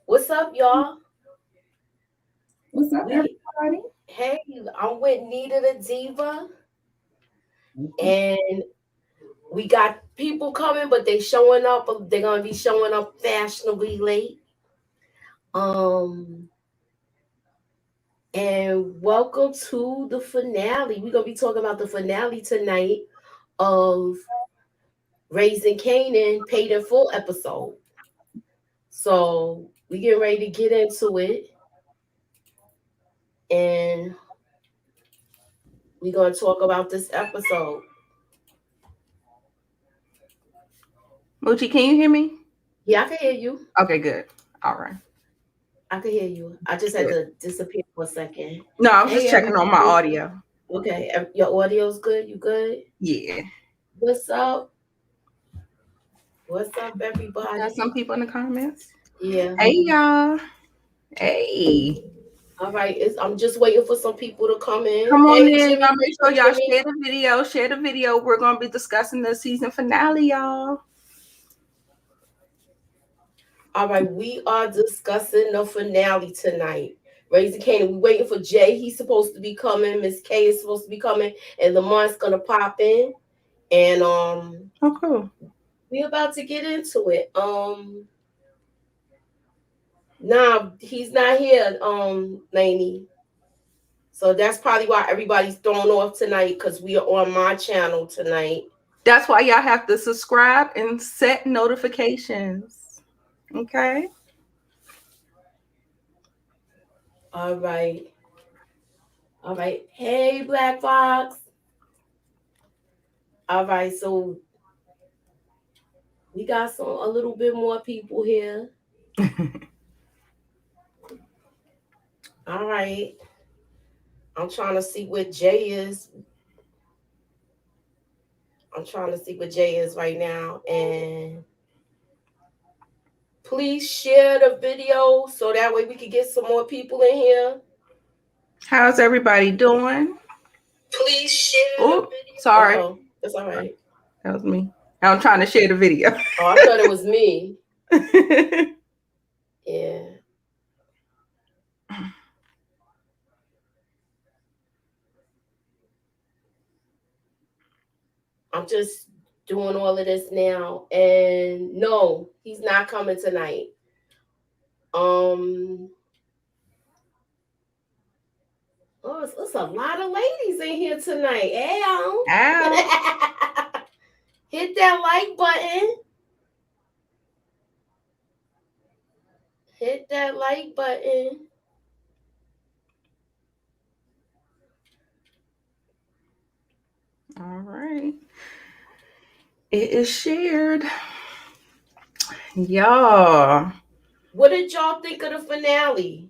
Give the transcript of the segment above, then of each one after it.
What's up, y'all? What's up, We everybody? Hey, I'm with Nita the Diva, and we got people coming, but they showing up. They're gonna be showing up fashionably late. Um, and welcome to the finale. We're gonna be talking about the finale tonight of Raising Kanan paid in full episode. So we getting ready to get into it, and we're gonna talk about this episode. Moochie, can you hear me? Yeah, I can hear you. Okay, good. All right. I can hear you. I just had Good. to disappear for a second. No, I was just Hey, checking on my everybody. audio. Okay, your audio's good. You good? Yeah. What's up? What's up, Got everybody? some people in the comments. Yeah. Hey, y'all. Hey. All right. I'm just waiting for some people to come in. Come on Hey, in, Jimmy. y'all. Make sure Hey, y'all Jimmy. share the video. Share the video. We're going to be discussing the season finale, y'all. All right. We are discussing the finale tonight. Raising Canaan. We waiting for Jay. He's supposed to be coming. Miss K is supposed to be coming, and Lamont's gonna pop in. And Oh, cool. we about to get into it. Nah, he's not here, Laney. So that's probably why everybody's thrown off tonight because we are on my channel tonight. That's why y'all have to subscribe and set notifications. Okay? All right. All right. Hey, Black Fox. All right. So we got a little bit more people here. All right. I'm trying to see what Jay is. I'm trying to see what Jay is right now. And please share the video so that way we can get some more people in here. How's everybody doing? Please share the Oh, video. sorry. Oh, that's all right. That was me. I'm trying to share the video. Oh, I thought it was me. Yeah. I'm just doing all of this now. And no, he's not coming tonight. Um oh, it's a lot of ladies in here tonight. Hey, Ow. hit that like button. Hit that like button. All right. It is shared. Y'all. What did y'all think of the finale?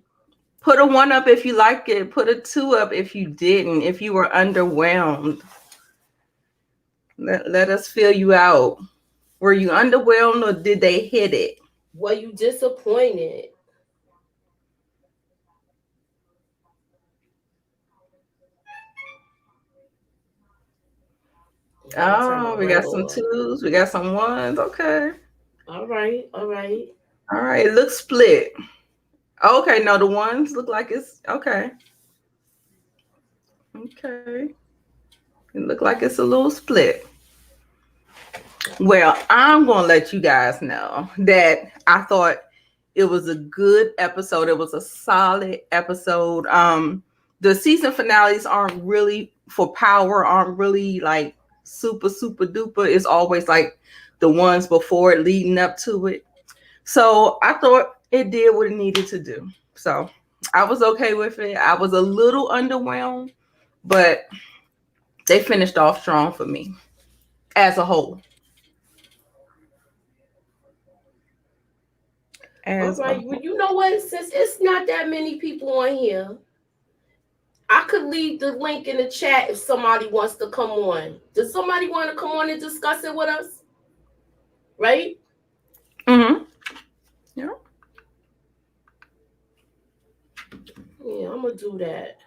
Put a 1 up if you like it. Put a 2 up if you didn't. If you were underwhelmed. Let us fill you out. Were you underwhelmed or did they hit it? Were you disappointed? I gotta turn my Oh, we light got some on. 2s. We got some 1s. Okay. All right, all right. All right. It looks split. Okay. No, the 1s look like it's okay. Okay. It look like it's a little split. Well, I'm going to let you guys know that I thought it was a good episode. It was a solid episode. The season finales aren't really for power, aren't really like super, super duper. It's always like the ones before it leading up to it. So I thought it did what it needed to do. So I was okay with it. I was a little underwhelmed, but they finished off strong for me as a whole. All As a right. Well, you know what? Since it's not that many people on here, I could leave the link in the chat if somebody wants to come on. Does somebody want to come on and discuss it with us? Right? mm-hmm. Yeah. Yeah, I'm gonna do that.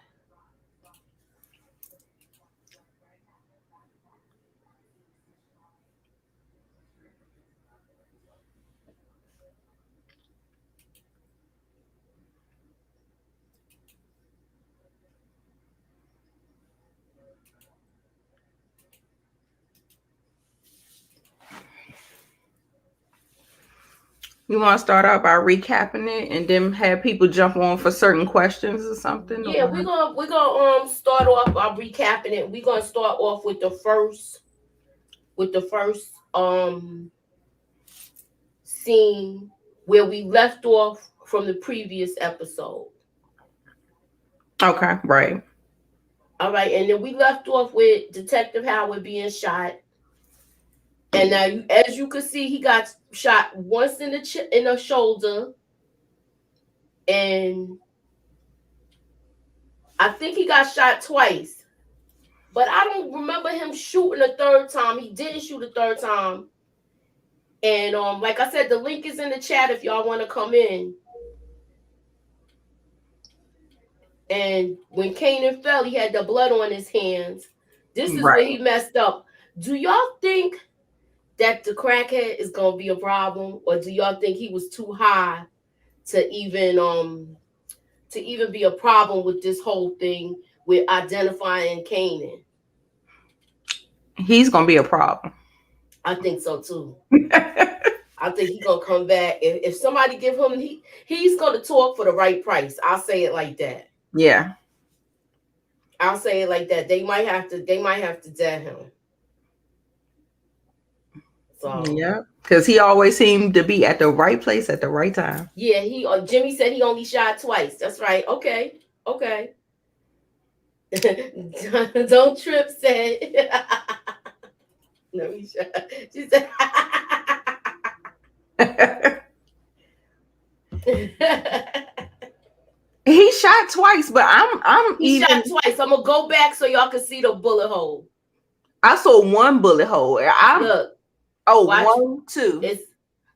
You want to start out by recapping it and then have people jump on for certain questions or something? Yeah, Or we're gonna start off by recapping it. We're gonna start off with the first scene where we left off from the previous episode. okay, right, All right, and then we left off with Detective Howard being shot, and now, as you can see, he got shot once in the shoulder, and I think he got shot twice. But I don't remember him shooting a third time. He didn't shoot a third time. And like I said, the link is in the chat if y'all want to come in. And when Kanan fell, he had the blood on his hands. This is where he right. messed up. Do y'all think that the crackhead is gonna be a problem, or do y'all think he was too high to even be a problem with this whole thing with identifying Kanan? He's gonna be a problem. I think so too. I think he's gonna come back. If somebody give him, he's gonna talk for the right price. I'll say it like that. Yeah. I'll say it like that. They might have to dead him. So Yeah. Because he always seemed to be at the right place at the right time. yeah, Jimmy said he only shot twice. That's right. Okay. Okay. Don't trip, said. Let me shut. She said. He shot twice, but I'm He even. shot twice. I'm gonna go back so y'all can see the bullet hole. I saw one bullet hole. Look, watch. One, two. It's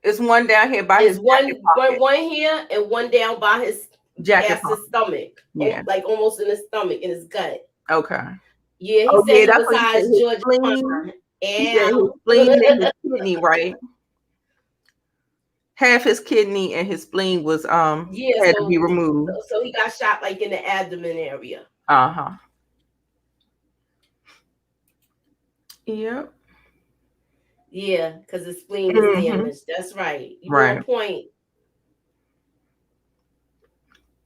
It's one down here by his it's jacket pocket. one here and one down by his Jacket past his pocket. stomach. Yeah. Like almost in his stomach, in his gut. Okay. Yeah, he Oh said yeah, he that's was what he high said. as His George spleen. Pine. He said his Ow. spleen and his kidney, right? Half his kidney and his spleen was Yeah, had to be so, removed. so he got shot like in the abdomen area. Uh-huh. Yep. Yeah, because his spleen was Mm-hmm. damaged. That's right. You on Right. point.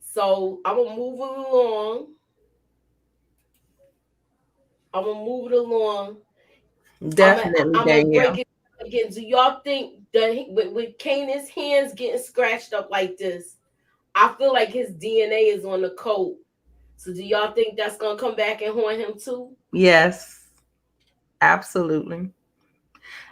So I'm gonna move it along. I'm gonna move it along. I'm gonna, Definitely, I'm gonna break Danielle. it again. Do y'all think that with Kanan's hands getting scratched up like this, I feel like his DNA is on the coat. So do y'all think that's gonna come back and haunt him too? Yes. Absolutely.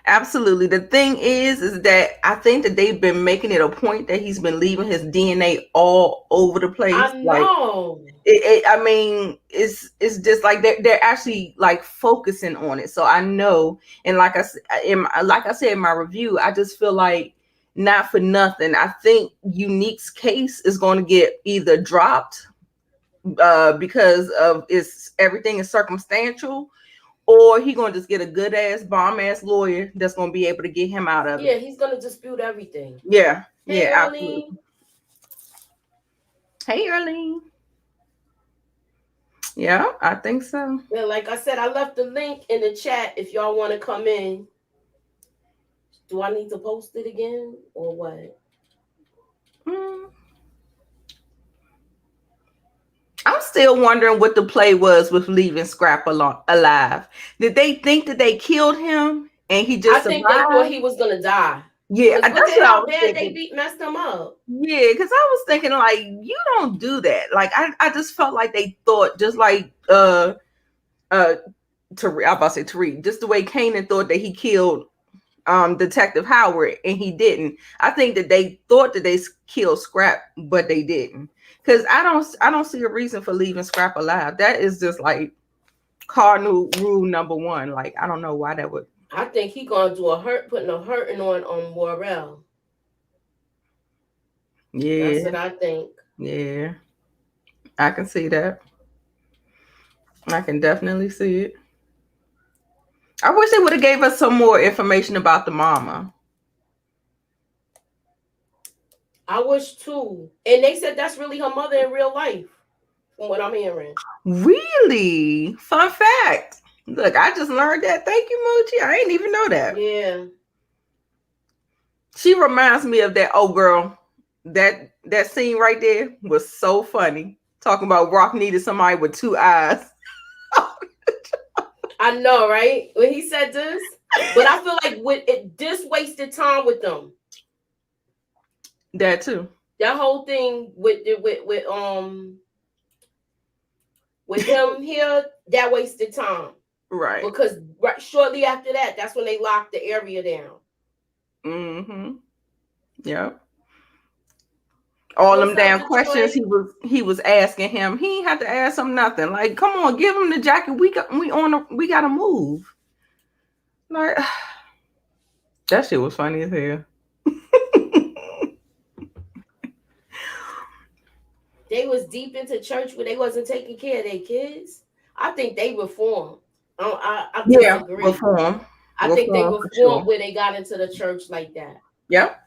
Absolutely. The thing is that I think that they've been making it a point that he's been leaving his DNA all over the place. I Like know. I mean, it's just like they're actually like focusing on it. So I know, and like I said in my review, I just feel like not for nothing. I think Unique's case is going to get either dropped because of it's everything is circumstantial, or he gonna just get a good ass bomb ass lawyer that's gonna be able to get him out of Yeah, it. he's gonna dispute everything. Yeah, Hey, yeah, absolutely. Earlene. Hey, Arlene. Yeah, I think so. Yeah, like I said, I left the link in the chat if y'all want to come in. Do I need to post it again or what? Mm. I'm still wondering what the play was with leaving Scrap alive. Did they think that they killed him and he I just think they thought survived? he was gonna die. Yeah, Cause that's look at what I how was bad they thinking. messed him up. Yeah, because I was thinking like you don't do that. Like I just felt like they thought just like Tariq, I'm about to say Tariq, just the way Kanan thought that he killed Detective Howard and he didn't. I think that they thought that they killed Scrap, but they didn't. Because I don't see a reason for leaving Scrap alive. That is just like cardinal rule number one. Like I don't know why that would. I think he gonna do putting a hurting on Morel. That's Yeah, what I think. yeah, I can see that. I can definitely see it. I wish they would have gave us some more information about the mama. I wish too. And they said that's really her mother in real life, from what I'm hearing. Really? Fun fact. Look, I just learned that. Thank you, Moochie. I ain't even know that. Yeah. She reminds me of that old girl. That scene right there was so funny. Talking about Rock needed somebody with two eyes. I know, right? When he said this, but I feel like with it, this wasted time with them. That too. That whole thing with him here, that wasted time Right. because right shortly after that, that's when they locked the area down. Mm-hmm. Yep. All them What's up, damn questions Detroit? he was asking him. He ain't had to ask him nothing. Like, come on, give him the jacket. We gotta move. Like that shit was funny as hell. They was deep into church where they wasn't taking care of their kids. I think they reformed. I Yeah, disagree. reform. I think they Reform for reformed sure. where they got into the church like that. Yep.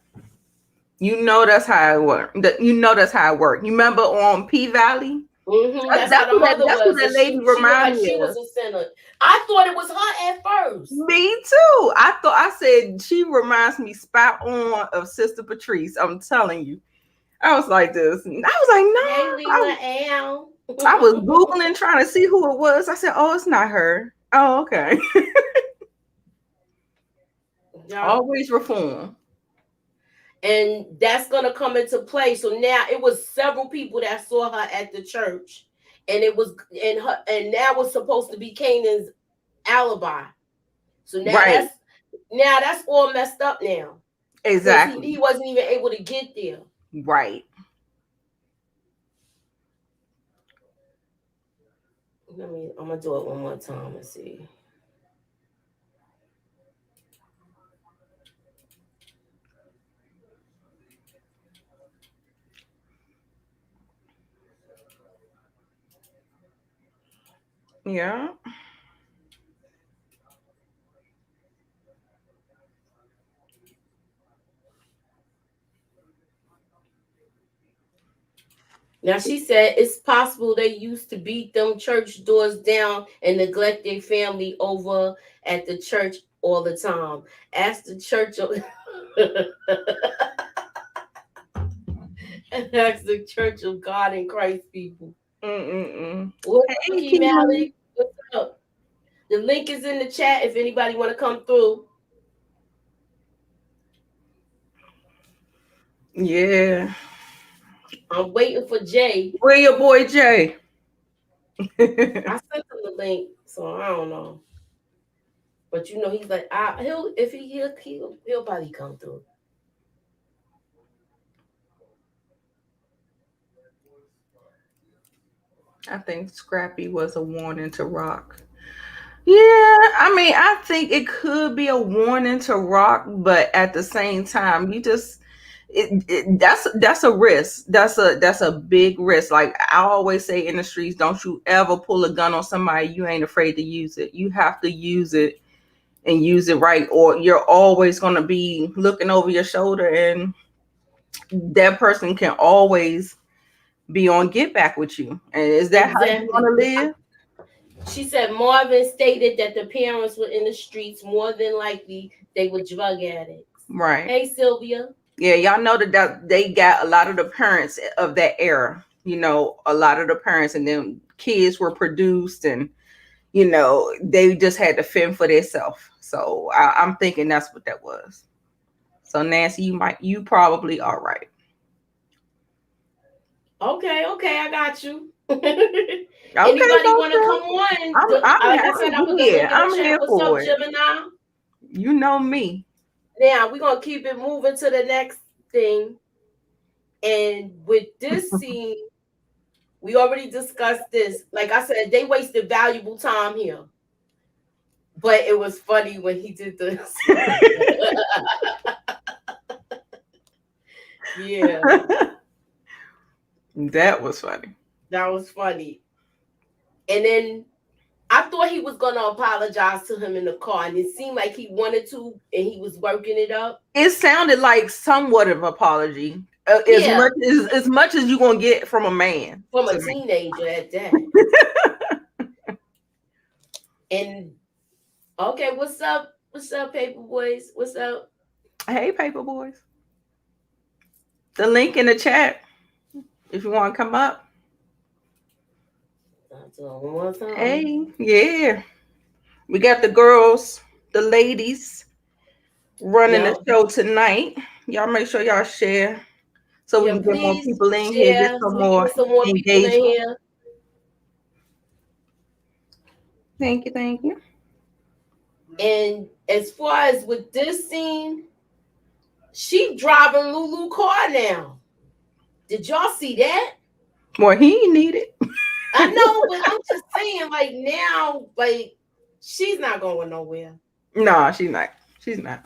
You know that's how it worked. You know that's how it worked. You remember on P Valley? That's how the mother That's who was, that and lady she looked remind like me she was of. a sinner. I thought it was her at first. Me too. I said she reminds me spot on of Sister Patrice. I'm telling you. I was like this. I was like, Hey, no. Leela Al. I was Googling trying to see who it was. I said, oh, it's not her. Oh, okay. Yeah. Always reform. And that's gonna come into play. So now it was several people that saw her at the church, and it was and that was supposed to be Kanan's alibi. So Right. now that's all messed up now because he Exactly. wasn't even able to get there. Right. I'm gonna do it one more time and see. Yeah. Now she said it's possible they used to beat them church doors down and neglect their family over at the church all the time. Ask the church of ask the Church of God in Christ people. Mm-mm-mm. What's up, Hey, Key Keelan. Malik? What's up? The link is in the chat if anybody want to come through. Yeah. I'm waiting for Jay. Where your boy Jay? I sent him the link, so I don't know. But he's like, he'll if he'll probably come through. I think Scrappy was a warning to Rock. Yeah, I mean, I think it could be a warning to Rock, but at the same time, that's a risk. That's a big risk. Like I always say in the streets, don't you ever pull a gun on somebody you ain't afraid to use it. You have to use it and use it right, or you're always gonna be looking over your shoulder, and that person can always be on get back with you. And is that how you Exactly. want to live? She said Marvin stated that the parents were in the streets. More than likely, they were drug addicts. Right. Hey, Sylvia. Yeah, y'all know that they got a lot of the parents of that era. A lot of the parents and then kids were produced, and they just had to fend for themselves. So I'm thinking that's what that was. So Nancy, you probably are right. Okay, I got you. Okay, Anybody want to doctor. come on? I'm Like I said, I put the here. link in the I'm chat. here What's up, for it. Gemini? You know me. Now we're gonna keep it moving to the next thing. And with this scene, we already discussed this. Like I said, they wasted valuable time here. But it was funny when he did this. Yeah, That was funny. that was funny. And then I thought he was gonna apologize to him in the car, and it seemed like he wanted to, and he was working it up. It sounded like somewhat of apology, Yeah, as much as you're gonna get from a man from a to me. teenager at that. And okay, what's up? What's up, paper boys? What's up? Hey, paper boys. The link in the chat if you want to come up. I'll do it one more time. Hey, yeah. We got the girls, the ladies running the Yep. show tonight. Y'all make sure y'all share so we Yeah, can get more please people in here, get share some so we can more get some more people in engagement. here. Thank you, thank you. And as far as with this scene, she driving Lulu car now. Did y'all see that? Well, he ain't need it. I know, but I'm just saying, like now, like she's not going nowhere. No, she's not. She's not.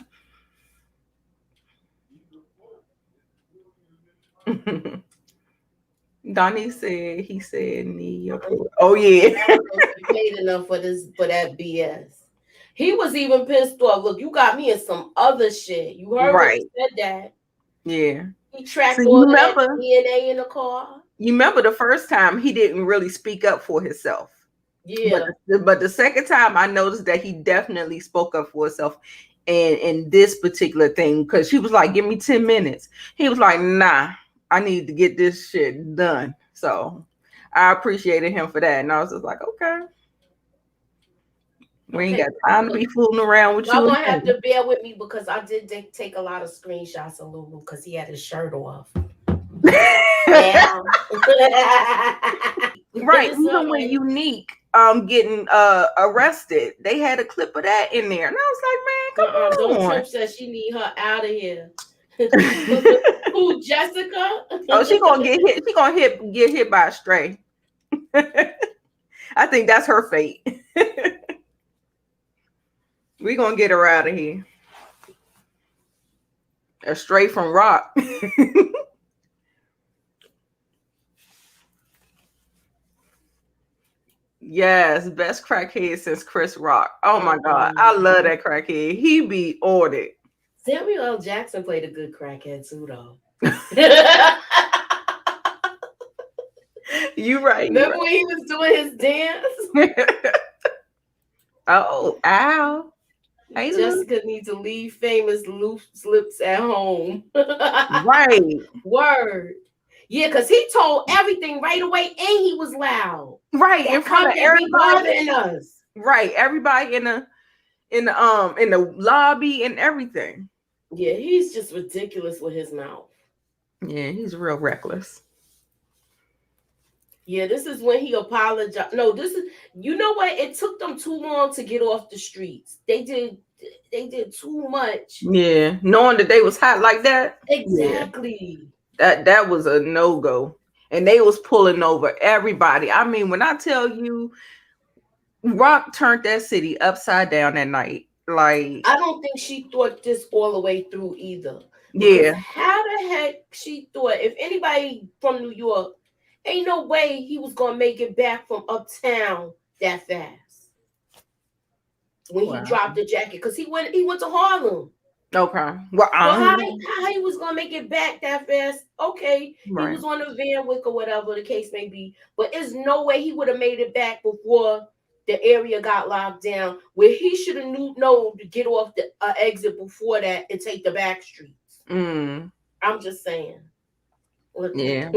Donnie said he said need your I approval. Oh yeah. don't know if he paid enough for this for that BS. He was even pissed off. Look, you got me in some other shit. You heard when he Right. said that. Yeah. He So tracked you all of that remember DNA in the car. the first time he didn't really speak up for himself. But Yeah. the second time I noticed that he definitely spoke up for himself in this particular thing because she was like, give me 10 minutes. He was like, nah, I need to get this shit done. So I appreciated him for that. And I was just like, okay. We ain't Okay. got time to be fooling around with Y'all you gonna have again. to bear with me because I did take a lot of screenshots of Lulu because he had his shirt off. Yeah. Right. It's all Even with right. Unique getting arrested, they had a clip of that in there. And I Don't was like, man, Trump said she need her out of here. come on. Who, Jessica? Oh, she gonna get hit. She gonna get hit by a stray. I think that's her fate. We gonna get her out of here. A stray from Rock. Yes, best crackhead since Chris Rock. Oh my god, I love that crackhead. He be ordered. Samuel L. Jackson played a good crackhead too, though. You right. Remember when he was doing his dance? Oh, ow. Hey, Luke. Jessica needs to leave famous loose lips at home. Right. Word. Yeah, because he told everything right away and he was loud. Right. In That front of content be everybody. bothering us. Right. Everybody in the lobby and everything. Yeah, he's just ridiculous with his mouth. Yeah, he's real reckless. Yeah, this is when he apologized. No, this is, you know what? It took them too long to get off the streets. They did too much. Yeah, knowing that they was hot like that. Exactly. Yeah, that was a no-go. And they was pulling over everybody. I mean, when I tell you Rock turned that city upside down that night. Like, I don't think she thought this all the way through either. Because yeah, how the heck she thought, if anybody from New York, ain't no way he was gonna make it back from uptown that fast when he wow. dropped the jacket. Because he went to Harlem. Okay. Well, So I don't know. how he was gonna make it back that fast? Okay, he Right. was on a Van Wick or whatever the case may be, but there's no way he would have made it back before the area got locked down. Where he should have known to get off the exit before that and take the back streets. I'm just saying. Yeah.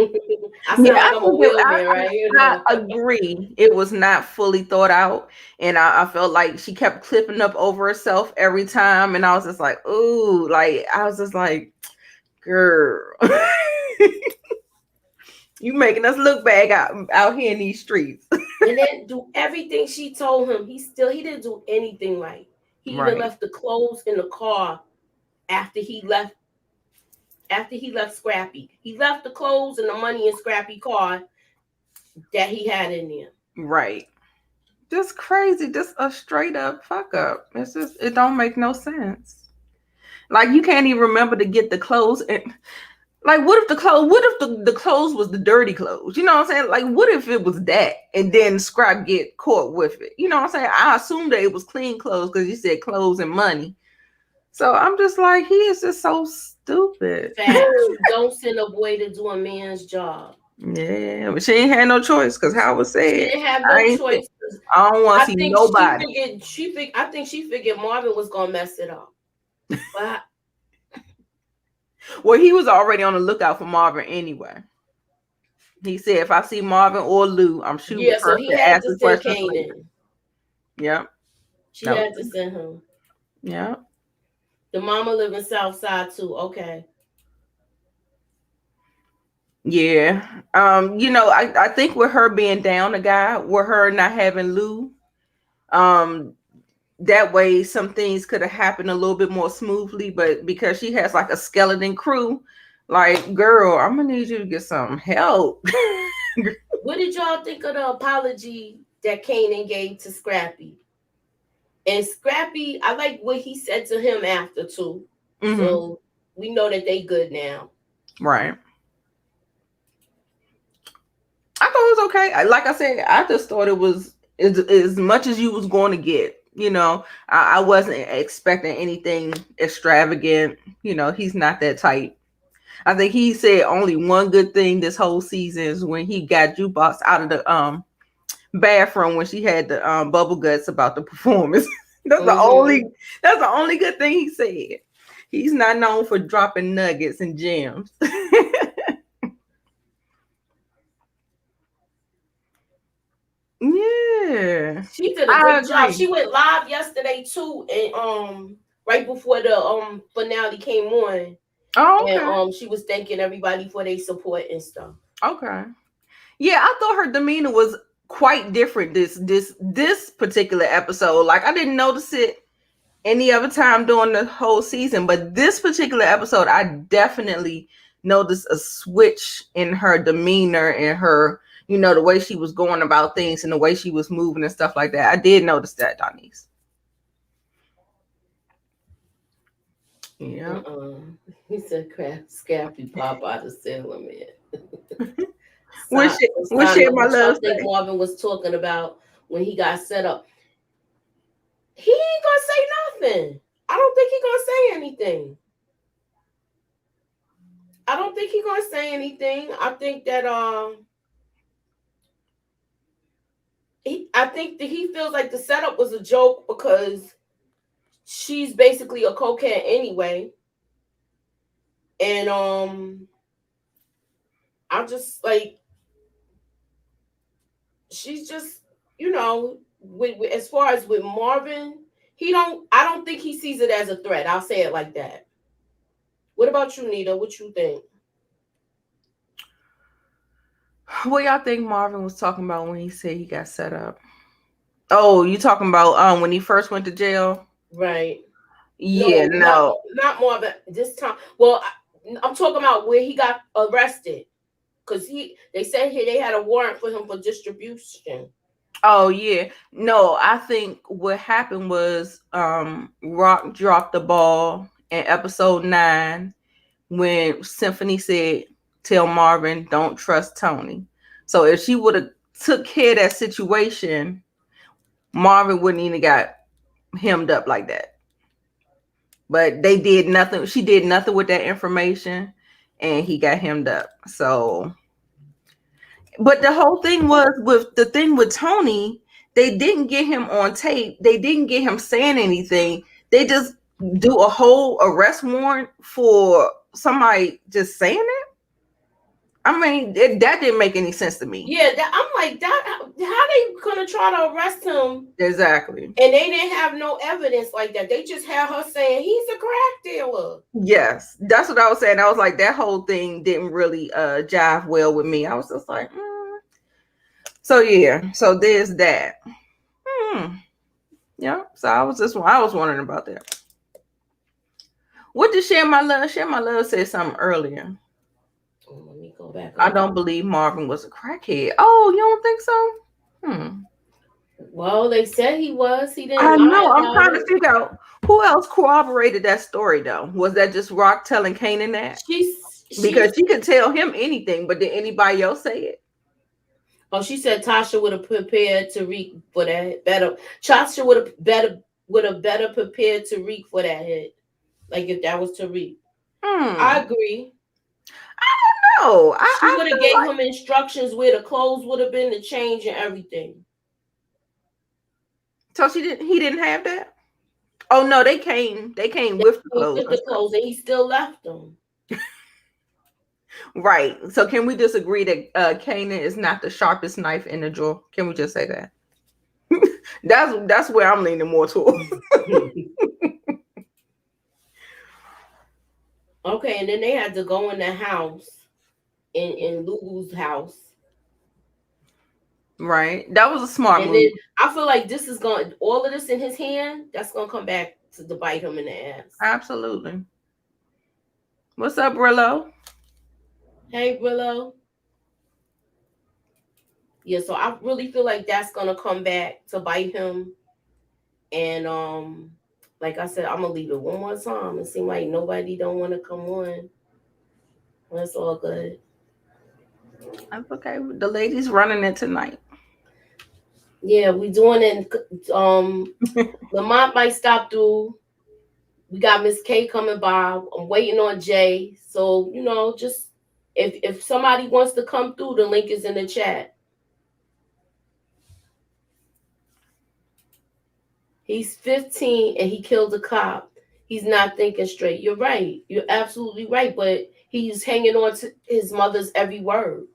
I sound like I'm a wheelman, right? I agree. It was not fully thought out. And I felt like she kept clipping up over herself every time. And I was just like, ooh, like, I was just like, girl, you making us look bad out here in these streets. And then do everything she told him. He didn't do anything right. He even left the clothes in the car after he left Scrappy. He left the clothes and the money in Scrappy car that he had in there. Right. Just crazy. Just a straight up fuck up. It's just, it don't make no sense. Like, you can't even remember to get the clothes. And like, what if the clothes was the dirty clothes? You know what I'm saying? Like, what if it was that and then Scrap get caught with it? You know what I'm saying? I assumed that it was clean clothes because you said clothes and money. So I'm just like, he is just so stupid. Facts. You don't send a boy to do a man's job. Yeah, but she ain't had no choice because Howard said she didn't have no choice. I don't want to see nobody. I think she figured Marvin was gonna mess it up. But Well, he was already on the lookout for Marvin anyway. He said, if I see Marvin or Lou, I'm shooting Yeah, so first he and had to asking send questions later. Kanan. Yep. She That was, had to send him. yeah. The mama live in South Side too. Okay. Yeah. I think with her being down a guy, with her not having Lou, um, that way some things could have happened a little bit more smoothly, but because she has like a skeleton crew, like, girl, I'm gonna need you to get some help. What did y'all think of the apology that Kanan gave to Scrappy? And Scrappy, I like what he said to him after too. Hmm. So we know that they good now. Right. I thought it was okay. Like I said, I just thought it was as much as you was going to get. I wasn't expecting anything extravagant. He's not that type. I think he said only one good thing this whole season is when he got Jukebox out of the bathroom when she had the bubble guts about the performance. that's the only Mm-hmm. that's the only good thing he said. He's not known for dropping nuggets and gems. Yeah, She did a I good job. agree. She went live yesterday too, and right before the finale came on, Oh, and okay. she was thanking everybody for their support and stuff. Okay. Yeah, I thought her demeanor was quite different this particular episode. Like I didn't notice it any other time during the whole season, but this particular episode, I definitely noticed a switch in her demeanor and her, the way she was going about things and the way she was moving and stuff like that. I did notice that, Donise. Yeah. Uh-uh. He said, "Crap, Scrappy pop out of Sailor Man." What shit? What Sandra, shit? My what love y'all think say. Marvin was talking about when he got set up? He ain't gonna say nothing. I don't think he gonna say anything. I don't think he gonna say anything. I think that I think that he feels like the setup was a joke because she's basically a cokehead anyway. And I just like she's just as far as with Marvin, I don't think he sees it as a threat. I'll say it like that. What about you, Nita? What you think? What y'all think Marvin was talking about when he said he got set up? Oh, you talking about when he first went to jail? Right. Yeah, No, no. not Marvin this time. Well, I'm talking about where he got arrested because they said here they had a warrant for him for distribution. Oh yeah. No, I think what happened was Rock dropped the ball in episode 9 when Symphony said, "Tell Marvin don't trust Tony." So if she would have took care of that situation, Marvin wouldn't even got hemmed up like that. But they did nothing. She did nothing with that information and he got hemmed up. So but the whole thing was with the thing with Tony, they didn't get him on tape. They didn't get him saying anything. They just do a whole arrest warrant for somebody just saying it. I mean, that didn't make any sense to me. Yeah, I'm like that. How they gonna try to arrest him? Exactly. And they didn't have no evidence like that. They just had her saying he's a crack dealer. Yes, that's what I was saying. I was like, that whole thing didn't really jive well with me. I was just like, so yeah. So there's that. Hmm. Yeah. So I was wondering about that. What did Share My Love? Share My Love said something earlier. Let me go back I up. don't believe Marvin was a crackhead. Oh, you don't think so? Well, they said he was. He didn't I lie know. I'm about trying to it. figure out who else corroborated that story though. Was that just Rock telling Kanan that? She's Because she could tell him anything, but did anybody else say it? Oh, she said Tasha would have prepared Tariq for that better. Tasha would have better prepared Tariq for that hit. Like if that was Tariq. I Hmm. agree. No, She I would have feel gave like him instructions where the clothes would have been, the change and everything. so she didn't. He didn't have that. Oh no, they came. They came with the clothes With and the stuff. clothes, and he still left them. Right. So can we just agree that Kanan is not the sharpest knife in the drawer? Can we just say that? That's where I'm leaning more toward. Okay, and then they had to go in the house in Lulu's house. Right. That was a smart And move. then I feel like this is going all of this in his hand, that's gonna come back to bite him in the ass. Absolutely. What's up, Brillo? Hey Brillo. Yeah, so I really feel like that's gonna come back to bite him. And like I said, I'm gonna leave it one more time. It seems like nobody don't want to come on. That's all good. That's okay. The ladies running it tonight. Yeah, we doing it. Lamont might stop through. We got Miss K coming by. I'm waiting on Jay. So, just if somebody wants to come through, the link is in the chat. He's 15 and he killed a cop. He's not thinking straight. You're right. You're absolutely right. But he's hanging on to his mother's every word.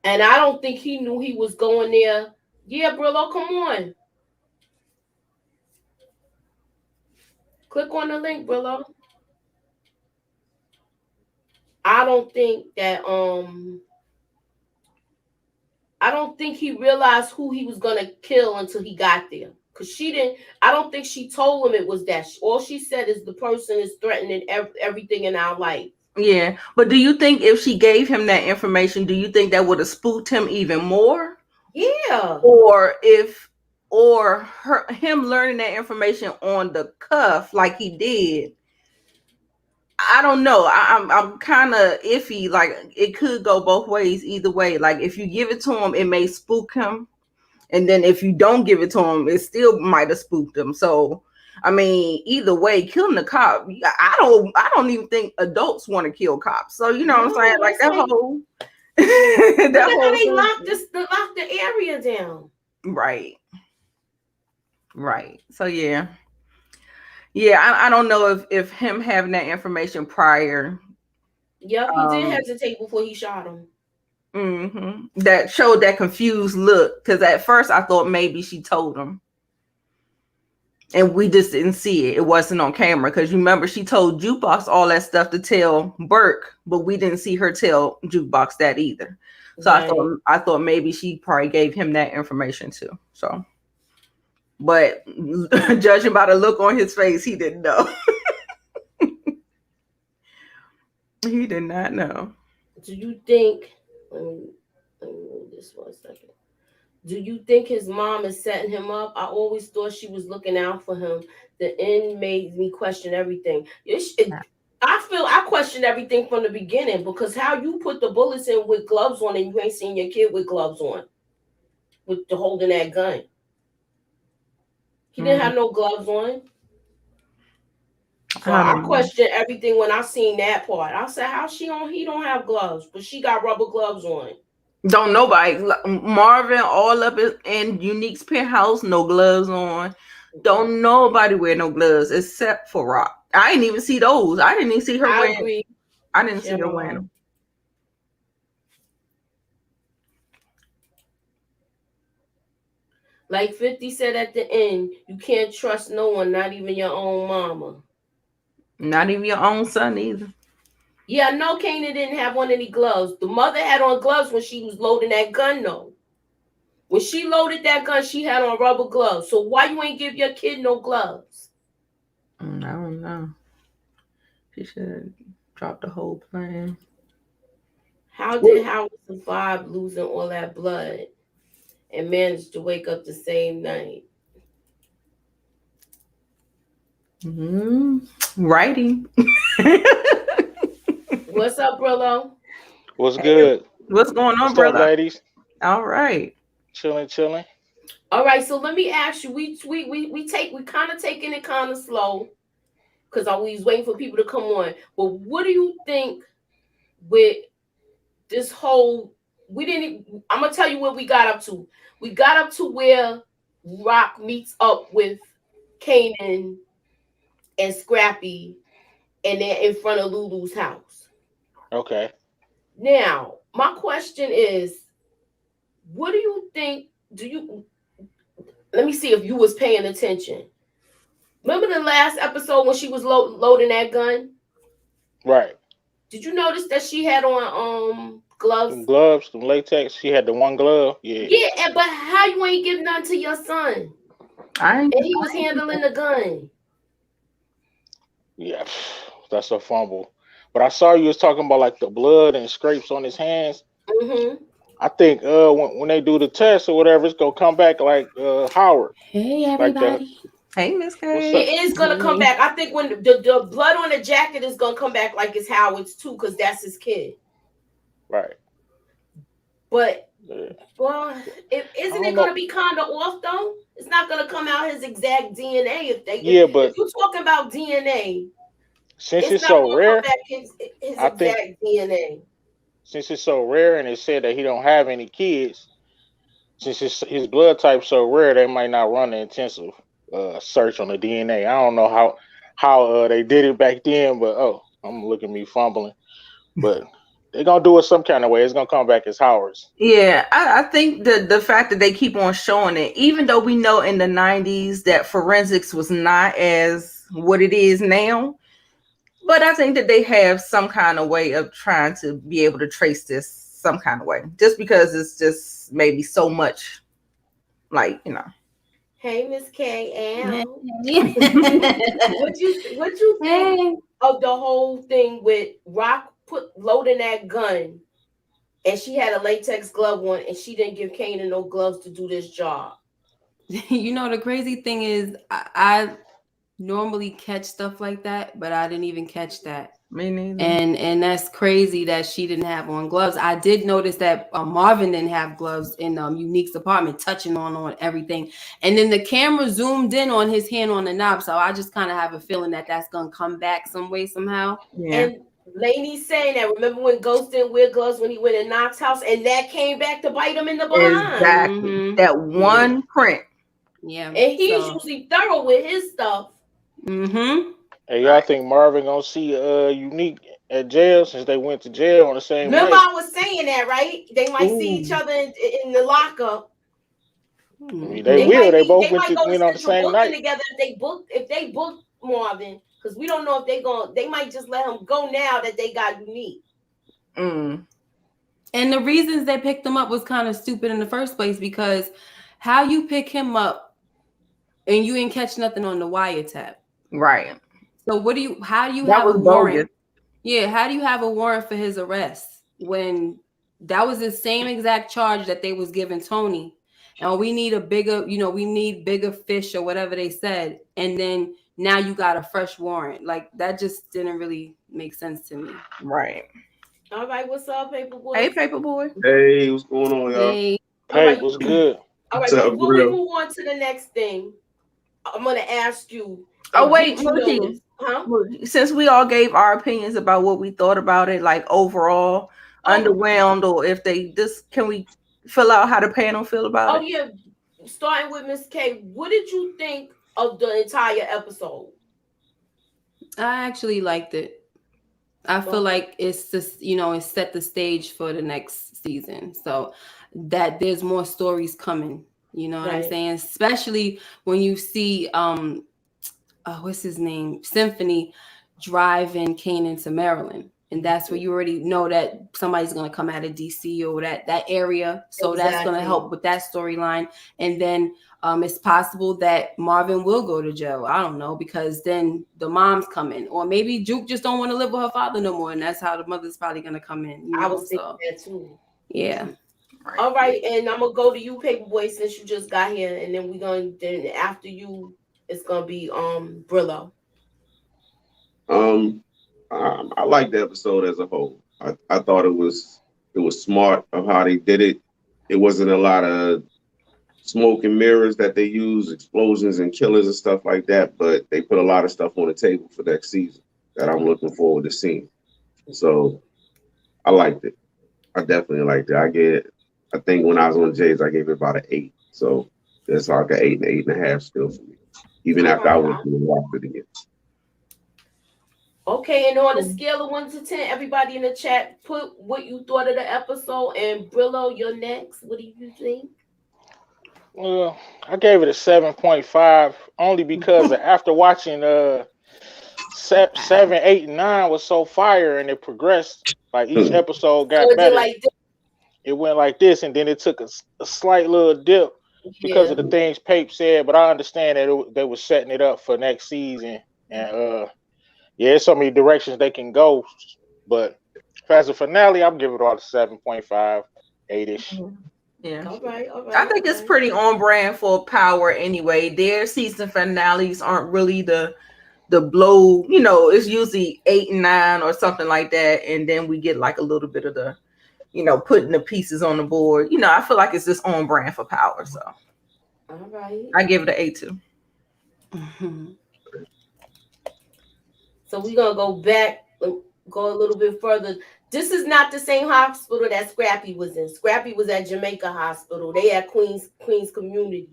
And I don't think he knew he was going there. Yeah, Brillo, come on. Click on the link, Brillo. I don't think that I don't think he realized who he was gonna kill until he got there. Cause she didn't. I don't think she told him it was that. All she said is the person is threatening everything in our life. Yeah. But do you think if she gave him that information, do you think that would have spooked him even more? Yeah. Or if or him learning that information on the cuff like he did, I don't know. I'm kind of iffy. Like it could go both ways. Either way, like if you give it to him, it may spook him, and then if you don't give it to him, it still might have spooked him. So, I mean, either way, killing the cop. I don't even think adults want to kill cops. So you know what I'm saying? No, Like that's that like whole look that at how whole they thing. locked the area down. Right, right. So yeah. Yeah, I don't know if him having that information prior, Yep, he did um, hesitate before he shot him. that showed that confused look. Because at first I thought maybe she told him, and we just didn't see it. It wasn't on camera. Because you remember she told Jukebox all that stuff to tell Burke, but we didn't see her tell Jukebox that either. So Right. I thought maybe she probably gave him that information too. So, but judging by the look on his face, he didn't know. He did not know. Do you think? Let me move this 1 second. Do you think his mom is setting him up? I always thought she was looking out for him. The end made me question everything. I feel I questioned everything from the beginning because how you put the bullets in with gloves on and you ain't seen your kid with gloves on, with the holding that gun. He didn't Mm, have no gloves on. So I I don't know. questioned everything when I seen that part. I said, how she on? He don't have gloves, but she got rubber gloves on. Don't nobody Marvin all up in Unique's penthouse, no gloves on. Don't nobody wear no gloves except for Rock. I didn't even see those. I didn't even see her I wearing. agree. I didn't see Share her my wearing heart. them. Like 50 said at the end, you can't trust no one, not even your own mama. Not even your own son either. Yeah, no, Kanan didn't have on any gloves. The mother had on gloves when she was loading that gun, though. When she loaded that gun, she had on rubber gloves. So why you ain't give your kid no gloves? I don't know. She should drop the whole plan. How did Howard survive losing all that blood and manage to wake up the same night? Mm-hmm. Writing. What's up, Brillo? What's Hey, good? what's going on, What's up, brother? ladies? All right. Chilling, chilling. All right, so let me ask you. We kind of taking it kind of slow because I was waiting for people to come on. But what do you think with this whole? We didn't. I'm gonna tell you what we got up to. We got up to where Rock meets up with Kanan and Scrappy, and they're in front of Lulu's house. Okay. Now, my question is, what do you think? Do you let me see if you was paying attention. Remember the last episode when she was loading that gun? Right. Did you notice that she had on gloves? Them gloves, them latex. She had the one glove. Yeah. Yeah, but how you ain't giving none to your son? I ain't, And he was handling the gun. Yeah. That's a fumble. But I saw you was talking about like the blood and scrapes on his hands. Mm-hmm. I think when they do the test or whatever, it's gonna come back like Howard. Hey, Like that. everybody. hey, Miss What's K. up? It is gonna come back. I think when the blood on the jacket is gonna come back like it's Howard's too, because that's his kid. Right. But Yeah. well, isn't I it don't gonna know. be kind of off though? It's not gonna come out his exact DNA Yeah, if but you're talking about DNA, since it's it's not so gonna come rare, back his I think exact DNA. since it's so rare and it said that he don't have any kids, since his blood type's so rare, they might not run the intensive search on the DNA. I don't know how they did it back then, but I'm looking at me fumbling. But they're gonna do it some kind of way. It's gonna come back as Howard's. Yeah, I think the fact that they keep on showing it, even though we know in the 90s that forensics was not as what it is now, but I think that they have some kind of way of trying to be able to trace this some kind of way, just because it's just maybe so much, like, Hey, Miss K. Hey. L. What you think Hey. of the whole thing with Rock loading that gun, and she had a latex glove on, and she didn't give Kanan no gloves to do this job. You know, the crazy thing is, I normally catch stuff like that, but I didn't even catch that. me neither. And that's crazy that she didn't have on gloves. I did notice that Marvin didn't have gloves in Unique's apartment, touching on everything. And then the camera zoomed in on his hand on the knob, so I just kind of have a feeling that that's gonna come back some way somehow. Yeah, And Lainey's saying that. Remember when Ghost didn't wear gloves when he went in Knox's house, and that came back to bite him in the behind. exactly. Mhm. That one print. Yeah. And he's usually thorough with his stuff. Mm-hmm. Hey, y'all think Marvin gonna see Unique at jail since they went to jail on the same Remember, night? I was saying that, right? They might see each other in the lockup. I mean, they They will. might They be. both They might go to went on the Central same Booking night. together if they book Marvin, because we don't know if they going. They might just let him go now that they got Unique. Mm. And the reasons they picked him up was kind of stupid in the first place, because how you pick him up and you ain't catch nothing on the wiretap. Right. So how do you That have a was warrant? bogus. Yeah, how do you have a warrant for his arrest when that was the same exact charge that they was giving Tony? And we need we need bigger fish or whatever they said. And then now you got a fresh warrant. Like, that just didn't really make sense to me. Right. All right, what's up, Paperboy? Hey, Paperboy. Hey, what's going on, y'all? Hey, All Hey, right, what's good? all right. What's up, Before we Grill? move on to the next thing, I'm gonna ask you. Oh, and wait, did you Mookie. notice- Huh? Since we all gave our opinions about what we thought about it, like overall, underwhelmed, or if they can we fill out how the panel feel about Oh it? yeah, starting with Miss K. What did you think of the entire episode? I actually liked it. I feel like it's just, it set the stage for the next season. So that there's more stories coming. You know what I'm Right. saying? Especially when you see what's his name? Symphony driving Kanan to Maryland. And that's where you already know that somebody's gonna come out of DC or that area. So that's gonna Exactly. help with that storyline. And then it's possible that Marvin will go to jail. I don't know, because then the mom's coming, or maybe Juke just don't want to live with her father no more, and that's how the mother's probably gonna come in. I was thinking that too. Yeah. All right, and I'm gonna go to you, Paperboy, since you just got here, and then then after you, it's gonna be Brillo. I like the episode as a whole. I thought it was smart of how they did it. It wasn't a lot of smoke and mirrors that they use, explosions and killers and stuff like that, but they put a lot of stuff on the table for next season that I'm looking forward to seeing. So I liked it. I definitely liked it. I think when I was on Jay's, I gave it about an 8. So it's like an 8 and 8.5 still for me, even after I went through and watched it again. Okay, and on a scale of 1 to 10, everybody in the chat, put what you thought of the episode. And Brillo, you're next. What do you think? Well, I gave it a 7.5 only because after watching 7, 8, and 9 was so fire and it progressed. Like each episode So got is it better. like this? It went like this, and then it took a slight little dip because Yeah. of the things Pape said. But I understand that they were setting it up for next season, and yeah, there's so many directions they can go. But as a finale, I'm giving it all a 7.5, 8-ish. Yeah. All right. I think it's pretty on brand for Power anyway. Their season finales aren't really the blow, it's usually 8 and 9 or something like that, and then we get like a little bit of the putting the pieces on the board. I feel like it's just on brand for Power, so all right. I give it an 8 too. So we're gonna go back, go a little bit further. This is not the same hospital that Scrappy was in. Scrappy was at Jamaica Hospital. They at Queens Community.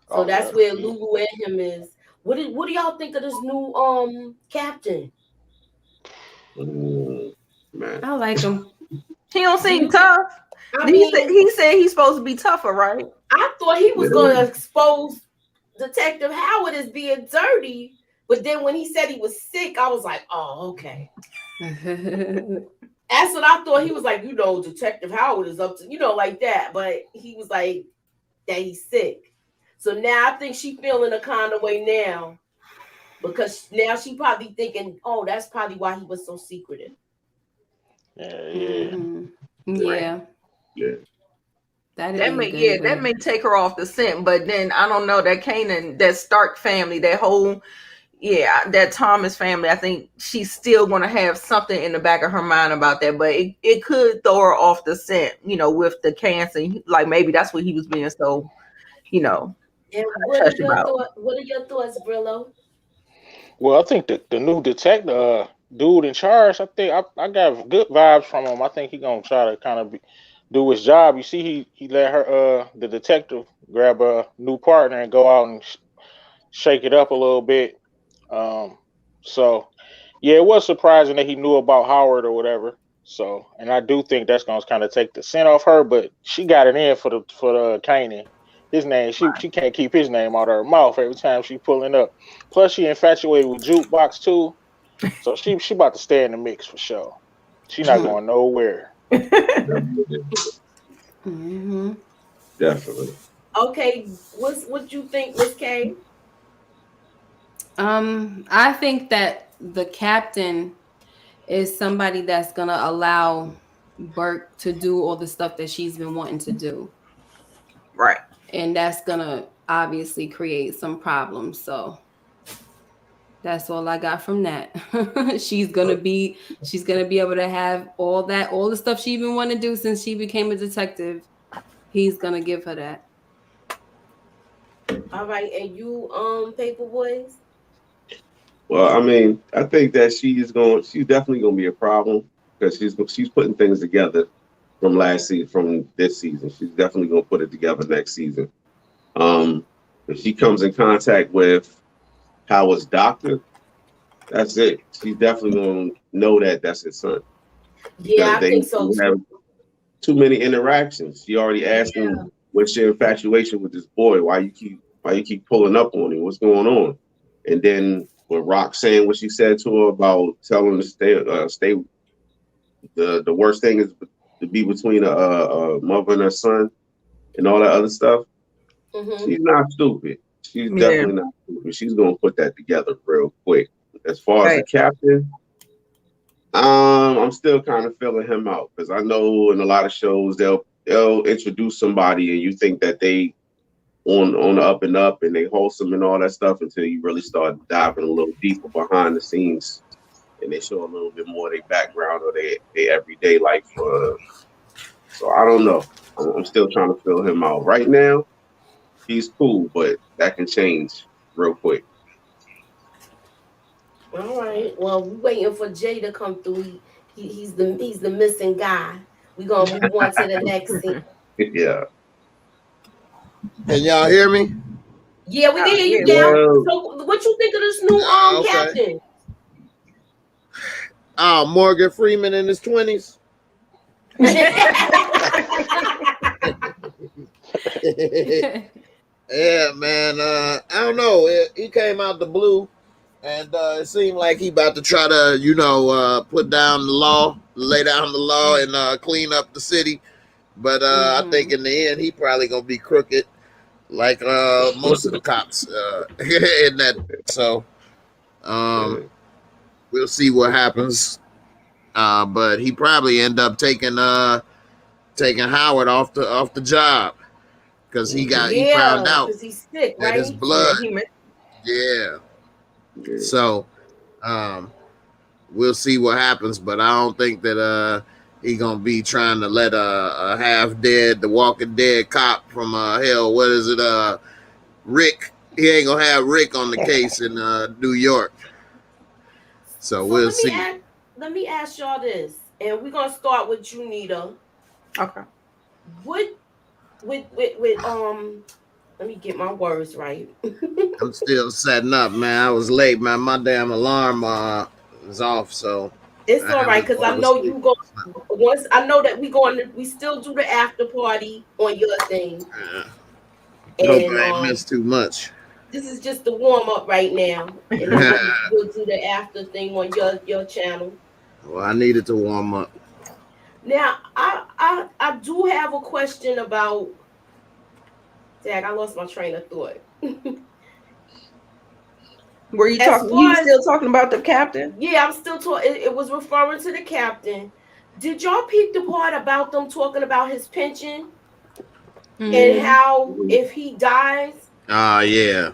So that's where Lulu and him is. What do y'all think of this new captain? Man. I like him. He don't seem tough. He said he's supposed to be tougher, right? I thought he was gonna expose Detective Howard as being dirty, but then when he said he was sick, I was like, oh, okay. That's what I thought. He was like, Detective Howard is up to, like that. But he was like, that he's sick. So now I think she's feeling a kind of way now. Because now she probably thinking, oh, that's probably why he was so secretive. Yeah. Yeah. Yeah. That may take her off the scent, but then I don't know, that Kanan, that Stark family, that whole that Thomas family, I think she's still going to have something in the back of her mind about that, but it could throw her off the scent, with the cancer. Like maybe that's what he was being so, And what are your thoughts, Brillo? Well, I think the new detective dude in charge, I think I got good vibes from him. I think he's gonna try to kind of do his job. You see, he let her the detective grab a new partner and go out and shake it up a little bit. So yeah, it was surprising that he knew about Howard or whatever. So, and I do think that's gonna kind of take the scent off her, but she got it in for the Kanan. His name, she can't keep his name out of her mouth every time she pulling up. Plus, she infatuated with Jukebox too, so she about to stay in the mix for sure. She not going nowhere. Definitely. Okay, what you think, Miss K? I think that the captain is somebody that's gonna allow Burke to do all the stuff that she's been wanting to do. Right. And that's gonna obviously create some problems. So that's all I got from that. she's gonna be able to have all the stuff she's been wanting to do since she became a detective. He's gonna give her that. All right, and you, Paper Boys? Well, I mean, I think that she's definitely gonna be a problem because she's putting things together from this season. She's definitely gonna put it together next season. If she comes in contact with Howard's doctor, that's it. She's definitely gonna know that that's his son. Yeah, I think so too. Have too many interactions. She already asked him, "What's your infatuation with this boy? Why you keep pulling up on him? What's going on?" And then with Rock saying what she said to her about telling her to stay. The worst thing is to be between a mother and her son, and all that other stuff. She's not stupid. She's definitely not stupid. She's gonna put that together real quick. As far as the captain, I'm still kind of feeling him out because I know in a lot of shows they'll introduce somebody and you think that they on the up and up and they wholesome and all that stuff until you really start diving a little deeper behind the scenes and they show a little bit more of their background or their everyday life. So I don't know. I'm still trying to fill him out. Right now, he's cool, but that can change real quick. All right. Well, we're waiting for Jay to come through. He's the missing guy. We're gonna move on to the next scene. Yeah. Can y'all hear me? Yeah, we can hear you now. So what you think of this new captain? Morgan Freeman in his 20s. Yeah, man. I don't know. He came out the blue, and it seemed like he about to try to, put down the law, lay down the law, and clean up the city. But I think in the end, he probably gonna be crooked, like most of the cops in that. So we'll see what happens. But he probably end up taking Howard off the job because he found out because he's sick, that his right? blood. Yeah, Yeah. So we'll see what happens, but I don't think that he gonna be trying to let a half dead, the Walking Dead cop from hell. What is it? Rick. He ain't gonna have Rick on the case in New York. So we'll see. Let me ask y'all this, and we're gonna start with you, Nita. Okay. With let me get my words right. I'm still setting up, man. I was late, man. My damn alarm was off, so it's all right because I know you go. Once I know that we still do the after party on your thing. And hope I ain't missed too much. This is just the warm up right now, and then we'll do the after thing on your channel. Well, I needed to warm up. Now, I do have a question about. Dad, I lost my train of thought. Were you talking? You still talking about the captain? Yeah, I'm still talking. It was referring to the captain. Did y'all peep the part about them talking about his pension and how if he dies? Yeah,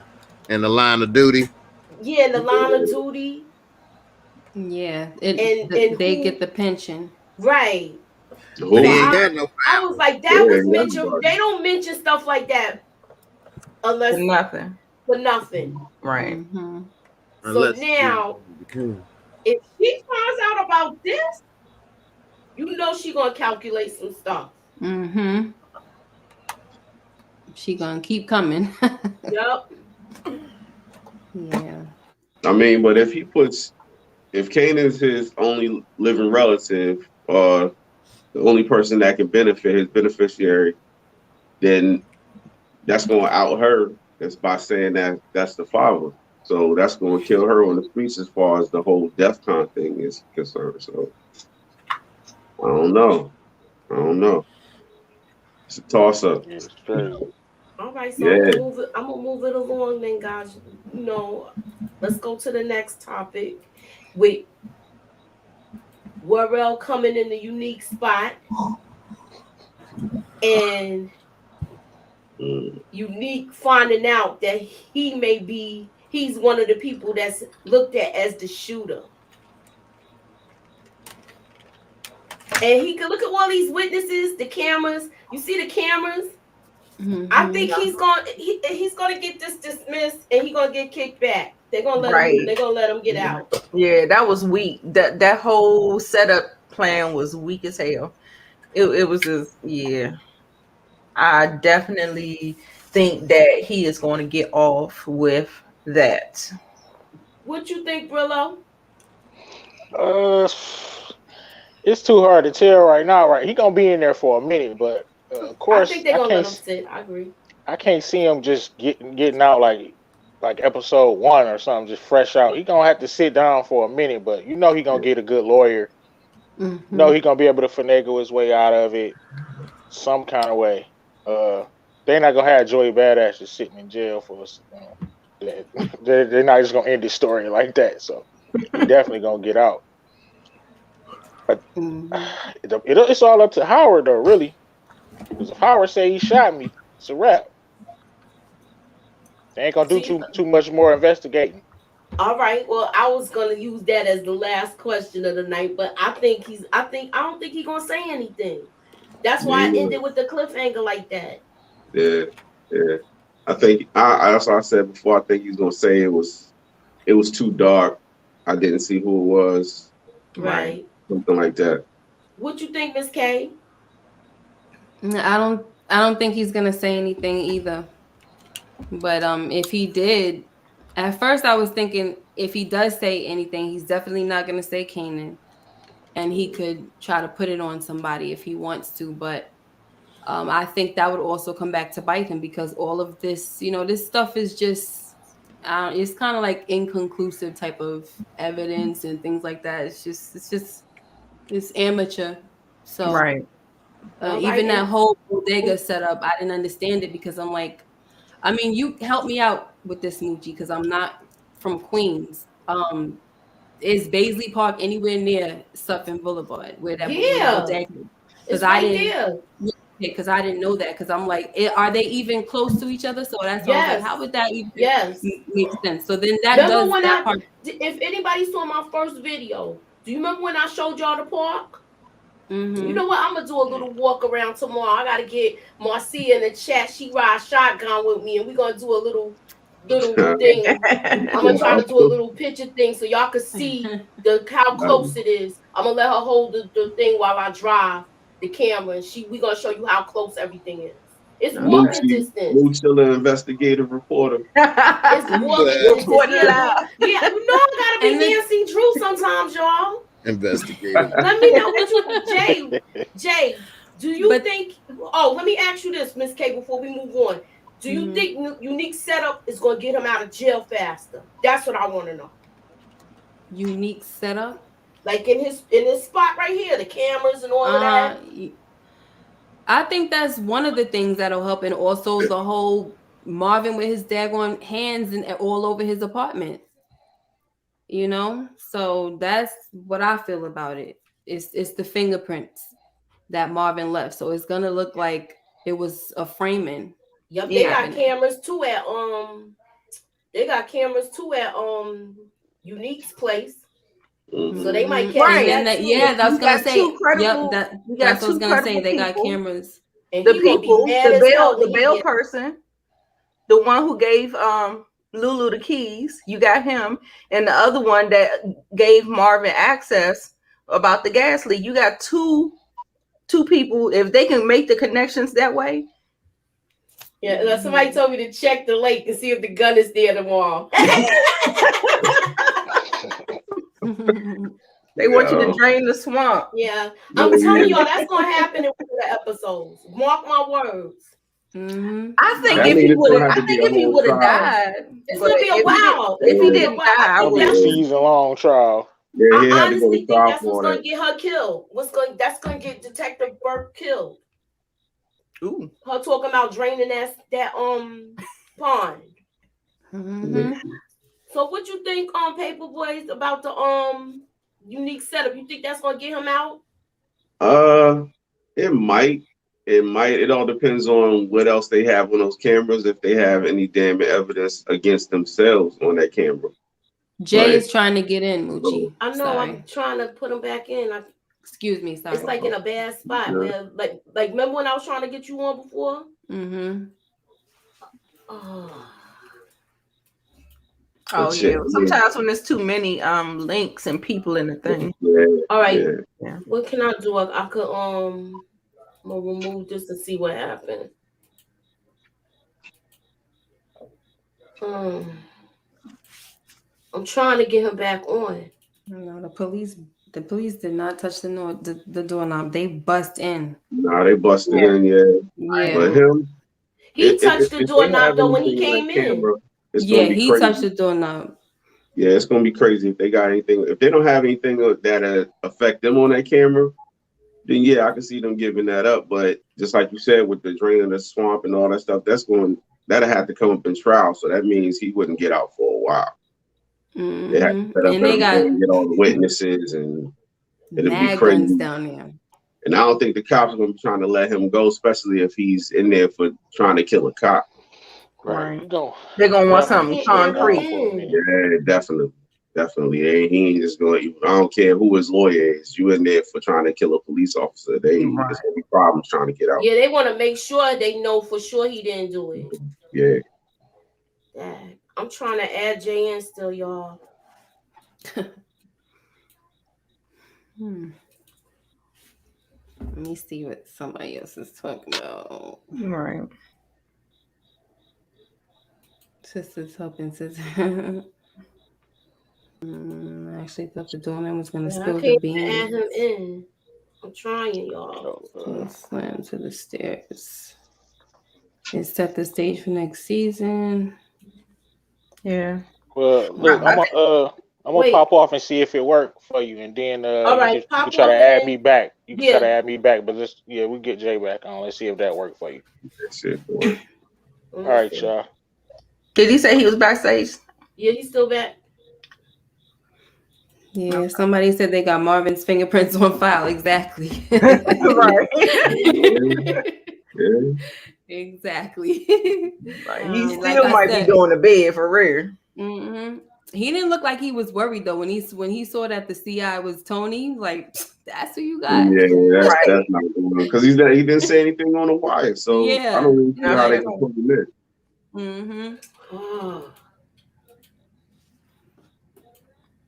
in the line of duty. Yeah, in the line of duty. Yeah, they get the pension. Right. But he ain't got no. I was like, that was mentioned. They don't mention stuff like that unless for nothing. Right. Mm-hmm. So now, if she finds out about this, you know she gonna calculate some stuff. Mm-hmm. She gonna keep coming. Yep. Yeah. I mean, but if Kanan's his only living relative, or the only person that can benefit, his beneficiary, then that's going to out her. That's by saying that that's the father. So that's going to kill her on the streets as far as the whole DEFCON thing is concerned. So I don't know. It's a toss up. Yeah, it's crazy. All right, so I'm gonna move it along then, guys. Let's go to the next topic with Warrell coming in the unique spot and Unique finding out that he's one of the people that's looked at as the shooter. And he can look at all these witnesses, the cameras. You see the cameras? Mm-hmm. I think he's gonna get this dismissed and he's gonna get kicked back. They're gonna let him get out. Yeah, that was weak. That whole setup plan was weak as hell. It was just I definitely think that he is going to get off with that. What you think, Brillo? It's too hard to tell right now. Right, he gonna be in there for a minute, but of course, I think they're gonna let him sit. I agree. I can't see him just getting out like episode 1 or something, just fresh out. He gonna have to sit down for a minute, but he gonna get a good lawyer. Mm-hmm. He gonna be able to finagle his way out of it some kind of way. They're not gonna have Joey Badass just sitting in jail for us. They're not just gonna end this story like that. So he definitely gonna get out. But it's all up to Howard though, really. Because if Howard say he shot me, it's a wrap. They ain't gonna do too much more investigating. All right. Well, I was gonna use that as the last question of the night, but I don't think he's gonna say anything. That's why I ended with the cliffhanger like that. Yeah. I think that's what I said before. I think he's gonna say it was too dark. I didn't see who it was. Right. Something like that. What you think, Miss K? I don't think he's gonna say anything either. But if he did, at first I was thinking if he does say anything, he's definitely not gonna say Kanan. and he could try to put it on somebody if he wants to. But I think that would also come back to bite him, because all of this, this stuff is just, it's kind of like inconclusive type of evidence and things like that. It's amateur. So Right. All right, even that and whole bodega setup, I didn't understand it, because I'm like, I mean, you help me out with this, Moochie, because I'm not from Queens. Is Baisley Park anywhere near Sutphin Boulevard where the yeah, bodega is? Because it's I right didn't, there. because I didn't know that. Because I'm like, are they even close to each other? So that's why I was like, Yes, how would that even yes. make sense? So then that Remember does when that part. if anybody saw my first video, do you remember when I showed y'all the park? You know Mm-hmm. what? I'm gonna do a little walk around tomorrow. I gotta get Marcia in the chat. She rides shotgun with me, and we're gonna do a little thing. I'm gonna try to do a little picture thing so y'all can see the how close it is. I'm gonna let her hold the thing while I drive the camera, and we gonna show you how close everything is. It's walking Moochie, distance. Moochie, investigative reporter. It's walking distance. Reporting Yeah, live. yeah. You know I gotta And be the Nancy Drew sometimes, y'all. Investigative. Let me know what you, Jay. Do you but think? Oh, let me ask you this, Miss K, before we move on. Do you mhm. think unique setup is going to get him out of jail faster? That's what I want to know. Unique setup. Like in his spot right here, the cameras and all of Uh, that. I think that's one of the things that'll help, and also the whole Marvin with his daggone hands and all over his apartment. So that's what I feel about it. It's the fingerprints that Marvin left, so it's gonna look like it was a framing Yep, they Yeah. got happening. cameras too at They got cameras too at Unique's place, so they might catch And Right. then that that, yeah, too. that's You gonna got two say, yep, credible. that You got that's what I was two gonna say. credible They got people. cameras. And The he gonna be people, mad as hell when the he bail get. person, the one who gave Lulu the keys. You got him, and the other one that gave Marvin access about the gas leak. You got two people. If they can make the connections that way, Yeah, somebody told me to check the lake and see if the gun is there tomorrow. they want you to Yo, drain the swamp. Yeah, I'm telling yeah. y'all that's gonna happen in one of the episodes. Mark my words. I think I if mean, he it's would have, gonna have I to be think a if he whole would have trial. died, It's but gonna be a while. It's if he gonna be a didn't while. die, I I think Probably a would. that's. season long trial. Yeah, he I had to go to honestly think trial that's what's for gonna that. get her killed. That's gonna get Detective Burke killed. Ooh. Her talking about draining that pond. Mm-hmm. So what you think on Paper Boys about the unique setup? You think that's gonna get him out? Uh, it might. It might. It all depends on what else they have on those cameras. If they have any damn evidence against themselves on that camera. Jay But is trying to get in, so, Moochie. I know. I'm Sorry. trying to put him back in. Excuse me. It's Sorry. like in a bad spot yeah. where, like remember when I was trying to get you on before? Mm-hmm. Oh, Oh But shit, yeah. Sometimes when there's too many links and people in the thing. yeah, all right. yeah. Yeah. What can I do? I could I'm gonna remove this and see what happened. Um, I'm trying to get him back on. No, the police did not touch the doorknob. They bust in. Nah, they busted Yeah. in, yeah. Yeah. But him, He touched the if they doorknob have though when he anything on that came in. camera, it's Yeah, gonna be he touched crazy. the doorknob. Yeah, it's gonna be crazy if they got anything. If they don't have anything that affect them on that camera, then yeah, I can see them giving that up. But just like you said, with the draining the swamp and all that stuff, that'll have to come up in trial. So that means he wouldn't get out for a while. They have to set up And they got everything, get all the witnesses, and it'll be mad guns crazy. down there. And I don't think the cops are gonna be trying to let him go, especially if he's in there for trying to kill a cop. Right. Right. You go. They're gonna want Marvin something gonna Can't stay let him down concrete. for a in. minute. Yeah, definitely. He ain't just going. I don't care who his lawyer is. You in there for trying to kill a police officer? Right. It's gonna be problems trying to get out. Yeah, they want to make sure they know for sure he didn't do it. Yeah. Dang. I'm trying to add Jay in still, y'all. Hmm. Let me see what somebody else is talking about. Right. Sister's helping sister. actually thought the doorman was gonna I spill can't the even add beans. him in. I'm trying, y'all. He slammed to the stairs. It set the stage for next season. Yeah. Well, look, I'm gonna Wait. pop off and see if it worked for you, and then All you right, can pop try to off add and me back. You can try to yeah. add me back, but let's we get Jay back on. Let's see if that worked for you. That shit work. All Let me right, see. y'all. Did he say he was backstage? Yeah, he's still back. Yeah, somebody said they got Marvin's fingerprints on file. Exactly. Right. Yeah. Exactly. Like, he Um, still might be going to bed for real. Mm-hmm. He didn't look like he was worried though when he saw that the CI was Tony. Like, that's who you got. Yeah, that's Right. not going on because he didn't say anything on the wire, so Yeah. I don't really see Not how they at can all. put him in. Mm-hmm. oh,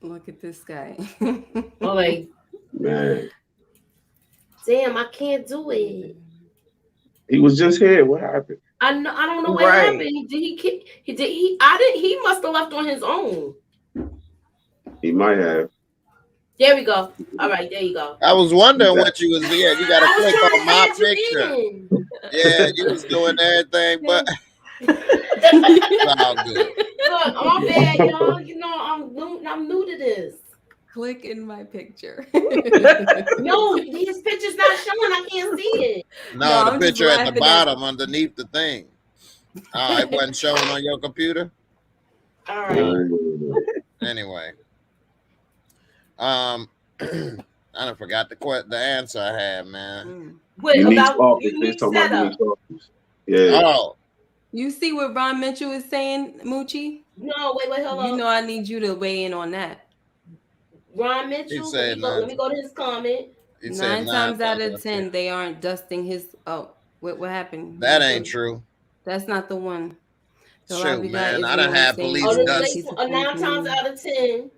Look at this guy. like, Man, damn, I can't do it. he was just here. What happened? I don't know what Right. happened. Did he? Did he? I didn't. He must have left on his own. He might have. There we go. All right, there you go. I was wondering what you was. Yeah, you got to I was click trying on to my add you picture. in. Yeah, you was doing everything, but it's all good. Look, my bad, y'all. You know, I'm new to this. Click in my picture. No, his picture's not showing. I can't see it. No, No, the I'm just picture at the laughing at- bottom underneath the thing. It wasn't showing on your computer. All right. Anyway, I done forgot the answer I had, man. What Unique about office. They're unique talking about setup? unique office. Yeah. Oh, You see what Ron Mitchell is saying, Moochie? No, wait, hold You on. know I need you to weigh in on that. Ron he Mitchell. said Let me go to his comment. He said 9 times out of 10. 10, they aren't dusting his. Oh, what happened? That ain't true. That's not the one. The Shoot, Lavi guy man, isn't I done on the had same police Oh, boat. this dust. late, He's a 9 times policeman. out of 10,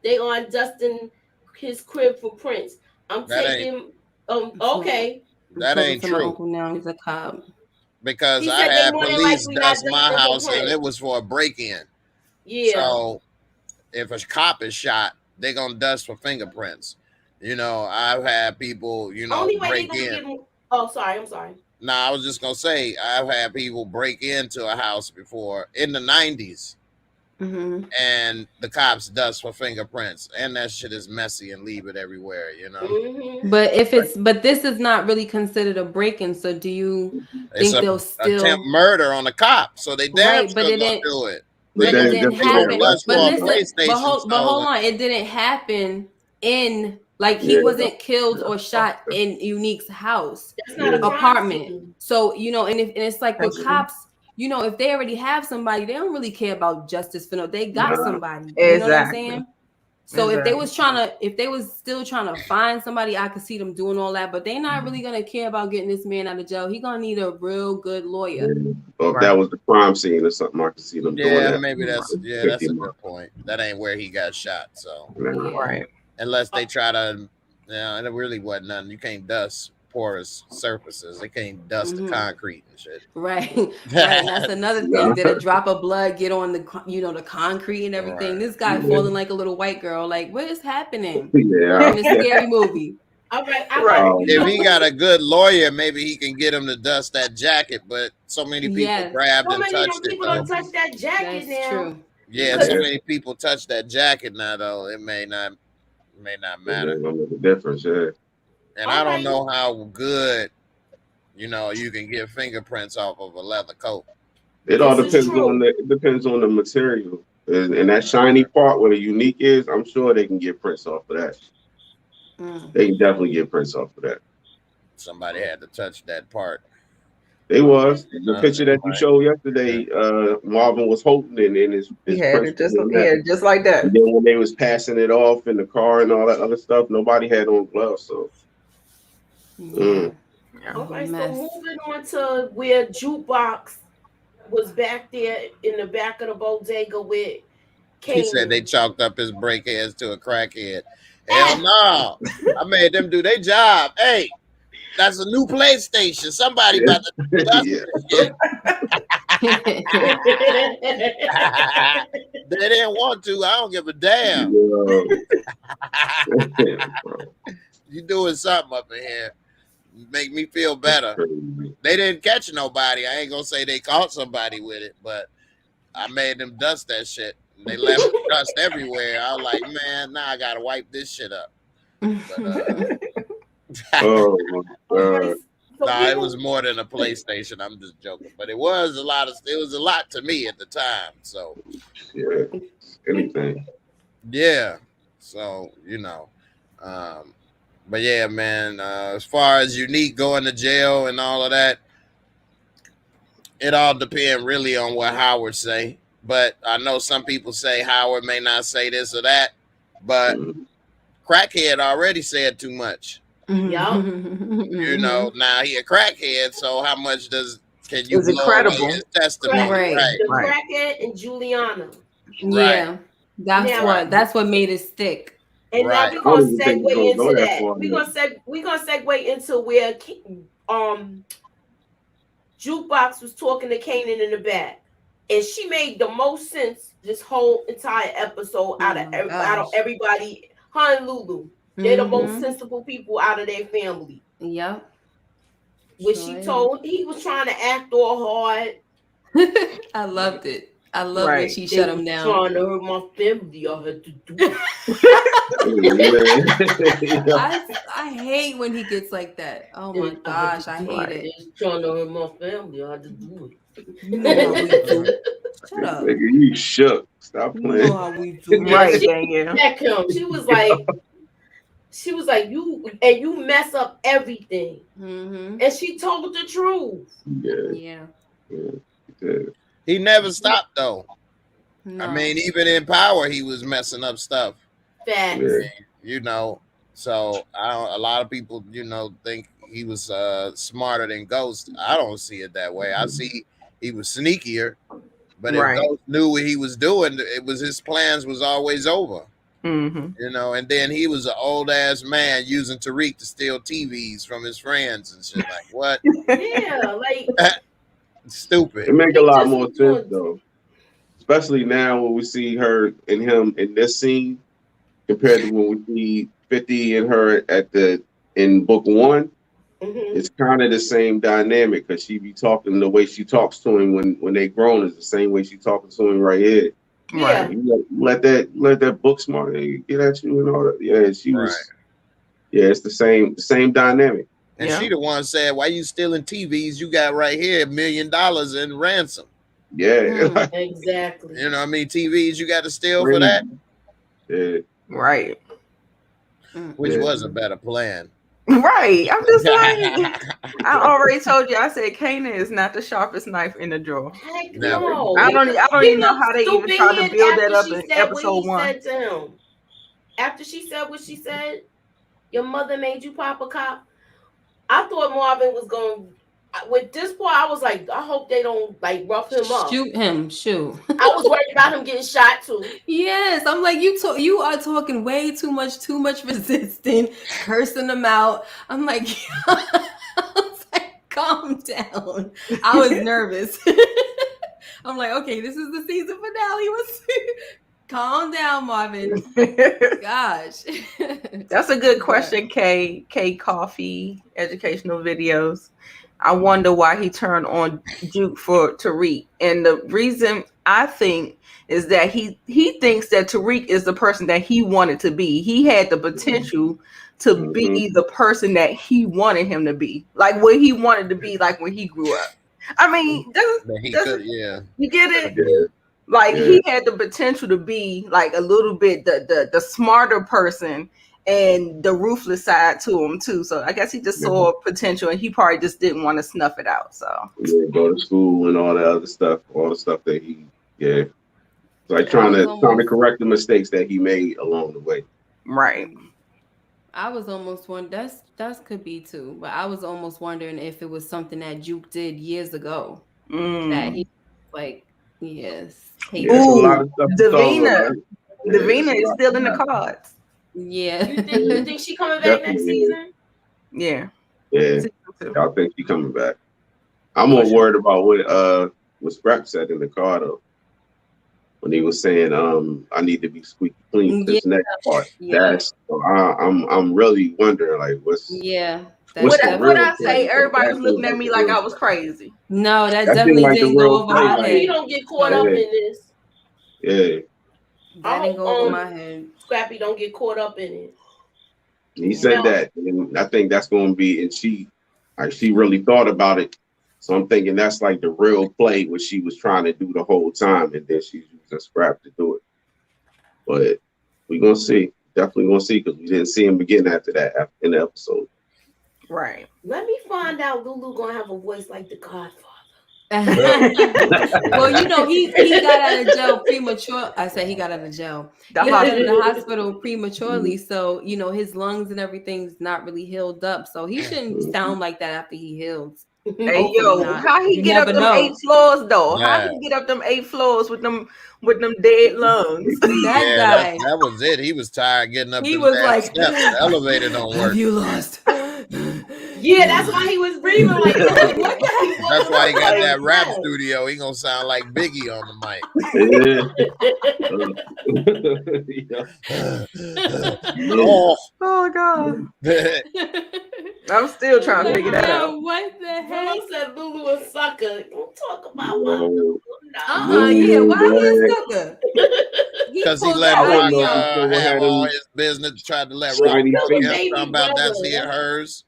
they are dusting his crib for prints. I'm That taking. Okay. That talking ain't to my true. uncle now. He's a cop. Because He I said they had more than police likely not dust my dusting house for and prints. it was for a break-in. Yeah. So if a cop is shot, they're gonna dust for fingerprints. You know, I've had people, Only way they break gonna in. give. Oh, sorry. I'm sorry. No, I was just gonna say I've had people break into a house before in the 90s, Mm-hmm. and the cops dust for fingerprints, and that shit is messy and leave it everywhere. Mm-hmm. But this is not really considered a break-in. So do you It's think a they'll still attempt murder on a cop, so they damn right? But sure it gonna didn't. do it. But But then it it didn't just happen. Dust But for a listen, PlayStation but hold stolen. on. It didn't happen in like he Yeah. wasn't killed or shot in Unique's house, That's not a crime apartment. scene. So and it's like with That's true. cops, if they already have somebody, they don't really care about justice for no. They got Nah. somebody. You know what I'm Exactly. saying? So if they Exactly. was still trying to find somebody, I could see them doing all that, but they're not really gonna care about getting this man out of jail. He gonna need a real good lawyer. Yeah. Or if that was the crime scene or something, I could see them doing Yeah, that. maybe that's a good point. That ain't where he got shot. So Right. unless they try to, and it really wasn't nothing. You can't dust porous surfaces. They can't dust the concrete and shit. Right. Right. And that's another thing. Did a drop of blood get on the the concrete and everything? Right. This guy falling like a little white girl. Like, what is happening Yeah. in a scary movie? All right. Right. If he got a good lawyer, maybe he can get him to dust that jacket. But so many people Yes. grabbed So and many of touched them it. people Though. don't touch that jacket That's now. true. Yeah, Because- so many people touch that jacket now. Though it may not matter. Gonna make a difference. Yeah. And I don't know how good, you can get fingerprints off of a leather coat. It all This is depends on the material. And that shiny part where the unique is, I'm sure they can get prints off of that. They can definitely get prints off of that. Somebody had to touch that part. They was the picture that you showed yesterday. Marvin was holding it, and his He had prints it just was in that. just like that. And then when they was passing it off in the car and all that other stuff, nobody had on gloves. So Okay, so moving on to where Jukebox was back there in the back of the bodega with Kanan. He said they chalked up his breakheads to a crackhead. Hell no. I made them do their job. Hey, that's a new PlayStation. Somebody about to dust this shit. They didn't want to. I don't give a damn. You doing something up in here. Make me feel better. They didn't catch nobody. I ain't gonna say they caught somebody with it, but I made them dust that shit. They left dust everywhere. I was like, man, now I gotta wipe this shit up. But, Oh my God. nah, it was more than a PlayStation. I'm just joking, but it was a lot to me at the time. So Yeah, anything. yeah, so but yeah, man. As far as Unique going to jail and all of that, it all depends really on what Howard say. But I know some people say Howard may not say this or that, but Crackhead already said too much. Yup. Now he a crackhead, so how much can you Is it blow away credible? his testimony? Right. The crackhead and Juliana. Yeah, Now- that's what made it stick. And now Right. we're I gonna don't even think segue we're gonna into go that that. far We're gonna segue into where Jukebox was talking to Kanan in the back, and she made the most sense this whole entire episode out of everybody. Her and Lulu, they're the most sensible people out of their family. Yep. When she told he was trying to act all hard, I loved it. I love when she they shut him was down. trying to hurt my family. I had to do it. I hate when he gets like that. Oh my gosh, I hate it. He's trying to hurt my family. I had to do it. You know how we do. Shut up. Nigga, you shook. Stop You playing. know how we do. Right, She Danielle. checked him. She was like, you mess up everything. Mm-hmm. And she told the truth. Yeah. He never stopped though. No. I mean, even in Power, he was messing up stuff. Facts. So a lot of people, think he was smarter than Ghost. I don't see it that way. I see he was sneakier, but if Ghost knew what he was doing, it was his plans was always over. And then he was an old ass man using Tariq to steal TVs from his friends and shit. Like what? Yeah, like stupid. It make a lot more sense though, especially now when we see her and him in this scene compared to when we see 50 and her in book one. It's kind of the same dynamic because she be talking the way she talks to him when they grown is the same way she talking to him right here. Yeah. You let that book smart get at you and all that. Yeah, she was. Yeah, it's the same dynamic. And she the one said, "Why you stealing TVs? You got right here $1 million in ransom." Yeah, exactly. You know what I mean? TVs you got to steal for that. Yeah. Right. Which was a better plan. Right. I'm just like, I already told you. I said Kanan is not the sharpest knife in the drawer. Heck Never. no. I don't even know how they even Stupid tried to build that up after in she said episode what he 1. said to him. After she said what she said, your mother made you pop a cop. I thought Marvin was going. With this part, I was like, I hope they don't like rough him up. Shoot him. Shoot. I was worried about him getting shot too. Yes, I'm like you are talking way too much resisting, cursing them out. I'm like, I was like, calm down. I was nervous. I'm like, okay, this is the season finale. Calm down, Marvin. Gosh. That's a good question, K Coffee Educational Videos. I wonder why he turned on Juke for Tariq. And the reason I think is that he thinks that Tariq is the person that he wanted to be. He had the potential to be the person that he wanted him to be. Like what he wanted to be like when he grew up. I mean, you get it? Yeah. Like he had the potential to be like a little bit the smarter person and the ruthless side to him too. So I guess he just saw potential and he probably just didn't want to snuff it out. So go to school and all that other stuff, all the stuff that it's like trying to correct the mistakes that he made along the way. Right. I was almost wondering that could be too, but I was almost wondering if it was something that Juke did years ago that he like yes. Ooh, Davina is still in the cards. Yeah. You think she coming back next season? Yeah. Yeah. I think she coming back. I'm more worried about what what Scrap said in the car though. When he was saying, I need to be squeaky clean for Yeah, this next part. yeah, That's I'm really wondering like yeah. what's That the What real I definitely. play? say? 'Cause Everybody that was seems looking at like me the like real I was play. crazy. No, that That seems definitely like the didn't go real over play. her I hope he Like, head. don't get caught No, up yeah, in this. yeah. I that didn't hope go over my head. Scrappy don't get caught up in it. He Yeah. said that, and I think that's going to be. And she really thought about it. So I'm thinking that's like the real play, what she was trying to do the whole time, and then she's using Scrap to do it. But we're gonna see. Definitely gonna see because we didn't see him again after that in the episode. Right. Let me find out Lulu gonna have a voice like the Godfather. Well, he got out of jail premature. I said he got out of jail. The He got out of the hospital. hospital prematurely, so his lungs and everything's not really healed up. So he shouldn't sound like that after he heals. Hey Hopefully yo, not. how he You get up never them 8 know. floors though? How Yeah. he get up them 8 floors with them dead lungs? That Yeah, guy, that was it. He was tired getting up he them was damn like, steps. The elevator don't "Have work. you lost?" Yeah, that's why he was breathing like that. Like, what the heck? That's why he got Like that rap that. studio. He gonna sound like Biggie on the mic. Yeah. Oh. Oh god. Yeah, I'm still trying to figure that out. Yo, what the heck? Bro said Lulu a sucker. Don't talk about my Yo, Lulu. Yeah. Lulu, Why he a man. sucker? He because he pulled let I that wouldn't Rock ID know if he out. still have had all him his business. Tried to let She Rock shiny killed fuck the face. him. baby Talking about that's brother. hers.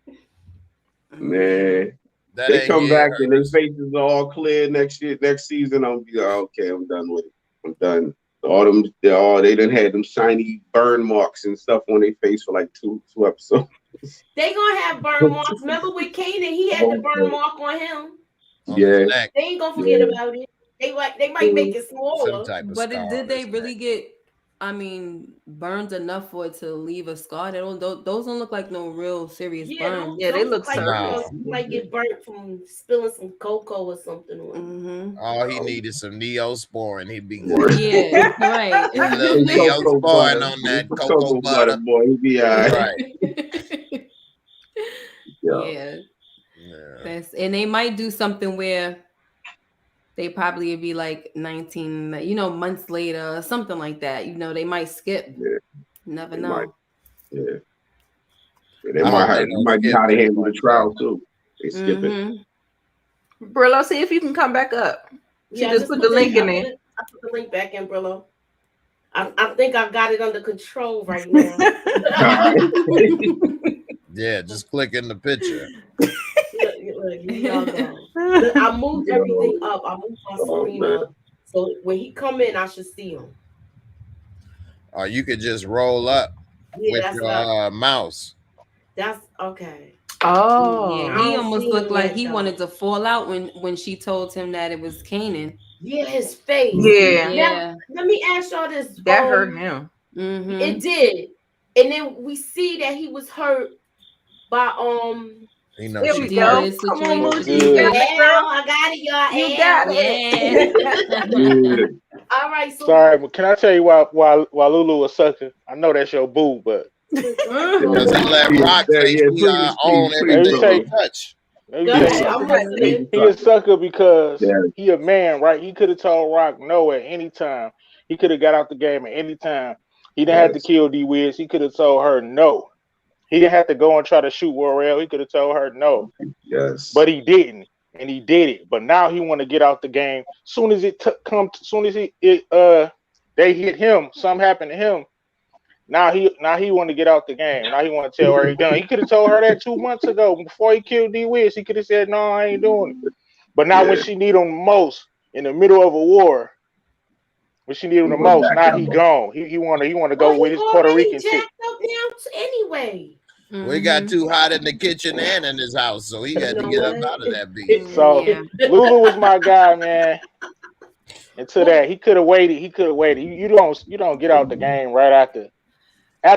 Man, That they ain't come back and their hers. faces are all clear next season. I'll be like, okay, I'm done with it. I'm done. All them, they done had them shiny burn marks and stuff on their face for like two episodes. They gonna have burn marks. Remember with Kanan, he had the burn mark on him. On his Yeah, neck. They ain't gonna forget about it. They might make it Some smaller. type of But scar did on they his really neck. get? I mean, burned enough for it to leave a scar? They don't. Those don't look like no real serious Yeah, burns. Yeah, they those look like No. you might get burnt from spilling some cocoa or something on. Mm-hmm. All he needed some Neosporin. He'd be good. Yeah, right. A little some cocoa Neosporin butter, on that some cocoa butter. boy. He be alright. Right. Yeah. Yeah, Yeah. and they might do something where they probably would be like 19, months later or something like that. They might skip. Yeah. Never They know. might. Yeah. They I hope they don't might be skip how they too handle the much, trial though. too. They skip it. Brillo, see if you can come back up. She Yeah, I just put the link in there. I put the link back in, Brillo. I think I got it under control right now. Yeah, just click in the picture. Look, here y'all go. Look, I moved everything up. I moved my screen man. up. So when he come in, I should see him. Or you could just roll up Yeah, with that's your mouse. That's okay. Oh. Yeah, I he don't almost see looked him like yet, he though. wanted to fall out when she told him that it was Kanan. Yeah, his face. Yeah. Yeah. Let me ask y'all this. That hurt him. Mm-hmm. It did. And then we see that he was hurt by You know, There she we Deal go. with his Come on, Moochie. situation. You Yeah. got it, girl. I got it, y'all. You got it. Yeah. All right, so Sorry, but can I tell you why Lulu a sucker? I know that's your boo, but because he let Yeah, Rock say yeah, she please, own please, let me everything tell he you, touch. let me go tell ahead. you, I'm listening. he a sucker because Yeah. he a man, right? He could have told Rock no at any time. He could have got out the game at any time. He didn't have to Yes. kill D Wiz. He could have told her no. He didn't have to go and try to shoot Warrell. He could have told her no, Yes. but he didn't, and he did it. But now he want to get out the game. Soon as they hit him, something happened to him. Now he want to get out the game. Now he want to tell her he done. He could have told her that 2 months ago before he killed D Wiz. He could have said, "No, I ain't doing it." But now when Yeah. she need him most in the middle of a war, when she need him He the went most, back now out. he gone. He want to Well, go with he his Puerto already Rican chick. jacked up now anyway. We got too hot in the kitchen and in his house, so he You had to know get up what? out of that beast. So Yeah. Lulu was my guy, man. Until that, he could have waited. You don't get out the game right after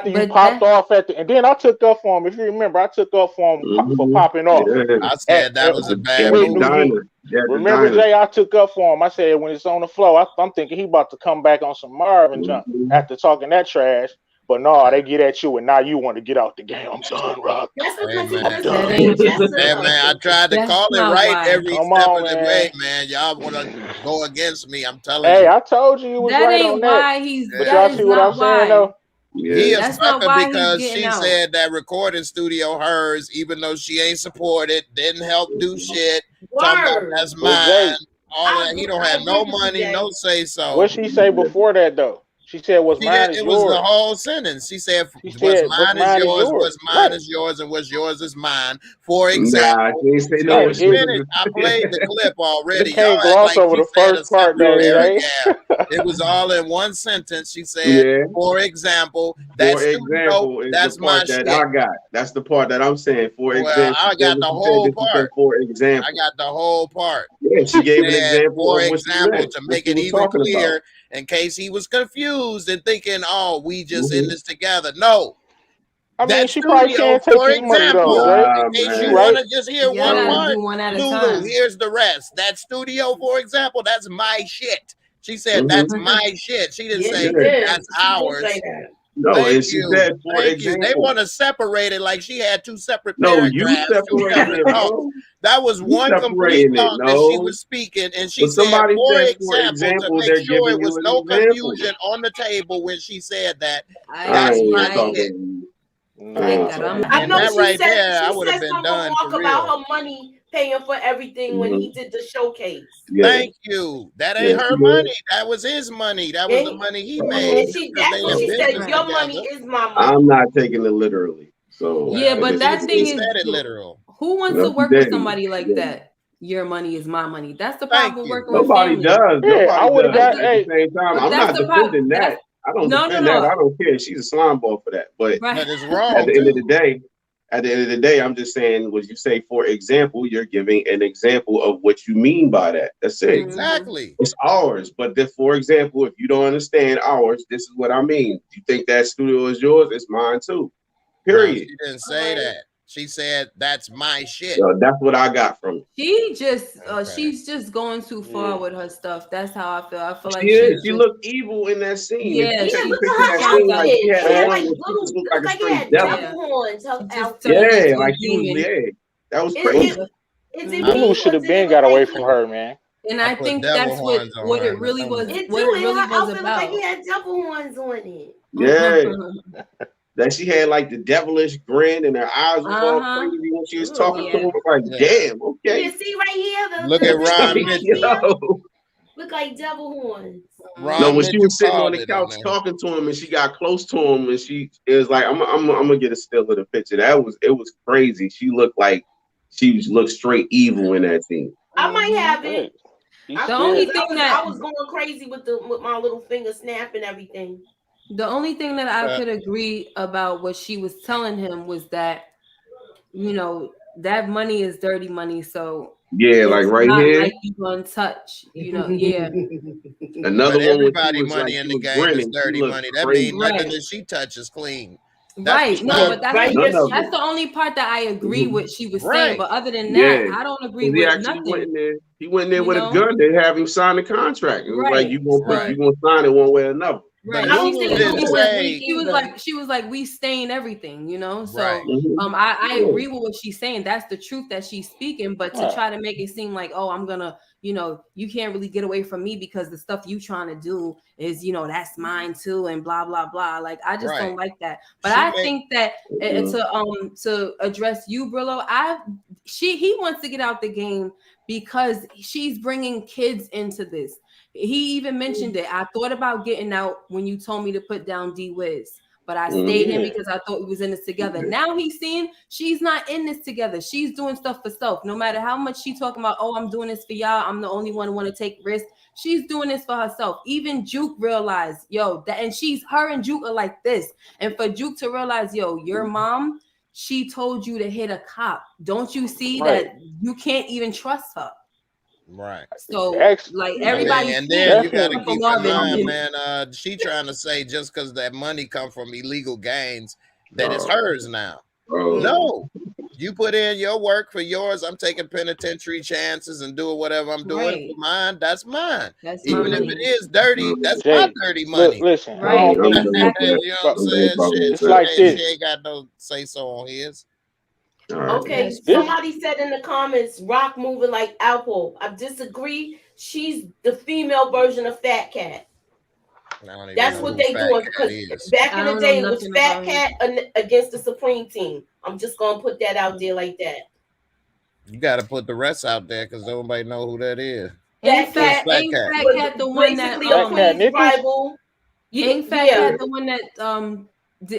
you But popped that off and then I took up for him. If you remember, I took up for him for Mhm. popping off. Yeah. I said that was a bad Yeah, the Wait, move. diner. Yeah, the remember, diner. Jay? I took up for him. I said when it's on the floor, I'm thinking he about to come back on some Marvin jump Mhm. after talking that trash. But no, they get at you, and now you want to get out the game. I'm done, Rock. That's Hey, because he man. wants That to ain't- Jessica. Hey, man, I tried to That's call it not right why. every Come step on, of the man. way, man. Y'all want to go against me. I'm telling Hey, you. I told you was That right ain't on that. why he's. But That y'all is see what I'm not saying, why. though? He Yeah. a That's not sucker why he's because getting she out. said that recording studio hers, even though she ain't supported, didn't help do shit. Talking about Word. that's Well, mine. Jay, All I that. He agree, don't I have agree no with you, money, Jay. no say so. what she say before that, though? She said, what's She mine did, is it was the yours. whole sentence. She said, She "What's said, what's mine is yours. What's mine Right, is yours, and what's yours is mine." For Nah, example, she ain't say she no right. what didn't she It, finish. I played the clip you already. Y'all can't act gloss like over she the said a first part, separate though, Yeah, Jay. paragraph. It was all in one sentence. She said, yeah. "For example, that For studio, example, is the that's my part that shit." I got. That's the part that I'm saying. For Well, example, I then got when the she said whole this, she said, part. for I example. got the whole part. Yeah, she gave an Said, example for of what she example, meant, to what make she it was even talking about. clear, in case he was confused and thinking, "Oh, we just in Mhm. this together." No, I mean, that she probably studio, can take for his money, though, example, Jay. in Nah, case She you man. want right. to just hear Y'all one gotta part, do one at a Lulu, time. here's the rest. That studio, for example, that's my shit. She said, "That's Hmm. my shit." She didn't Yeah, say, she Yeah. did. "That's She did say ours." that. No, Thank and she you. said, for Thank you. They example. want to separate it like she had two separate No, you paragraphs, two separating separate it, thoughts. bro. That was You one complete separating it. thought that she No. was speaking. And she When said, somebody for says, for example, to example, make they're sure giving it was you an no example. confusion on the table when she said that, I that's ain't my I talking shit. to you. I Ay, ain't Nah, talking man. to I caramba. And know that you. she right said there, I she would have said been something done for walk about real. her money paying for everything when Hmm. he did the showcase. Yeah, Thank you. That yeah, ain't her she did. money. That was his money. That was the And, money he Oh, made and just she because that's they what in she oh. said. business Right. Your money together. is my I'm money. not taking it literally. So Yeah, Well, but it is that what it thing she is. is, said it literal. who wants No, to she work with didn't. somebody She like didn't. that? Your money is my money. That's the Thank problem with you. working with Nobody family. does. Yeah, I Nobody would have does. That's But got. the, at the Hey, same time, but I'm that's not the problem. defending That's that. I don't no, no, defend that. no. I don't care. She's a slime ball for that. But Right. But it's at wrong the end of the too. day, I'm just saying, when you say, for example, you're giving an example of what you mean by that. That's it. Hmm. Exactly. It's ours. But then, for example, if you don't understand ours, this is what I mean. You think that studio is yours? It's mine too. No, Period. she didn't All say right. that. She said, "That's my shit." So that's what I got from it. Okay. She's just going too far yeah. with her stuff. That's how I feel. I feel She like she's is. She just, looked evil in that scene. If you yeah, Yeah, take a she look picture of at she that her turned scene, up. like she outfit. had She had on Man, like when she just little. looked It like looked a like he straight had devil. devil Yeah, horns. Her she just turned outfit. Yeah, into a like she was. demon. Yeah, that was Is crazy. it? Is it Lulu me Mm-mm. should or have did it been look got like away from he? her, man. And I I put think devil that's horns on what her it in the really was, comments. It what do, it and really her was outfit looked like he about. had devil horns on it. Yeah, that she had like the devilish grin and her eyes was all Uh-huh. crazy when she was talking to Ugh. Yeah. him. I'm like, Yeah. damn, Yeah, okay. see right here, Look the at picture Ron right Mitchell. here Yo. look like devil horns. No, Ron when she Mitchell was sitting on called the it on couch there. talking to him and she got close to him and it was like, I'm gonna get a still of the picture. It was crazy. She looked like looked straight evil in that scene. I might Mhm. have it. Hey, he I The because only scared. thing I that was going crazy with my little finger snap and everything. the only thing that I Uh, could agree about what she was telling him was that, that money is dirty money, so Yeah, like it's right not here. like you gonna touch, yeah. Another but one where she everybody was like money in she the was game is grinning. She dirty looked money. That means crazy. nothing Right. that she touches clean. That's Right. what's No, Yeah, wrong but with that's right her. here. None of that's them. the only part that I agree Mhm. with she was saying. Right. But other than that, Yeah. I don't agree Because he with actually went nothing, in there. He went in there you with a know? gun. They have him sign the contract. It was like Right. you gonna Right. So sign it one way or another. But right. I don't She Lulu think said didn't Lulu she was was say weak either. she was like we stain everything, right. So Mhm. I Yeah. agree with what she's saying. That's the truth that she's speaking, but to Right. try to make it seem like, oh, I'm gonna, you can't really get away from me because the stuff you trying to do is, that's mine too, and blah blah blah. Like I just Right. don't like that. But She I make think that Mhm. to address you, Brillo, he wants to get out the game because she's bringing kids into this. He even mentioned it. I thought about getting out when you told me to put down D Wiz, but I stayed in Mhm. Yeah. because I thought we was in this together. Yeah. Now he's seeing she's not in this together. She's doing stuff for self. No matter how much she talking about, oh, I'm doing this for y'all. I'm the only one who want to take risks. She's doing this for herself. Even Juke realized, and her and Juke are like this. And for Juke to realize, your mom, she told you to hit a cop. Don't you see Right. that you can't even trust her? right. So, Ex- like, I yeah, mean, everybody's and seeing then it you got to except definitely. for keep in Marvin. mind, Um, man. She trying to say just because that money come from illegal gains that it's oh, hers now. bro. No, You put in your work for yours. I'm taking penitentiary chances and doing whatever I'm doing Right. for mine. That's mine. That's my Even if money. it is dirty, that's my Jay, dirty look, money. listen. I Right. don't think Exactly. You know what I'm but saying? Shit, it's like she this. ain't got no say so on his. All right. Okay, That's This true. somebody said in the comments, Rock moving like Apple. I disagree. She's the female version of Fat Cat. I don't even That's know what who they Fat doing Cat because is. back I in the don't know day it was nothing Fat about Cat against the Supreme Team. I'm just gonna put that out there like that. You got to put the rest out there because nobody know who that is. Ain't Fat Who's Cat Fat Fat ain't Cat? Fat was Cat the one that basically a Fat Cat Queen's Nichols? rival. ain't Fat Yeah, Cat the one that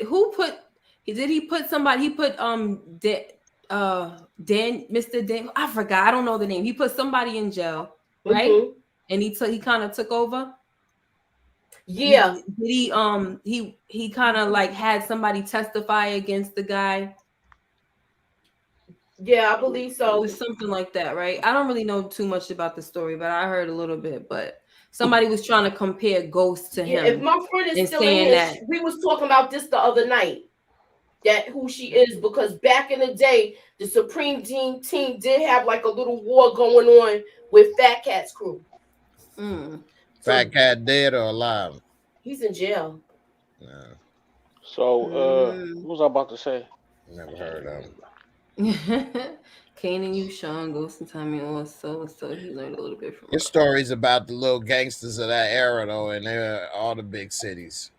who put he put somebody he put Dan Mr. Dan I forgot I don't know the name. He put somebody in jail, right? mhm. And he kind of took over. Yeah, He kind of like had somebody testify against the guy. yeah, I believe It so. was something like that, right? I don't really know too much about the story, but I heard a little bit. But somebody was trying to compare Ghost to Yeah, if him my friend is and still in saying here, that we was talking about this the other night. That who she is because back in the day, the Supreme team did have like a little war going on with Fat Cat's crew. mm. So Fat Cat dead or alive? he's in jail. No, so Mm. what was I about to say? never heard of him. Kanan, you, Sean, Ghost, and Tommy also. So he learned a little bit from His us. stories about the little gangsters of that era, though, and they're all the big cities.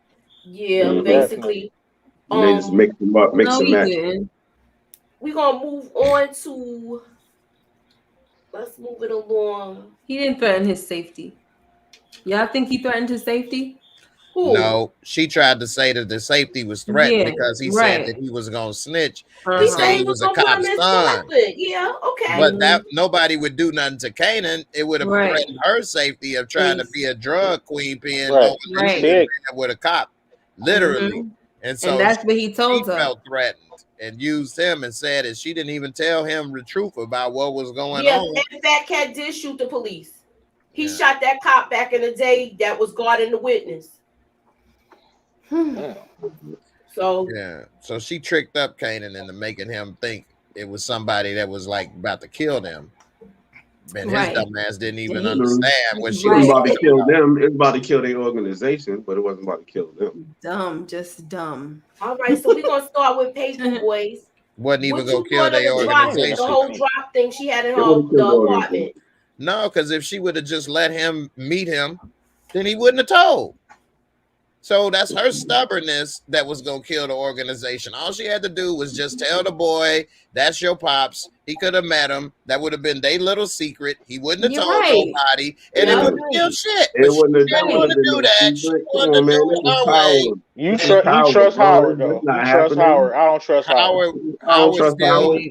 Yeah, Mhm. basically. And they just mix them up, mix No, and he match. didn't. We're gonna move on to let's move it along. He didn't threaten his safety. Y'all think he threatened his safety? Who? No, she tried to say that the safety was threatened Yeah, because he said that right. he was going to snitch and He say said Uh-huh. he he was was a gonna put him cop's in son. selected. Yeah, okay. But that nobody would do nothing to Kanan. It would have Right. threatened her safety of trying to be a drug queen pin, Right. knowing that He she Right. was said there with a cop, literally. Mhm. And And so that's what he she told her. felt threatened and used him and said that she didn't even tell him the truth about what was going Yeah, on. and Fat Cat did shoot the police. He Yeah. shot that cop back in the day that was guarding the witness. Damn. So Yeah. So she tricked up Kanan into making him think it was somebody that was like about to kill them. And his Right. dumb ass didn't even He- understand what she It was was Right. about to talking kill about. them. It was about to kill their organization, but it wasn't about to kill them. Dumb, just dumb. all right, so we're gonna start with Paper Boys. Wasn't even What gonna you kill thought of their the Yeah, drop, yeah, the organization. whole 16. drop thing she had in It would have the killed the organization. apartment? No, because if she would have just let him meet him, then he wouldn't have told. So that's her stubbornness that was gonna kill the organization. All she had to do was just tell the boy, "That's your pops." He could have met him. That would have been their little secret. He wouldn't have You're told right. nobody, and it Yeah. would have killed shit. It But she wouldn't have. That didn't wouldn't want have to been do no that. She secret. Come wanted on, to man. do This it is her way. Howard. You This is you trust bro. Howard That's though. not You trust happening. Howard. I don't trust Howard. I don't Howard trust still Howard.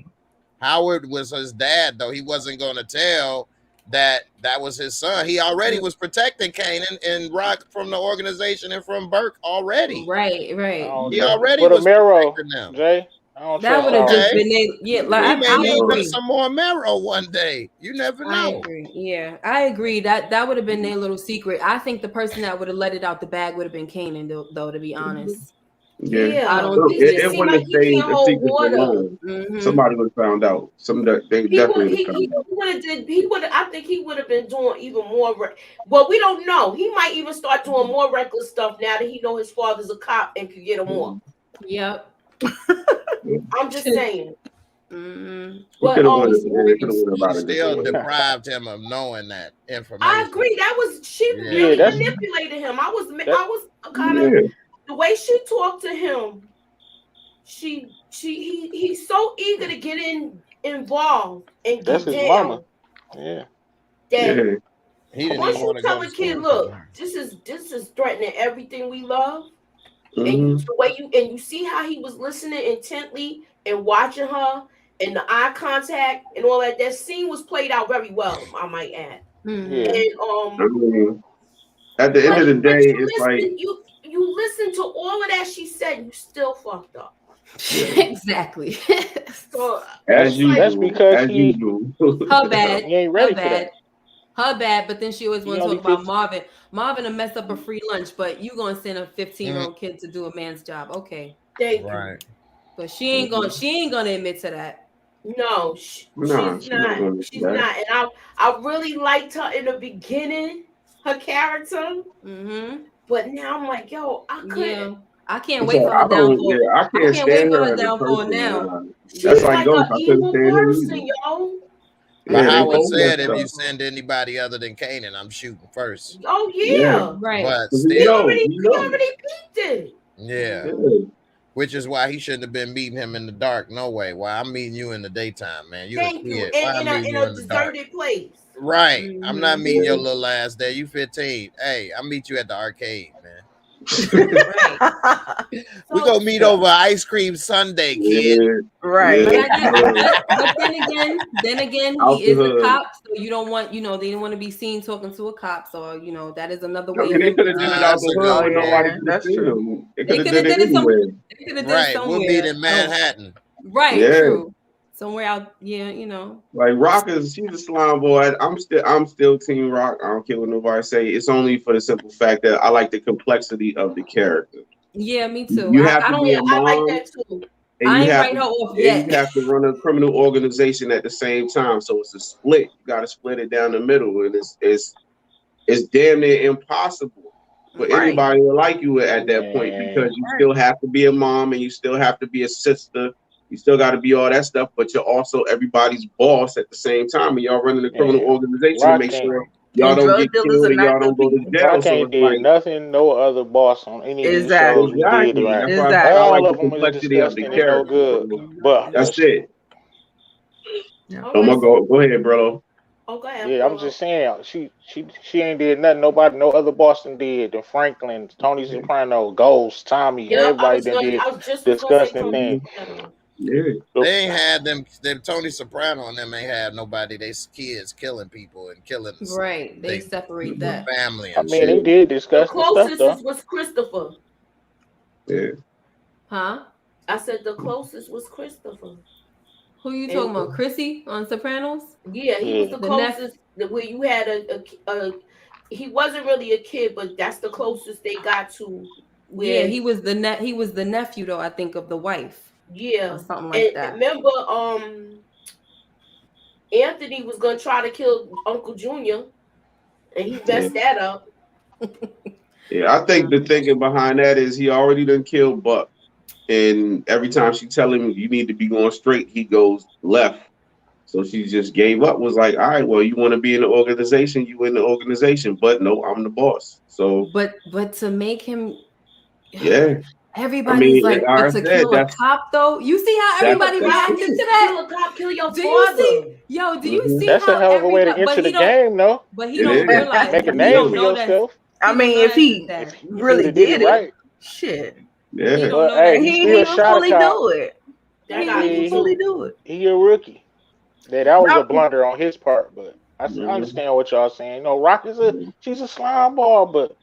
Howard was his dad, though. He wasn't going to tell that was his son. He already was protecting Kanan and Rock from the organization and from Burke already. Right, I right. don't He trust. already But a was Marrow, protecting them. Jay, I don't That trust would have Howard. just Okay. been We like may I need agree. some more marrow one day. You never I know. agree. Yeah, I agree. That would have been their little secret. I think the person that would have let it out the bag would have been Kanan, though. To be honest, Yeah. Yeah, I don't No, think it it seemed wouldn't like have he stayed can't a hold secret for water. long. Mm-hmm. Somebody would have found out. They He definitely would. would have found out. He would have did. He would. I think he would have been doing even more. Well, we don't know. He might even start doing more reckless stuff now that he know his father's a cop and could get him off. Yep. I'm just saying. Mm-hmm. He But could have went. He could have went She about it still different way. deprived him of knowing that I information. agree. That was she Yeah. really Yeah, that's- manipulated him. I was kind of Yeah. the way she talked to him. He's so eager to get involved and That's get his down mama. Yeah. that Yeah. He didn't once even you want to go tell to a kid, school. look, this is threatening everything we love, and Mhm. the way you see how he was listening intently and watching her and the eye contact and all that. That scene was played out very well, I might add. Mm-hmm. Yeah. And I mean, at the end of the day, but it's like you listen to all of that she said, you still fucked up. Exactly. So as usual. That's because as he usual. Her bad. he ain't Her ready for bad. that. Her bad. But then she always He want to only talk about 15. Marvin. Marvin will mess up a free lunch, but you gonna send a 15-year-old kid to do a man's job. Okay. thank you. Right. But she ain't gonna admit to that. No, Nah, she's she's not not. gonna do She's that. not. And I really liked her in the beginning, her character. Mm-hmm. But now I'm like, yo, I couldn't. Yeah. I can't wait So for her I don't. Yeah, downfall. I I can't can't wait stand for her her as a downfall person. now. That's She's like like Ghost. an I couldn't evil stand him person, either. yo. But Yeah, they Howard both said, messed if up. you send anybody other than Kanan, I'm shooting first. Oh Yeah, yeah. Right. But because we We still, know, already we we know. already peeped it. yeah. Yeah. Which is why he shouldn't have been meeting him in the dark. No way. Why I'm meeting you in the daytime, man. You a Thank you. kid. Why And I'm meeting in you a in the dark? deserted place. Right. I'm not Mm-hmm. meeting your Yeah. little ass there. You 15. Hey, I'll meet you at the arcade, man. Right. We So gonna meet over ice cream sundae, kid. Yeah. Right. But Yeah. then again, Out he the is a hood. cop, so you don't want, they didn't want to be seen talking to a cop. So that is another I way mean, of they him. could have did it out That's the a hood good Oh where one. nobody yeah, could have that's seen true. them. They They could have could have did it did it some. anyway. They could have did it Right. We'll meet somewhere in else. Manhattan. Right. Yeah. True. Somewhere out. Yeah. Like Rock is, she's a slime boy. I'm still Team Rock. I don't care what nobody say. It's only for the simple fact that I like the complexity of the character. Yeah. Me too. You have I to don't. be yeah, a I like mom, that too. and I you ain't have write to her off and you yet. have to run a criminal organization at the same time. So it's a split. You got to split it down the middle, and it's damn near impossible for Right. anybody to like you at that point Man, because you Right. still have to be a mom and you still have to be a sister. You still got to be all that stuff, but you're also everybody's boss at the same time, and y'all running a criminal man. organization to make Rock ain't sure y'all And don't drug get dealers killed are and not y'all good don't go to people. jail. Rock So ain't it's did like nothing no other boss on any of these Exactly. shows we did exactly. around. That's why I said I All like of the them is complexity of the disgusting and no character. good. So But that's it. Yeah. Oh my Okay. God, go ahead, bro. Oh, go ahead. yeah, I'm just saying she ain't did nothing nobody no other Boston did. The Franklin, Tony Soprano, Ghost, Tommy, Yep, everybody that did I just was gonna say disgusting Tony things. Mhm. Soprano. Yeah, So, They ain't had them Tony Soprano and them ain't had nobody, they kids killing people and killing Right. They they separate mhm. that. family I and mean, shit. they did The disgusting stuff closest though. was Christopher. Yeah. Huh? I said the closest was Christopher. Who you talking And about? Chrissy on Sopranos? yeah, he was Yeah, the The nephew. closest where you had he wasn't really a kid, but that's the closest they got to Yeah, where he was the nephew though, I think, of the wife or yeah. something like And that. remember, Anthony was gonna try to kill Uncle Junior, and he Yeah. messed that up. Yeah, I think the thinking behind that is he already done killed Buck, and every time she tell him you need to be going straight, he goes left. So she just gave up. Was like, all right, well, you want to be in the organization, you in the organization, but no, I'm the boss. So But to make him yeah, I everybody's mean, like, like I but to said, kill a cop though, you see how Kill a everybody that's cop, reacted to it. that? kill a cop, kill your Do you see? father. Yo, do you Hmm. see that's a how hell of a way to everybody? enter the game though. But he It don't is. realize. Make a He name don't for know that. yourself I He don't mean, know if that's he that. if you'd really have did it did it, right. shit. He Yeah, don't But know hey, that. he He didn't still even shot a fully cop. do it. He That didn't got even me I fully mean, too. do it. he a rookie. That was a Rock was blunder on his part, but I hmm, understand what y'all saying. You know, Rock is she's a slime ball, but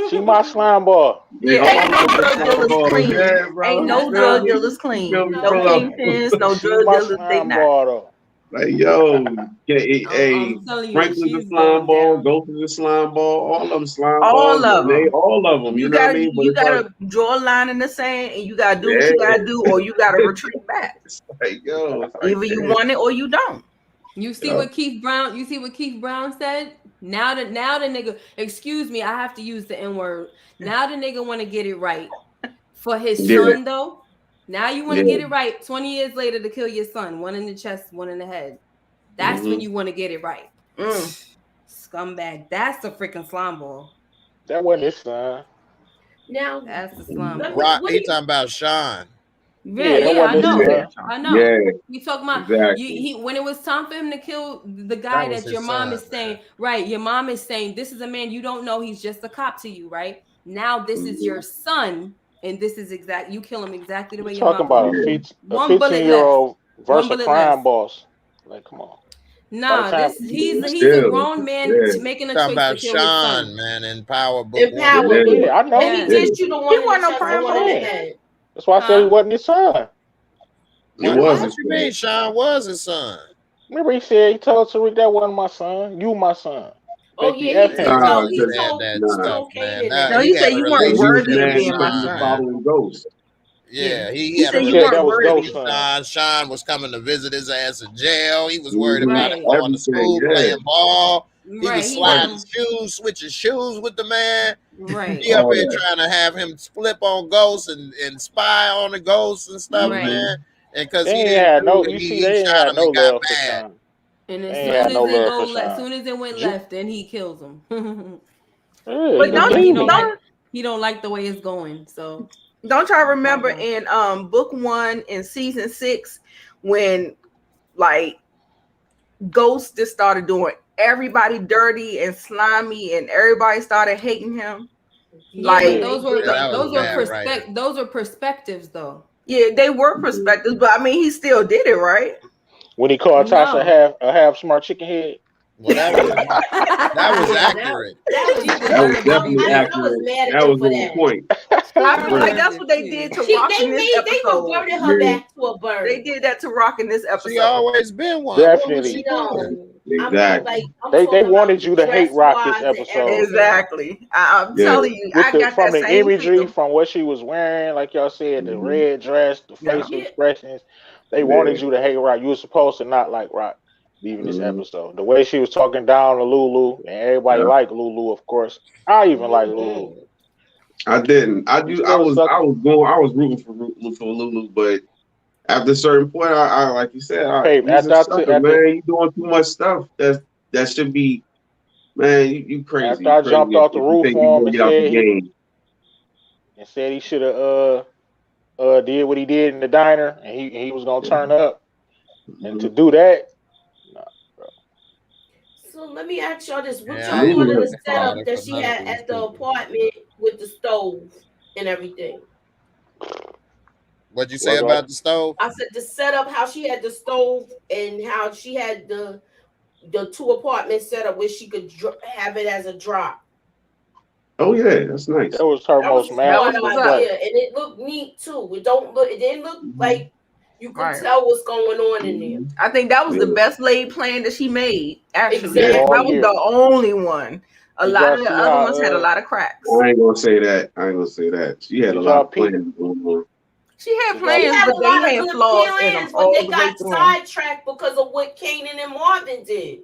she my slime ball. they Yeah, all ain't no put the drug slime dealers balls. clean. Yeah, bro. Ain't You That's no feel drug not me? dealers You feel clean. me, No bro? kingpins, no She drug my dealers, they slime not. ball though. Like, yo, yeah, I'm hey, telling you, Franklin's a she's slime going ball, down. Ghost is a slime ball, all of them slime All balls, of and they them. all of them, you know what I mean? But You it's like, gotta draw a line in the sand, and you gotta do what yeah, you gotta do, or you gotta retreat back. it's like, yo, it's like, Either you damn, want it or you don't. You see yo, what Keith Brown? You see what Keith Brown said? Now the nigga, excuse me, I have to use the N word. Now the nigga want to get it right for his yeah, son though. Now you want to yeah, get it right 20 years later to kill your son, one in the chest, one in the head. That's hmm, when you want to get it right. Scumbag. That's the freaking slime ball. That wasn't his son. now. That's the slime Let me. ball. Rock, What do he you? talking about Sean. Yeah, Yeah, that yeah, I wasn't his know. yeah, son. I know. yeah, You talking about you exactly, he when it was time for him to kill the That guy was that your his mom son, is saying, man. right? Your mom is saying this is a man you don't know, he's just a cop to you, right? Now this is hmm, your son, and this is you kill him exactly the You way your talking mom told about you. yeah, a One bullet 15 year left. old One versus a bullet left. crime boss? Like, come on. By the Nah, time this yeah, he's a still, grown man yeah, making a Talking choice to about kill his Sean, son. man, in Power Book In One. power, yeah, yeah, I know. and he Yes. yeah, did shoot the He one in the wasn't no chest That's and crime what one I'm in the boss. saying. head. That's why I said he Huh? wasn't his son. it What? was What his you son. mean? Sean was his son. Remember he said he told Tariq that wasn't my son. You my son. Oh Baby yeah, F He him. ain't Nah, he cause said told that he nah, stuff, told man. Kanan Now No, that. he he said got a you weren't cause he was worthy relationship of with mad being my because he Sean, was son. man. following Ghost. Yeah, he He had a said He you said weren't that relationship was worthy. Ghost with son. Sean. Sean was coming to visit his ass in jail. He was worried Mhm. about him Right. going to Everything, school, yeah. playing ball. He Right. was He had Right. sliding him. shoes, switching shoes with the man. Right. He up All here that. trying to have him flip on ghosts and spy on the ghosts and stuff, Right. man. Mhm. And because They he ain't didn't had do no. it, You see, he they ain't shot had him no and got love for mad. Sean. And They as ain't soon had as no it love go for left, Sean. soon as it went left, then he kills him. Yeah, But he He don't don't demon. like don't he don't like the way it's going. So don't y'all remember uh-uh. in book 1 in season 6 when like Ghost just started doing everybody dirty and slimy and everybody started hating him? Yeah, but Yeah. They those were Yeah, did. that was those were bad right here. those are perspectives though. Yeah, they were Mhm. perspectives, but I mean he still did it, right? When he called Tasha No. a half smart chicken head. Well, that was Yeah, accurate. that was She That was I, deserved it. definitely I She was accurate. mad at That them was for on that. point. I feel like deserved that's it what they did too. to Rock in this They episode. reverted her Yeah, back to a They bird. did that to Rock in this She episode. always been one. What was she Definitely. doing? No, exactly. I'm They talking about wanted the you to hate dress Rock this wise and episode. everything. Exactly. I'm Yeah. telling you, With I the got from that the same imagery, feel. from what she was wearing, like y'all said, the Mhm. red dress, the Yeah. facial Yeah, expressions, they Yeah. wanted you to hate Rock. You were supposed to not like Rock leaving this Mhm. episode. The way she was talking down to Lulu, and everybody Yeah. liked Lulu, of course. I even like Lulu. mm-mm. I didn't. You still I suck. was going. I was rooting for Lulu, but after a certain point, I like you said, Babe, you's a sucker, after man. You doing too much stuff. That should be, man. You crazy. after You I crazy jumped off the if you roof think you on him gonna get out the game. and said he should have did what he did in the diner, and he was gonna Yeah. turn up, and to Mhm. do that, nah, bro. So let me ask y'all this: what Yeah, I y'all ain't thought Lulu of never has the a falling problem. setup that for she none of had these at the people. apartment with the stove and everything? What'd you say What go? about the stove? I said the setup, how she had the stove and how she had the two apartments set up where she could have it as a drop. Oh yeah, that's That nice. was her That was most a That smart was masterful what's up. play. idea, and it looked neat too. It don't look. It didn't look Mhm. like you could Right. tell what's going on in there. Mhm. I think that was the Yeah, best laid plan that she made. Actually, yeah. All that was Exactly. year. the only one. A Did lot y'all of the see other how ones had a lot of cracks. I ain't gonna say that. I ain't gonna say that. She had a did lot y'all of peep plans going on. She had did y'all She plans, had but a they lot of had good flaws in them plans, but all they the way got through. sidetracked because of what Kanan and Marvin did.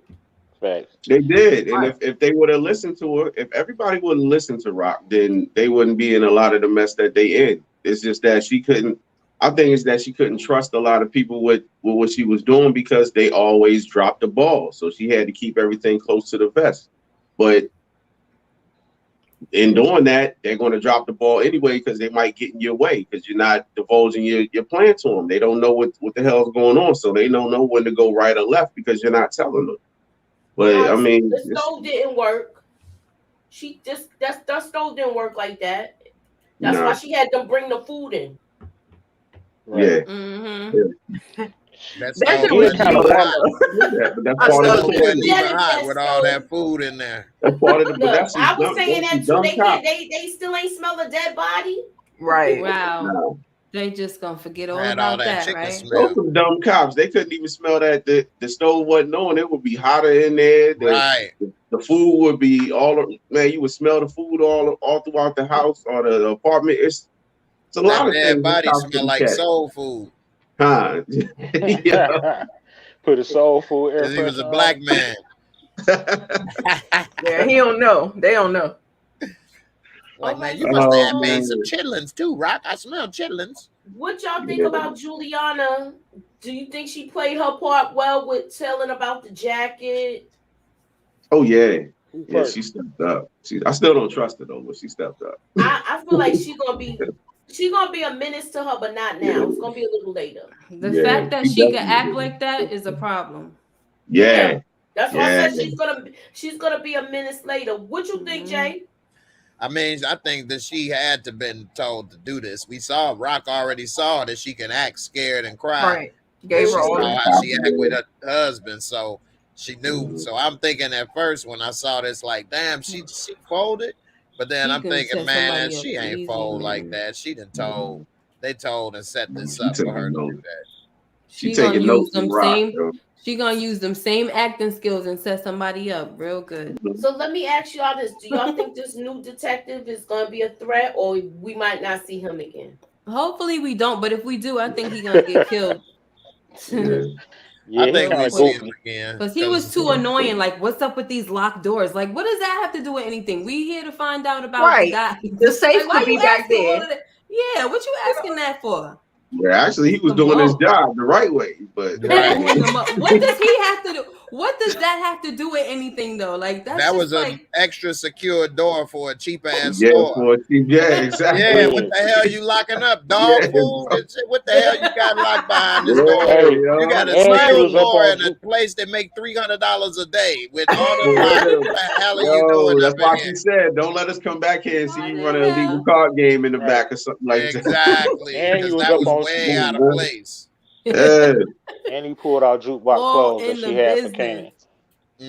facts? They did, and Right. if they would have listened to her, if everybody would have listened to Rock, then they wouldn't be in a lot of the mess that they in. It's just that she couldn't. I think it's that she couldn't trust a lot of people with what she was doing because they always dropped the ball. So she had to keep everything close to the vest. But in doing that, they're going to drop the ball anyway because they might get in your way because you're not divulging your plan to them. They don't know what the hell's going on, so they don't know when to go right or left because you're not telling them. All But I right, so mean, the stove didn't work. She just that stove didn't work like that. That's why nah, she had them bring the food in. Right. yeah, Mm-hmm. yeah, That That She stove shit was did wasn't kind even of cheap. warm. hot. yeah. But that's I That part of the love stove that wasn't plan. even shit. hot Energetic with all stove. that food in there. That's part of the. But Look, I was saying that's some that too. dumb They can't. cops. They still ain't smell a dead body. Right. Wow. Nah, They just gonna forget all Had all about that that, chicken right? those smell. some dumb cops. They couldn't even smell that the stove wasn't on. It would be hotter in there. Right. The food would be man. You would smell the food all throughout the house or the apartment. It's a That lot of dead things the body cops smell couldn't like catch. soul food. Huh? Yeah. Put a soul food air Because he was a freshener on black him. man. Yeah, he don't know. They don't know. All Like, man, right. you must So, Oh have made some man. chitlins too, Rock. I smell chitlins. what y'all think Yeah. about Juliana? Do you think she played her part well with telling about the jacket? Oh yeah. Who Yeah. first? She stepped up. I still don't trust her though, but she stepped up. I feel like she's gonna be a menace to her, but not Yeah. now. It's gonna be a little later. The Yeah. fact that She she could definitely act like that is a did. problem. Yeah. Yeah, that's why I Yeah. said she's gonna be a menace later. What you think, Mhm. Jay? I mean, I think that she had to been told to do this. We saw Rock already saw that she can act scared and cry. Right. And Gave her she all saw the Mm-hmm. how she act with her husband, so she knew. Mhm. So I'm thinking at first when I saw this, like, damn, she folded. But then She I'm could have thinking, set man, somebody up she ain't easy, fold like man. that. She done told, Mhm. they told and set this She up for her taking to do notes. that. She She gonna taking use notes from them Rock. same. Yo. She gonna use them same acting skills and set somebody up real good. Mhm. So let me ask y'all this: do y'all think this new detective is gonna be a threat, or we might not see him again? Hopefully we don't, but if we do, I think he's gonna get killed. Yeah. Yeah, I he think kind we of see him goofy. again Because he was too annoying. Like, what's up with these locked doors? Like, what does that have to do with anything? We here to find out about the Right. guy. The safe Like, why could be you back asking all there. of that? Yeah, what you asking that for? Yeah, actually, he was Some doing his more. job the right way, but Right. Pulling them up. What does he have to do? What does that have to do with anything though? Like that's That just was an like extra secure door for a cheap ass yeah, store. yeah, exactly. Yeah, what Yeah. the hell you locking up? Yeah, Dog food and shit. What the hell you got locked behind this door? Hey, You got a and she secure was up door on in a Ju- place that make $300 a day with all the for locks. real. What the hell are you Yo, doing that's up in why here? she said, "Don't let us come back here and see Why you the run an illegal hell? card game in the right. back or something like that." Exactly, And he because was that up was on way Come out on, of man. place. Yeah. and he pulled out jukebox all clothes that in she the had for business. Kanan.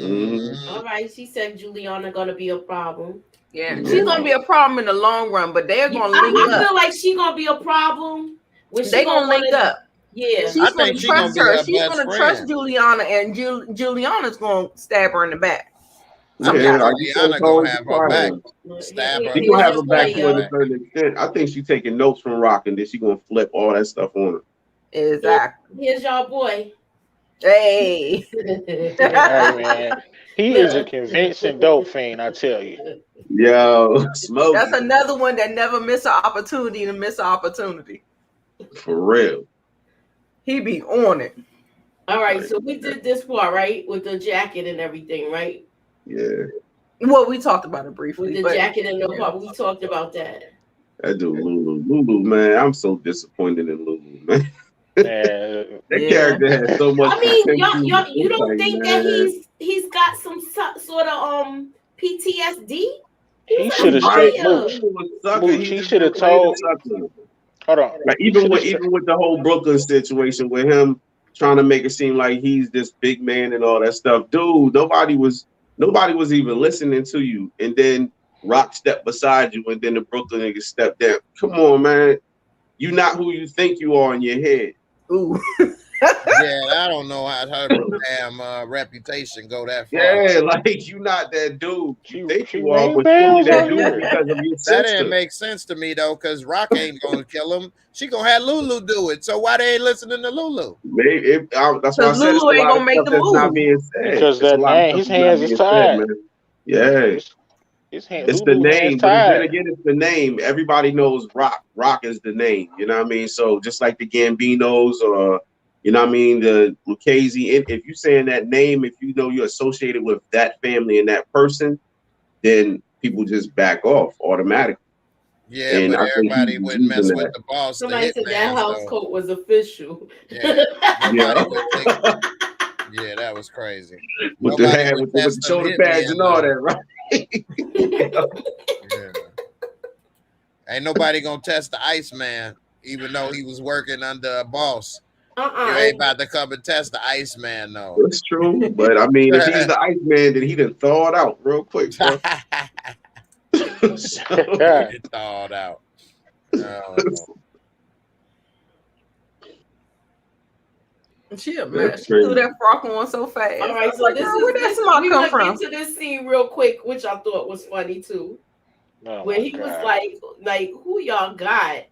Mhm. All right, she said Juliana gonna be a problem. Yeah, Yeah. she's gonna be a problem in the long run, but they're Yeah, gonna link I up. feel like she gonna be a problem when she They're gonna gonna link want to. up. Yeah, She's I gonna think she gonna trust be her. her She's best gonna trust friend. Juliana, and Juliana's gonna stab her in the back. I Some think Yeah, kind I of guess that's Juliana all gonna it's have her back. required. Stab her She gonna here's have twice your her back in to the a player. back. certain extent. I think she's taking notes from Rock, and then she gonna flip all that stuff on her. exactly. Here's y'all boy. Hey. Hey man, he is a convincing dope fiend, I tell you. Yo, smoke That's another one that never miss an opportunity to miss an opportunity. for real. He be on it. All right, so we did this part right with the jacket and everything, right? Yeah, Well, we talked about it With briefly, the but jacket and the yeah. part, we talked about that. that dude Lulu, man. I'm so disappointed in Lulu, man. Man, That Yeah. character has so much I mean, potential. you It's don't like, think that man, he's got some sort of PTSD? He's he a should have right? straight player. Lulu was sucker. Mooch. He He just should have played a told. sucker. Hold on. Like He should have. even with the whole Brooklyn situation with him trying to make it seem like he's this big man and all that stuff, dude. Nobody was even listening to you, and then Rock stepped beside you, and then the Brooklyn nigga stepped down. Come on, man. You're not who you think you are in your head. Ooh. Yeah, I don't know how her damn reputation go that far. Yeah, like you not that dude you think She you are, ring but you only bells that out dude here. because of your That sister. didn't make sense to me though, because Rock ain't gonna kill him. She gonna have Lulu do it. So why they ain't listening to Lulu? That's why I Because said it's a Lulu ain't lot of gonna make stuff the that's not move. being said. Because It's a that lot of name, stuff his that's not hands is being said, tied. man. Yeah. His hand, It's the Lulu hands name, but then tied. again, it's the name. Everybody knows Rock. Rock is the name. You know what I mean? So just like the Gambinos or you know what I mean, the Lucchese. If you saying that name, if you know you're associated with that family and that person, then people just back off automatically. Yeah, And but I think he everybody was wouldn't using mess with that. the boss, the Somebody said that hitman. house So coat was official. yeah, Yeah. nobody would think. Yeah, that was crazy. With the Nobody head, would with the test them shoulder pads hitmen and all though. that, right? Yeah. Ain't nobody gonna test the Iceman, even though he was working under a boss. You ain't about to come and test the Iceman, though. That's true. But I mean, if he's the Iceman, then he done thawed out real quick, bro. So, Get thawed out. Oh, She a That's mess. She crazy. threw that frock on so fast. All I right, was so like, this girl, is where that this. smart We come gonna from? get to this scene real quick, which I thought was funny too, Oh where my he was God. like, "Who y'all got?"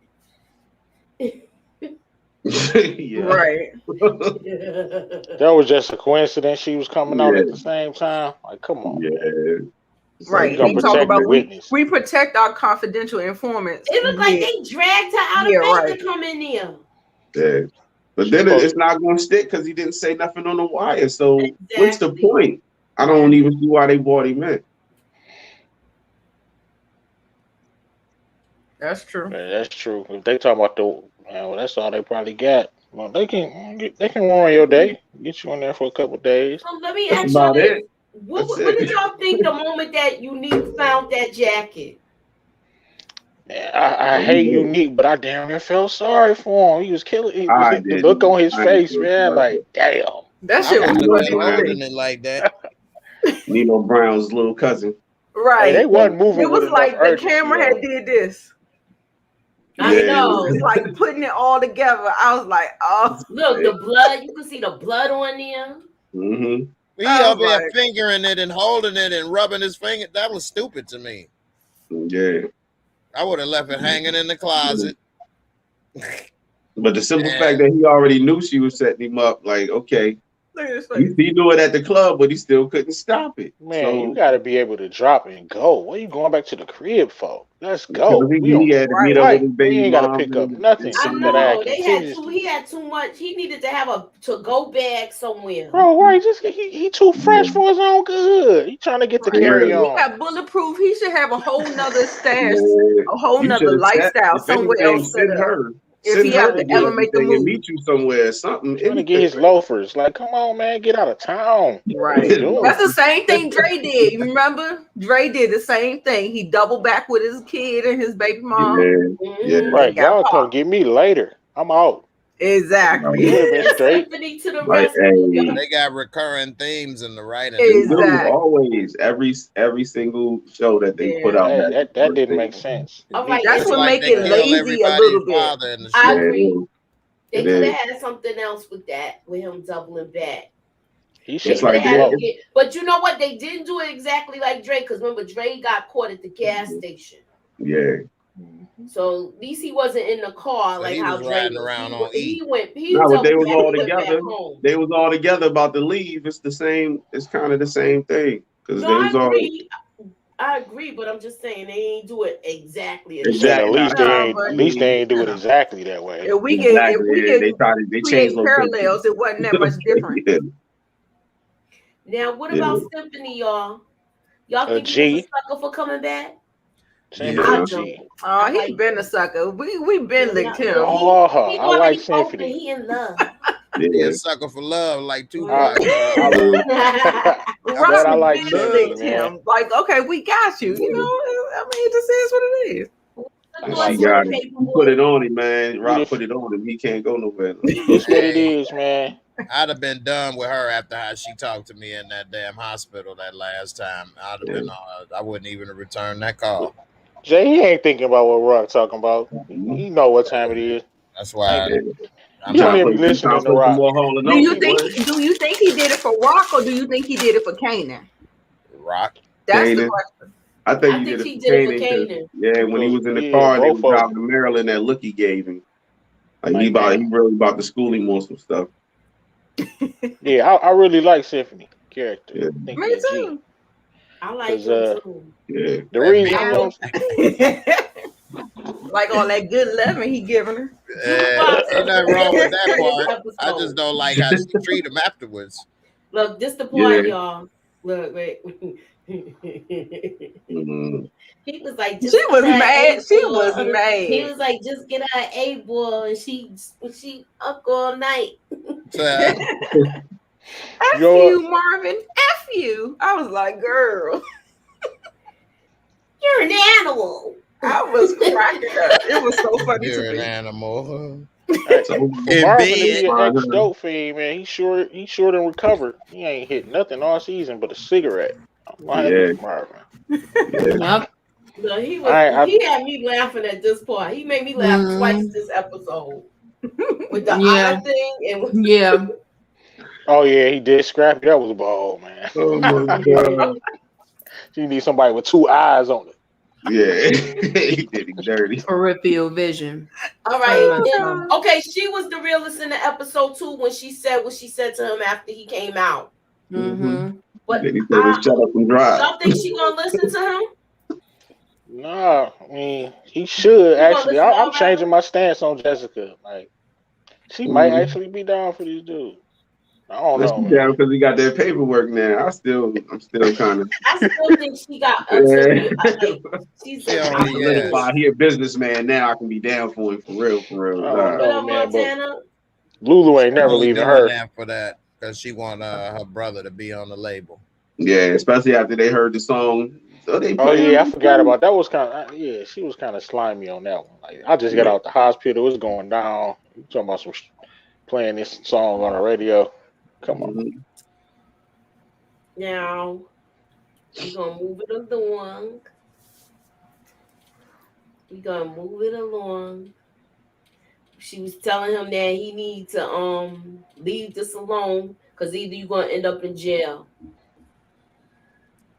Yeah. Right. That was just a coincidence. She was coming out Yeah. at the same time. Like, come on, man. Yeah. It's Right. like, You gonna He talk protect the about witness. we protect our confidential informants. It looked like Yeah. they dragged her out Yeah, of bed right. to come in there. yeah. But then it's not going to stick because he didn't say nothing on the wire. So what's the Exactly. point? I don't even see why they brought him in. That's true. Yeah, that's true. If they talk about well, that's all they probably got. Well, they can ruin your day. Get you in there for a couple days. So let me That's ask y'all about this: it. what That's did it. y'all think the moment that Unique found that jacket? Yeah, I hate Unique, but I damn near felt sorry for him. He was killing. I The look didn't. on his I ain't face, feel man, sorry like damn. That I shit was wouldn't have funny been to holding me. it like that. for Nino Brown's little cousin. Hey, Right. they wasn't moving It with was enough like the urgency. camera had did this. I Yeah, know. it was like putting it all together. I was like, oh, Look, the blood. You can see the blood on there. Mm-hmm. He I up was there like- fingering it and holding it and rubbing his finger. That was stupid to me. Yeah. I would have left it hanging in the closet. But the simple fact that he already knew she was setting him up, like, okay, he knew it at the club, but he still couldn't stop it. Man, you got to be able to drop and go. What are you going back to the crib for? Let's go. He had to meet up with his We baby ain't got to mom. pick up nothing. I You gotta know act they had continuously. He had too much. He needed to have a to-go bag somewhere. Bro, right? Just he too fresh for his own good. He trying to get the carry He on. got bulletproof. He should have a whole nother stash, Man, a whole you nother should have lifestyle if somewhere anything, else set up. If Send he her had to to do ever make the everything and move. meet you somewhere, something. Trying to get his loafers. Like, come on, man, get out of town. What are you Right. doing? That's the same thing Dre did. You remember? Dre did the same thing. He doubled back with his kid and his baby mom. Yeah. Right. Y'all come get me later. I'm out. Exactly. Would have been straight. Symphony to the Like, rescue. They got recurring themes in the writing. Exactly. Always, every single show that they put out. That didn't make sense. All right, That's and what like make they it kill lazy a everybody's little bit. father in the show. I agree. They It could is. have had something else with that, with him doubling back. He They should could have have had had it, but you know what? They didn't do it exactly like Dre, because remember, Dre got caught at the gas station. Yeah. So at least he wasn't in the car So like he how was Dre riding was. around He, on E. he No, but they was all went back together. home. They was all together about to leave. It's the same. It's kind of the same thing because No, they I was all. agree. I agree, but I'm just saying they ain't do it exactly. You saying at least but- they ain't do it exactly that way. If we Exactly. get They tried to. They create changed parallels, it wasn't that much different. Yeah. Now, what about Symphony, y'all? Y'all think he was a sucker for coming back? Same Yeah. G. Oh, he been a sucker. We been licked him. Oh, He I like already Symphony. open. He in love. He a sucker for love, like Tupac. I bet I like been Symphony, licked man. him. Like, okay, we got you. You know, I mean, it just is what it is. She got it. You put it on him, man. Rock put it on him. He can't go nowhere. It's what it is, man. I'd have been done with her after how she talked to me in that damn hospital that last time. I'd have been. I wouldn't even have returned that call. Jay, he ain't thinking about what Rock talking about. He know what time it is. That's why. You don't even be listening to Rock. Do you think he did it for Rock, or do you think he did it for Kanan? Rock. That's the question. I think he did it for Kanan. Yeah, when he was in the car and they was driving to Maryland, that look he gave him. Like he really about to school him on some stuff. Yeah, I really like Symphony character. Yeah. Me too. I like him too. Yeah. The reason like all that good loving he giving her. Ain't nothing wrong with that part. I just don't like how she treat him afterwards. Look, this the part, y'all. Look, wait. He was like, she was mad. She was mad. He was like, just get her A ball, and she up all night. F you, Marvin. F you. I was like, girl, you're an animal. I was cracking up. It was so funny You're to an me. animal. Marvin is an ex-dope fiend, man. He sure done recovered. He ain't hit nothing all season but a cigarette. Marvin. Yep. No, he had me laughing at this part. He made me laugh twice this episode with the eye thing and Oh yeah, he did Scrappy. That was bald, man. Oh my god. You need somebody with two eyes on it. Yeah, he did it dirty. Peripheral vision. All right. Okay, she was the realest in the episode too when she said what she said to him after he came out. Mm-hmm. But he said, shut up and drive. Y'all think she gonna listen to him? Nah, I mean he should actually. I'm changing my stance on Jessica. Like she might actually be down for these dudes. I don't know, man. Because he got that paperwork now. I'm still kind of. I still think she got. She's he a businessman now. I can be down for him for real. Man, Lulu ain't never leaving her. Down for that because she want her brother to be on the label. Yeah, especially after they heard the song. So they. I forgot about that. Was kind of she was kind of slimy on that one. Like I just got out the hospital. It was going down. You talking about playing this song on the radio? Come on. Now, we're going to move it along. She was telling him that he needs to leave this alone because either you're going to end up in jail.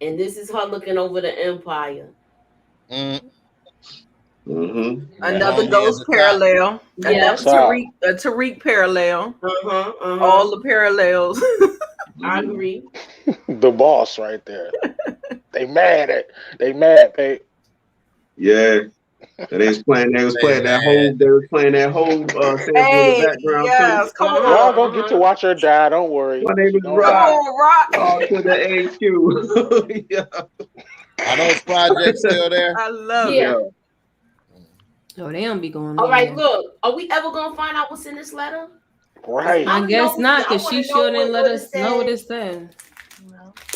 And this is her looking over the empire. Another Homie is Ghost a cop. parallel. Yeah. Another Tariq parallel. All the parallels. I agree. The boss right there. They mad, Pate. Yeah. And they was playing Hey, that man. whole sample in the Hey, background too. yes, come Y'all on. gonna get to watch her die. Don't worry. My name is Don't Come die. Rock. on, Rock. Oh, to the AQ. Yeah. Are those projects still there? I love Yeah. it. Oh, they don't be going All on right, there. look. Are we ever gonna find out what's in this letter? Right. I guess not, because she sure didn't let what us know what it said.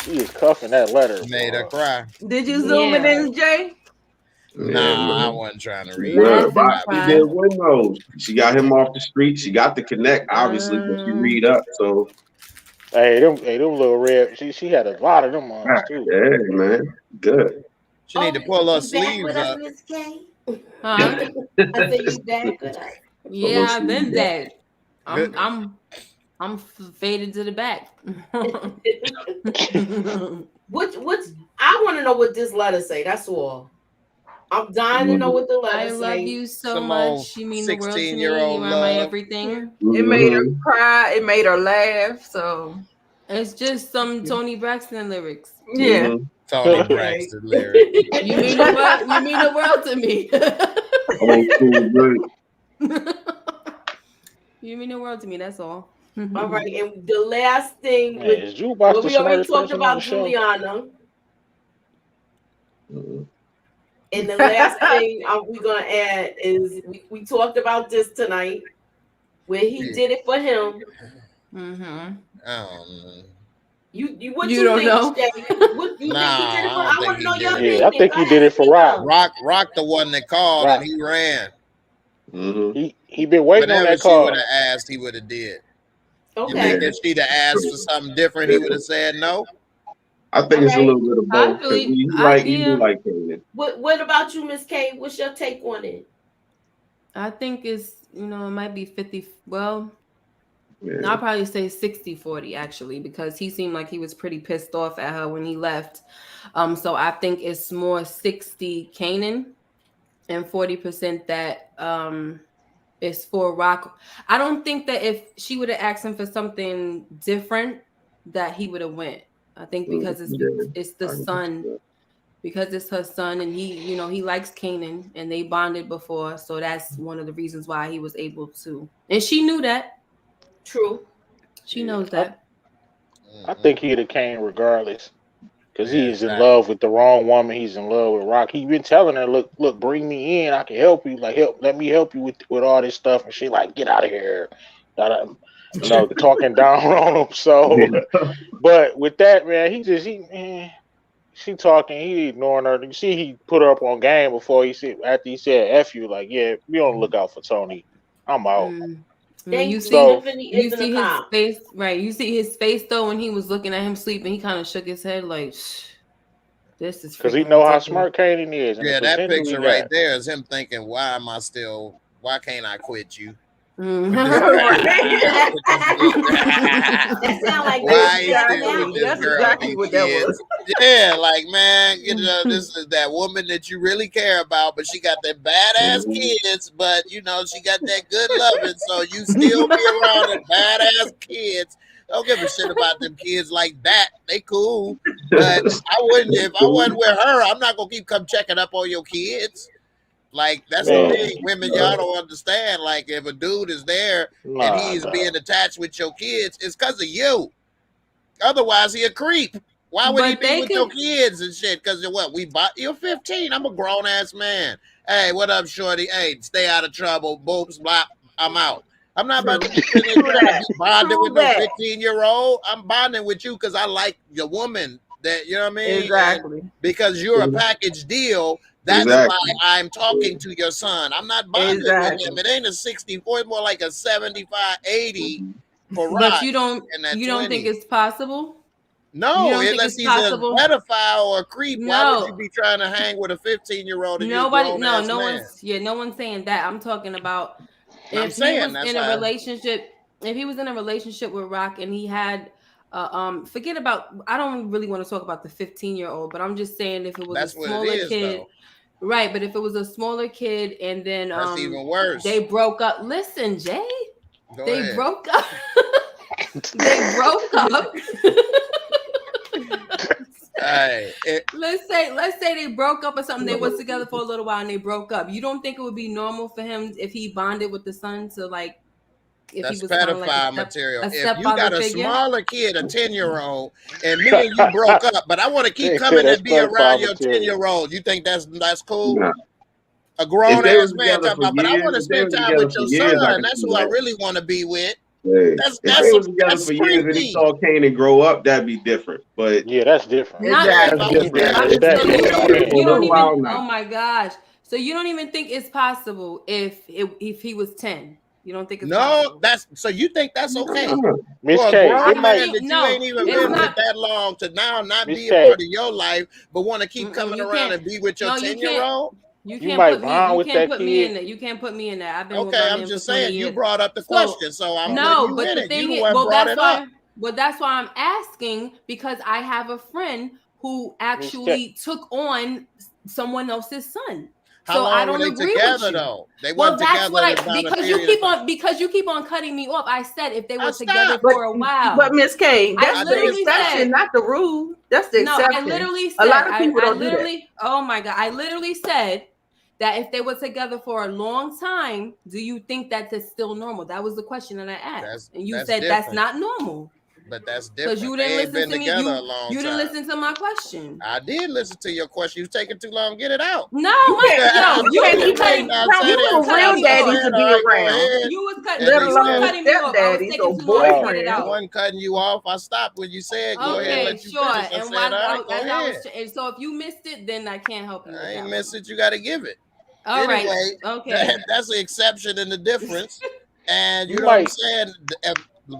She is cuffing that letter. Made her Boy. cry. Did you zoom it Yeah. in, Jay? Yeah, Nah, I man. wasn't trying to read Well, Laugh that. and Rocky cry. did win though. She got him off the street. She got the connect, obviously, but she read up. So, Hey, them little red. She had a lot of them ones too. yeah, man, good. She need to pull her You back with sleeves us, up. Miss K? Huh? I said you back with us. Yeah, I've been dead. Good. I'm faded to the back. What's I want to know what this letter say. That's all. I'm dying to know what the letter I love say. you so Some old much. You mean the world to me. 16-year-old You are my love. everything. It made her cry. It made her laugh. So It's just some Tony Braxton lyrics. yeah. Tony Okay. Braxton lyric. You mean the world? You mean the world to me? Old school good. You mean the world to me. That's all. All right, and the last thing Man, with is Jukebox well, the we already smartest talked person on the about show? Juliana, Mhm. and the last thing we're gonna add is we talked about this tonight, where he did it for him. Mm-hmm. You what You you don't think, know? Shay? What you think he did it for? I I don't want think to he know did your it. Yeah, I opinion. think Go he ahead, did it for speak Rock. up. Rock the one that called Rock. and he ran. He been waiting on Whatever that she would call. have asked, he would have did. You Okay, think if she'd have asked for something different, he would have said no? I think all it's a right. little bit of both because he do Yeah. like Kanan. What about you, Miss K? What's your take on it? I think it's, it might be 50. Well, Yeah. I'll probably say 60-40 actually, because he seemed like he was pretty pissed off at her when he left. So I think it's more 60 Kanan and 40% that is for Rock. I don't think that if she would have asked him for something different, that he would have went. I think because it's the son, because it's her son, and he likes Kanan, and they bonded before, so that's one of the reasons why he was able to. And she knew that. True. She knows that. I think he'd have came regardless. Because Yeah, he is in exactly. love with the wrong woman. He's in love with Rock. He been telling her, look, bring me in. I can help you. Like, let me help you with all this stuff. And she like, get out of here. Talking down on him. So, but with that, man, she talking. He ignoring her. You see, he put her up on game before after he said F you. Like, yeah, we don't look out for Tony. I'm out. Thank You you. see, Tiffany you isn't see a his cop. face, right? You see his face though when he was looking at him sleeping. He kind of shook his head like, "This is Because he freaking know how ridiculous." smart Kanan is and the Yeah, that potential he picture right got. there is him thinking, why can't I quit you? Mhm. With this girl. That sound like Why his he still with personality. this That's girl and exactly these what that kids? was. Yeah, like, man, this is that woman that you really care about, but she got that badass kids, but she got that good loving, so you still be around them badass kids. Don't give a shit about them kids like that. They cool, but I wouldn't if I wasn't with her. I'm not gonna come checking up on your kids. Like, that's the Man. thing, women, y'all don't understand. Like, if a dude is there and he's being attached with your kids, it's because of you. Otherwise, he a creep. Why would he But be they with your kids and shit? Because what? You're 15. I'm a grown ass man. Hey, what up, shorty? Hey, stay out of trouble. Boops, blah. I'm out. I'm not about to be sitting there trying to be bonded with no 15-year-old. I'm bonding with you because I like your woman. That, you know what I mean? Exactly. And because you're a package deal, that's why I'm talking to your son. I'm not bonding with him. It ain't a 64, it's more like a 75, 80 for Rock. But you don't think it's possible? No, unless he's a pedophile or a creep. No. Why would you be trying to hang with a 15-year-old and you're a grown ass man? No one's saying that. I'm talking about if he was in a relationship. If he was in a relationship with Rock and he had forget about, I don't really want to talk about the 15-year-old, but I'm just saying if it was a smaller kid. Though. Right, but if it was a smaller kid and then That's even worse. they broke up. Listen, Jay, Go they ahead. broke up. They broke up. Hey, let's say they broke up or something. They was together for a little while and they broke up. You don't think it would be normal for him if he bonded with the son to like if that's he was kind of like material. a If you stepfather got a figure? smaller kid, a 10-year-old, and me and you broke up, but I want to keep They coming said that's and be around your material. 10-year-old, you think that's cool? Nah. A If grown they was ass man together talking for about, but I years, want to if they spend was time together with for your years, I son. could That's see who I that. really want to be with. Yeah. If they was together That's for years and he freaky. saw Kanan grow up, that'd be different. But Yeah, that's different. Not If Exactly. I that's was different. dealing If with That they your was yeah, together kid, for a you don't little even. while Oh now. my gosh! So you don't even think it's possible if he was 10? You don't think it's no, possible? that's so you think that's okay Miss for a K, grown it might man that you No, ain't even it's been with not. that long to now not Miss be a part K, of your life, but want to keep coming You around can't. and be with your No, you can't. 10-year-old? You you can't might put me. bond You with can't that put me in kid. there. You can't put me in there. I've been with Okay, my I'm man for just 20 saying you years. brought up the So question, so I'm putting no, you but in the it. You thing the is, one well, brought it up. that's why I'm asking because I have a friend who Miss K, actually took on someone else's son. How So I long were don't they agree with together you. though? They Well, wasn't that's what together I about a period of time. because you keep on cutting me off. I said if they I were together stopped. for a while. But Miss K, I that's I the did literally stop. exception, said not the rule. That's the no. I exception. literally A said lot of people don't do that. oh my god, I literally said that if they were together for a long time, do you think that that's still normal? That was the question that I asked, and you That's said that's different. not normal But that's because different. you They didn't ain't listen been to me. together a long You didn't time. listen to my question. I did listen to your question. You taking too long. Get it out. No, You can't, I you can't you even wait. cutting I count said you it. was for I real cutting me said, daddies off. to all be right, go around, ahead. You was cutting And let he you was said, alone cutting me off. I was stepdaddies or taking too long to y'all, get it I boyfriends. out. wasn't cutting you off. I stopped when you said, go ahead and Okay, let you sure. finish. I And said, why all right, go as I ahead. was and so if you missed it, then I can't help you with I ain't that miss one. it. You got to give it. All right. Anyway, Okay. that's the exception and the difference. And you you know what I'm might. saying?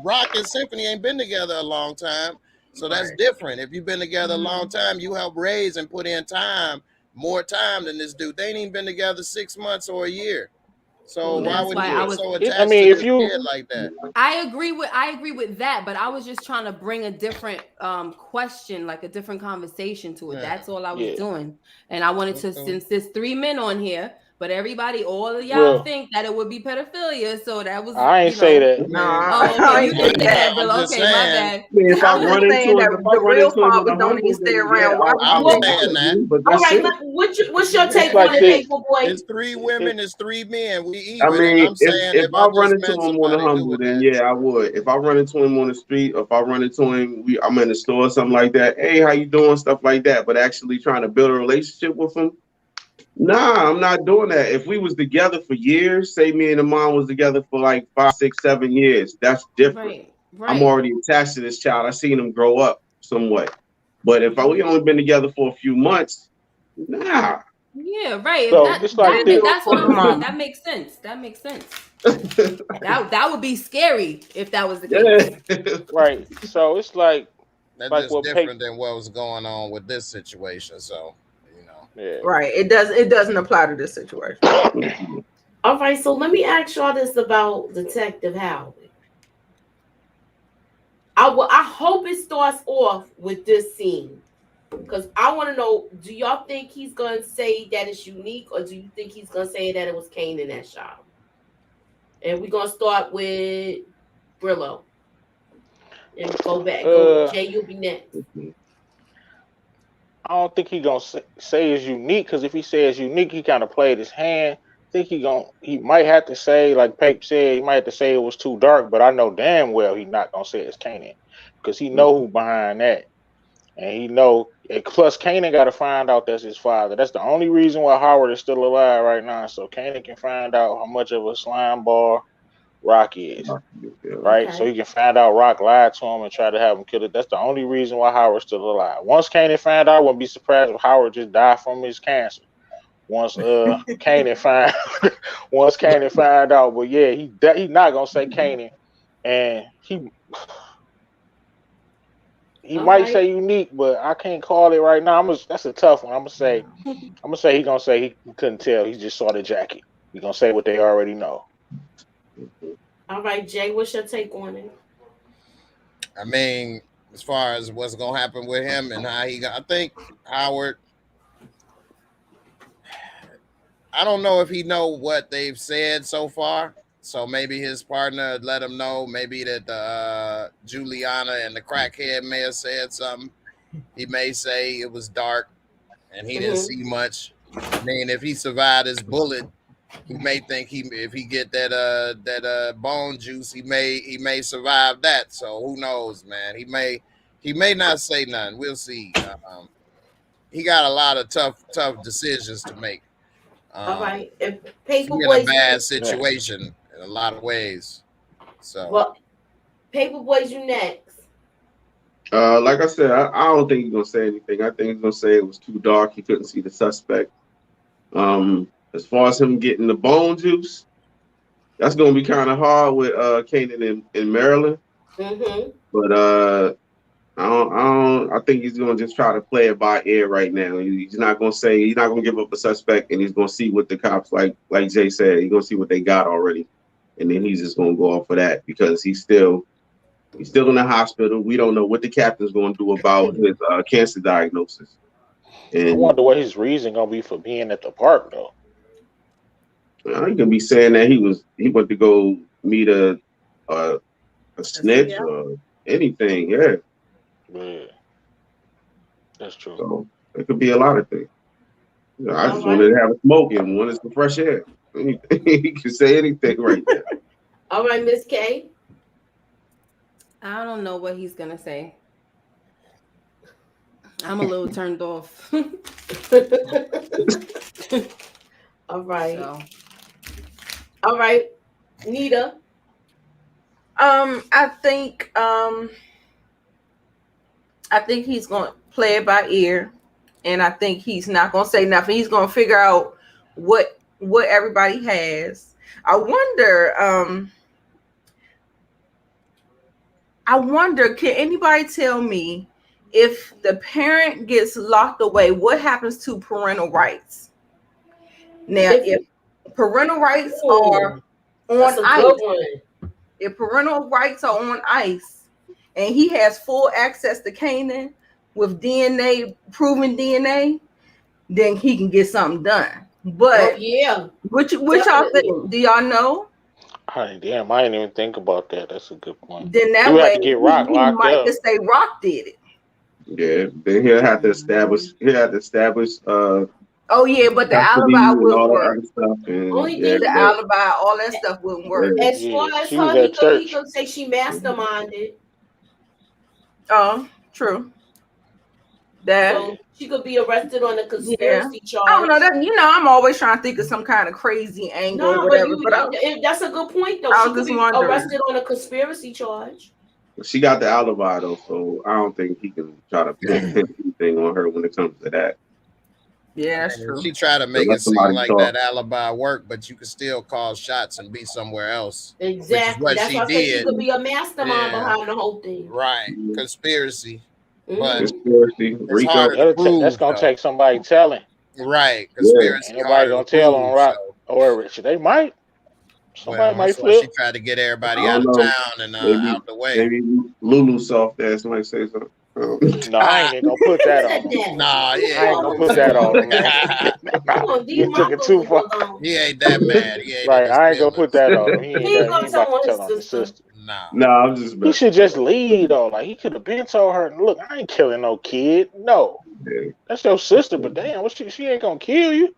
Rock and Symphony ain't been together a long time. So that's Right. different. If you've been together a Mm-hmm. long time, you help raise and put in time, more time than this dude. They ain't even been together 6 months or a year. So And why that's would why he I be was so I attached to mean, if this you kid like that? I agree with that, but I was just trying to bring a different question, like a different conversation to it. Yeah. That's all I was yeah, doing. And I wanted to, Mhm. since there's 3 men on here, but everybody, all of y'all well, think that it would be pedophilia. So that was, I ain't you say know. I that. No, mean, Oh, okay. I You ain't didn't say think that. that, I'm but just okay, my saying. bad. I mean, if I I'm just run into saying him, that if I the run real into him part in was a don't even humble, stay then yeah, around. Why would I you was Well, think saying that? that. but all that's right. it. What's your It's take on like it, this. paper boy? It's 3 women, it's 3 men. We I even. And mean, I'm saying if if I I run just into met him on a somebody humble, doing then that, yeah, I would. If I run into him on the street, if I run into him, I'm in the store, or something like that. Hey, how you doing? Stuff like that. But actually trying to build a relationship with him, nah, I'm not doing that. If we was together for years, say me and the mom was together for like 5, 6, 7 years, that's different. Right, I'm right. already attached to this child. I seen him grow up somewhat. But if we Mhm. only been together for a few months, nah. Yeah, right. If So it's like Maybe this. that's for what the I'm saying. moment. That makes sense. That makes sense. That would be scary if that was the case. Yeah. Right. So it's that's like just what Peg. different than what was going on with this situation. So, you know. Yeah. Right. It doesn't apply to this situation. All right, so let me ask y'all this about Detective Howard. I hope it starts off with this scene because I want to know: do y'all think he's gonna say that it's unique, or do you think he's gonna say that it was Kanan that shot him? And we're gonna start with Brillo and go back. Go uh, Jay, you'll be next. I don't think he gonna say it's unique because if he says unique, he kind of played his hand. I think he might have to say like Pape said, he might have to say it was too dark. But I know damn well he not gonna say it's Kanan because he know who behind that, and he know. And plus, Kanan got to find out that's his father. That's the only reason why Howard is still alive right now. So Kanan can find out how much of a slime ball Rock is. Right? So Okay. he can find out Rock lied to him and try to have him killed. That's the only reason why Howard's still alive. Once Kanan found out, I wouldn't be surprised if Howard just died from his cancer. Once Kanan find once Kanan find out, but yeah, he not gonna say Kanan, and he All might right. say unique, but I can't call it right now. That's a tough one. I'm gonna say he gonna say he couldn't tell. He just saw the jacket. He gonna say what they already know. All right, Jay, what's your take on it? I mean, as far as what's gonna happen with him and how I think Howard, I don't know if he know what they've said so far. So maybe his partner let him know. Maybe that Juliana and the crackhead may have said something. He may say it was dark and he didn't see much. I mean, if he survived his bullet, he may think if he get that bone juice, he may survive that. So who knows, man? He may not say nothing. We'll see. He got a lot of tough decisions to make. All right. And He in a Paperboy's bad situation in a lot of ways. So well, Paperboy's you next. Like I said, I don't think he's gonna say anything. I think he's gonna say it was too dark. He couldn't see the suspect. As far as him getting the bone juice, that's gonna be kind of hard with Kanan in Maryland. Mm-hmm. But I think he's gonna just try to play it by ear right now. He's not gonna give up a suspect, and he's gonna see what the cops like Jay said. He's gonna see what they got already, and then he's just gonna go off of that because he's still in the hospital. We don't know what the captain's gonna do about his cancer diagnosis. And I wonder what his reason gonna be for being at the park though. he could be saying that he went to go meet a snitch or anything. Yeah. Yeah, that's true. So it could be a lot of things. I just wanted to have a smoke and wanted some fresh air. He can say anything right now. All right, Miss K. I don't know what he's gonna say. I'm a little turned off. All right. So. All right, Nita. I think he's going to play it by ear, and I think he's not going to say nothing. He's going to figure out what everybody has. I wonder, can anybody tell me if the parent gets locked away, what happens to parental rights? Now, if parental rights are on ice, if parental rights are on ice, and he has full access to Kanan with DNA, proven DNA, then he can get something done. But which y'all think? Do y'all know? Damn, I didn't even think about that. That's a good point. Then that you way, have to get Rock he locked might up. just say Rock did it. Yeah, then he'll have to establish. Oh yeah, but the alibi wouldn't work. The alibi, all that stuff wouldn't work. As far as her, he could say she masterminded. Oh, true. That so she could be arrested on a conspiracy charge. I don't know that. I'm always trying to think of some kind of crazy angle or whatever. But that's a good point, though. I she could be arrested on a conspiracy charge. She got the alibi though, so I don't think he can try to pin anything on her when it comes to that. Yeah, that's true. She tried to make it seem like that alibi worked, but you could still call shots and be somewhere else. Exactly. That's why I said she could be a mastermind behind the whole thing. Right. Conspiracy. But conspiracy. It's hard to prove, that's gonna take somebody telling. Right. Conspiracy. Ain't nobody gonna tell on Rock or Richard. They might. Somebody might flip. She tried to get everybody out of town and out the way. Maybe Lulu soft ass might say something. No, I ain't gonna put that on. Nah, yeah. I ain't gonna put that on. You took it too far. He ain't that mad. Right, I ain't gonna put that on. He ain't about to tell on his sister. No, I'm just. He should just lead though. Like he could have been told her, "Look, I ain't killing no kid. No, that's your sister. But damn, she ain't gonna kill you."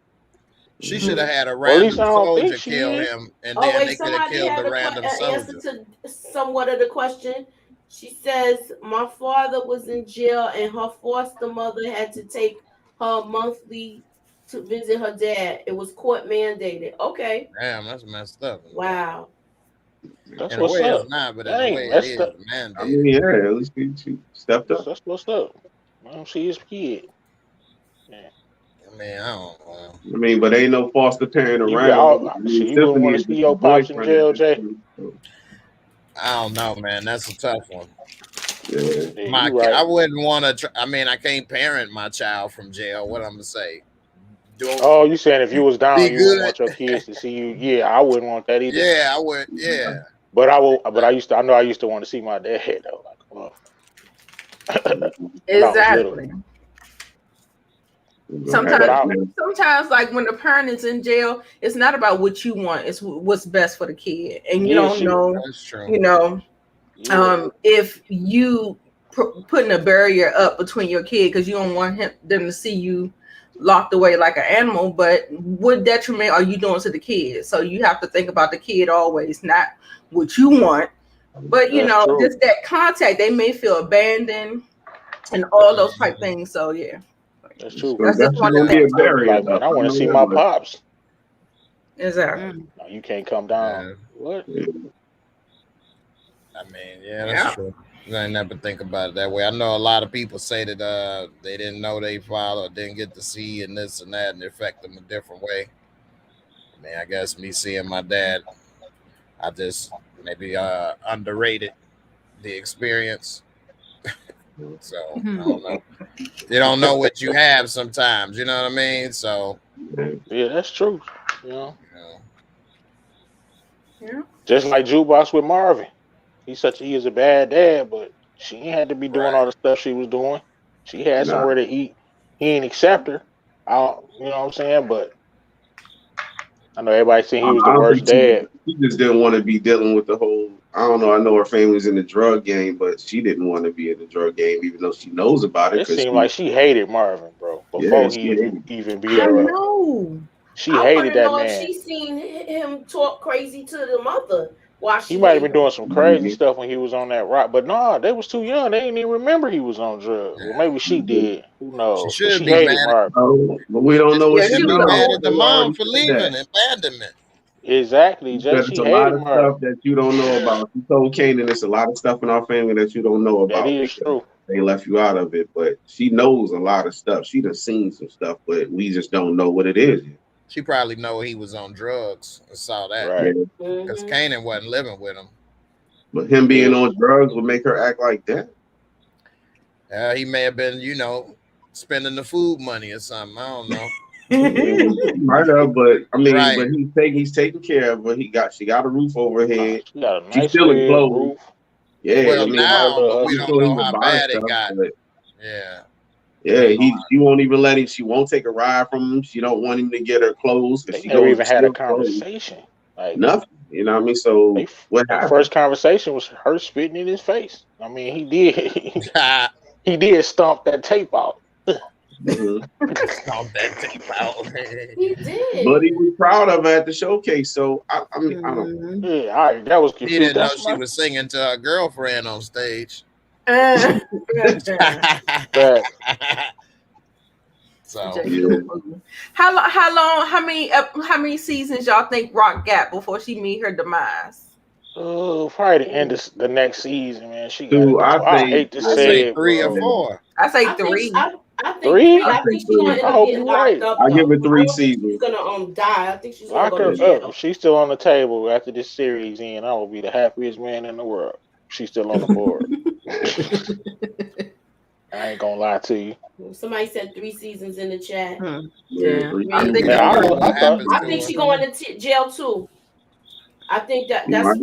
She should have had a random soldier kill him, and then they could have killed the random soldier. Answer to somewhat of the question. She says, my father was in jail and her foster mother had to take her monthly to visit her dad. It was court mandated. Okay. Damn, that's messed up. Wow. That's what's up. It's not, but in a way it is mandated. I mean, yeah, at least she stepped up. That's what's up. I don't see his kid. Yeah. I mean, I don't know. I mean, but ain't no foster parent around. You wouldn't want to see your pops in jail, Jay? I don't know, man. That's a tough one. Yeah. I wouldn't want to. I mean, I can't parent my child from jail. What I'm gonna say? You saying if you was down, you wouldn't want your kids to see you? Yeah, I wouldn't want that either. Yeah, I would. Yeah, but I will. But I used to want to see my dad though. Like, well, exactly. Sometimes, like when the parent is in jail, it's not about what you want; it's what's best for the kid, and you don't know. That's true. You know, if you putting a barrier up between your kid because you don't want them to see you locked away like an animal, but what detriment are you doing to the kid? So you have to think about the kid always, not what you want, but just that contact. They may feel abandoned and all those type things. So yeah, that's true. That's just one gonna be a barrier. Like, man, I want to see my pops. Exactly. No, you can't come down. Yeah. What? I mean, that's true. I never think about it that way. I know a lot of people say that they didn't know their father, or didn't get to see, and this and that, and it affect them a different way. I mean, I guess me seeing my dad, I just maybe underrated the experience. So I don't know. You don't know what you have sometimes. You know what I mean? So yeah, that's true. Just like Jukebox with Marvin. He is a bad dad, but she ain't had to be doing all the stuff she was doing. She had somewhere to eat. He ain't accept her. You know what I'm saying? But I know everybody saying he was the worst dad. She just didn't want to be dealing with the whole. I don't know. I know her family's in the drug game, but she didn't want to be in the drug game, even though she knows about it. It seemed like she hated Marvin, bro. Before he even beat her up. know. She hated that man. If she seen him talk crazy to the mother. He might have been doing some crazy stuff when he was on that rock, but no, they was too young. They didn't even remember he was on drugs. Well, maybe she did. Who knows? She should be hated mad. But we don't know what she she be knows. mad at the mom for leaving, abandonment. Exactly, Jay. There's She a lot hated of stuff that you don't know about. She told Kanan there's a lot of stuff in our family that you don't know about. That is true. They left you out of it, but she knows a lot of stuff. She done seen some stuff, but we just don't know what it is yet. She probably know he was on drugs and saw that. Right. Because Kanan wasn't living with him. But him being on drugs would make her act like that. He may have been, spending the food money or something. I don't know. Might have, but I mean, but he's taking care of her. She got a roof over her head. She got a nice She's still in clothes. Roof. Yeah, well, I mean, now we don't know how bad it got. Yeah, she won't even let him. She won't take a ride from him. She don't want him to get her clothes. They never even had a conversation. Like nothing. You know what I mean? So what happened? The first conversation was her spitting in his face. I mean, he did. He did stomp that tape out. Stomp that tape out. He did. But he was proud of her at the showcase. So I mean, I don't know. Yeah, all right, that was confusing. He didn't know she was singing to her girlfriend on stage. So how many seasons y'all think Rock got before she meet her demise? Oh, probably the end of the next season, man. I hate to say it, 3 or 4. I say 3. I think 3. I think she's gonna end up getting locked up. I give it 3 seasons. She's gonna die. I think she's gonna lock go her to jail. up. If she's still on the table after this series end, I will be the happiest man in the world. She's still on the board. I ain't gonna lie to you. Somebody said 3 seasons in the chat. Yeah, I think she's going to jail too. I think that's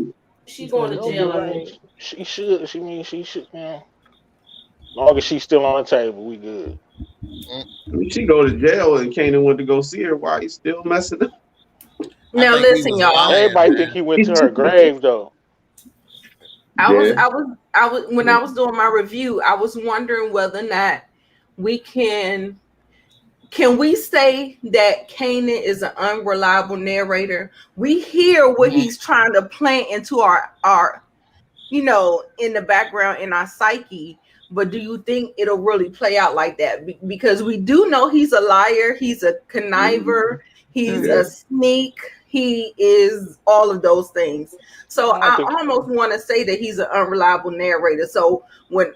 she's going to jail. I think she should. She should. Man, as long as she's still on the table, we good. If she go to jail and Kanan went to go see her, why he still messing up? Now listen, y'all. Everybody think he went to her grave though. I was when I was doing my review, I was wondering whether or not we can we say that Kanan is an unreliable narrator? We hear what he's trying to plant into our in the background in our psyche, but do you think it'll really play out like that? Because we do know he's a liar, he's a conniver, he's a sneak, he is all of those things. So I almost want to say that he's an unreliable narrator. So when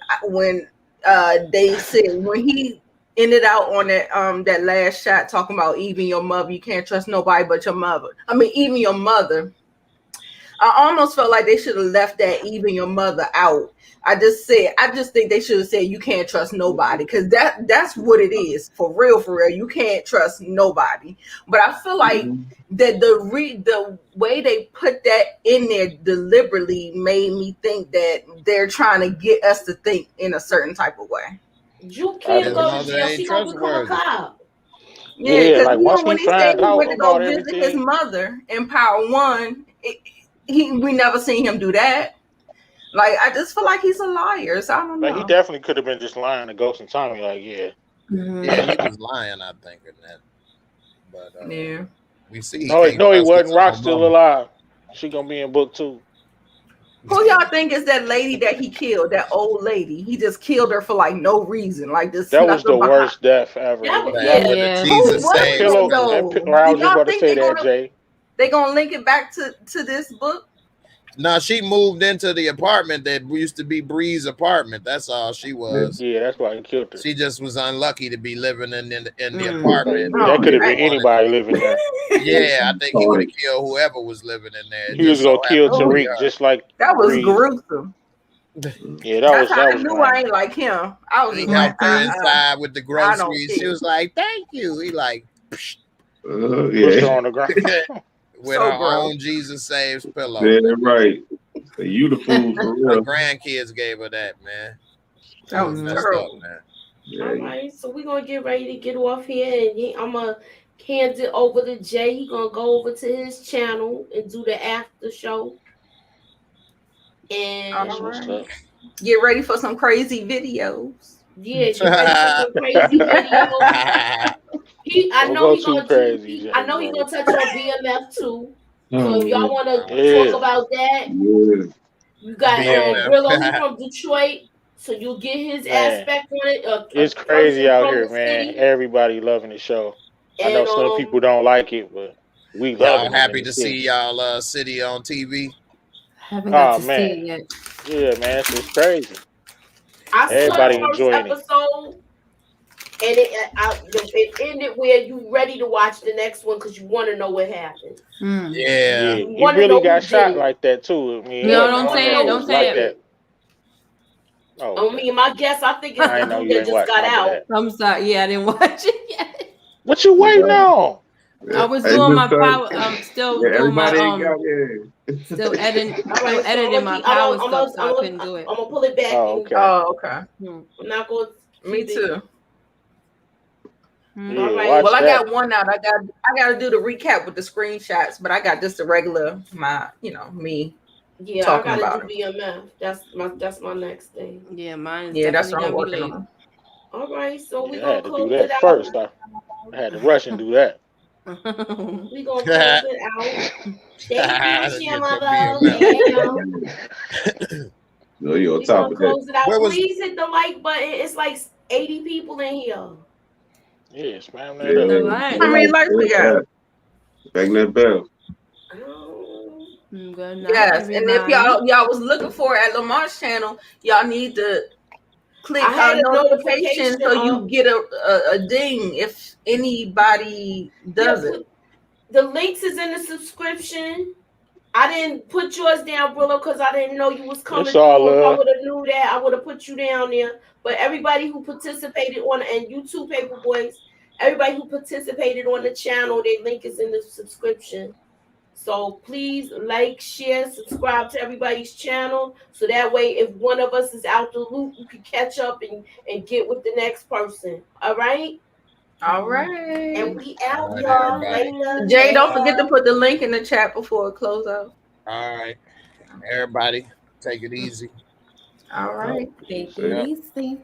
they said when he ended out on that last shot talking about even your mother, you can't trust nobody but your mother. I mean, even your mother. I almost felt like they should have left that even your mother out. I just think they should have said you can't trust nobody, because that's what it is for real. You can't trust nobody. But I feel like that the way they put that in there deliberately made me think that they're trying to get us to think in a certain type of way. You can't go to jail. She gonna become a cop. Yeah, Yeah, because like once he when he said found he out went to go about visit his everything, mother in Power One, we never seen him do that. Like, I just feel like he's a liar, so I don't like he know. definitely could have been just lying to Ghost and Tommy. Like, yeah, Yeah, he was lying, I think, in that. But Yeah. we see he no, can't no, he trust his wasn't. Rock's own still mama. alive. She gonna be in book 2. Who y'all think is that lady that he killed? That old lady. He just killed her for like no reason. Like, just That snuck was her the behind. worst death ever. That was, That yeah. when the Yeah. Who Jesus That was saves pillow, it pillow. though? or I Do was just y'all about to think say they're that, gonna Jay. link it back to this book? No, she moved into the apartment that used to be Bree's apartment. That's all she was. Yeah, that's why he killed her. She just was unlucky to be living in the Mm. apartment. That Oh, could have He been dang. wanted anybody living there. Yeah, I think he would have killed whoever was living in there. It He was just so gonna kill happened to be Tariq just like That was Breeze. gruesome. Yeah, That's how that I was knew I grimy. ain't like him. I was He just like, helped her inside with the I don't groceries. She care. was like, "Thank you." He like Pushed Yeah, her on the ground. with So her gross. own Jesus saves pillow. damn right. So you the fool for Her real. grandkids gave her that, man. That That was was messed terrible. up, man. Yeah, All right, so we're gonna get ready to get off here, and I'm gonna hand it over to Jay. He gonna go over to his channel and do the after show. And That's what's Alright. up. Get ready for some crazy videos. yeah, get ready for some crazy videos. I Don't know go he too gonna do. crazy, Jay, I know he bro. gonna touch on BMF too. So oh, if y'all want to talk Yeah. about that, yeah. you got BMF. Brillo. He from Detroit, so you'll get his Man, aspect on it. A it's crazy person out from here, the man. city, Everybody loving the show. I know and some people don't like it, but we Y'all loving it in happy the to see city. y'all city on TV? Haven't got Oh to see man, it yet. yeah, man, it's crazy. I saw the Everybody first enjoying it. episode, and it ended where you ready to watch the next one because you want to know what happened. Yeah. Yeah, You he want to really know got who did shot it. like that too. I mean, it Yeah, No, wasn't you don't one want to say that it. know was Don't who say like did it. that. it. Oh, I okay. mean, my guess, I think it's I the didn't know dude you that ain't just watch. got My out. bad. I'm sorry. Yeah, I didn't watch it yet. What you waiting on? I was Hey, doing my Mr. power. I'm still Yeah, doing my everybody ain't got still editing. All Still right, so editing my power stuff, so I couldn't do it. I'm gonna pull it back. Oh, And okay. Oh, okay. I'm not going to Me keep it. too. Yeah, All right. watch Well, I that. got one out. I got to do the recap with the screenshots, but I got just the regular me Yeah, talking I gotta about do it. BMF. That's my next thing. Yeah, mine is Yeah, that's definitely what I'm gonna be working late. on. All right, so we Yeah, I gonna had to do close it that out. first. I had to rush and do that. We gonna close it out. Thank you, Let's Shia get your Mother. BMF. Damn. No, you on We top gonna of that. close it out. Where was Please hit the like button. It's like 80 people in here. Yeah, spam that up. How Alright. many likes we got? Bang that bell. Oh, Good night, Yes, and if everybody. y'all was looking for it at Lamar's channel, y'all need to click I had a notification notification so up. you get a ding if anybody does Yeah, it. the links is in the subscription. I didn't put yours down, Brillo, because I didn't know you was coming It's all through. If I love. would have knew that, I would have put you down there. But everybody who participated on and you too, Paper Boys, everybody who participated on the channel, their link is in the subscription. So please like, share, subscribe to everybody's channel. So that way, if one of us is out the loop, you can catch up and get with the next person. All right? All And right. we out, All right, y'all. everybody. Jay, don't Later. forget to put the link in the chat before it close out. All right. Everybody, take it easy. All right. Take Say it it. easy.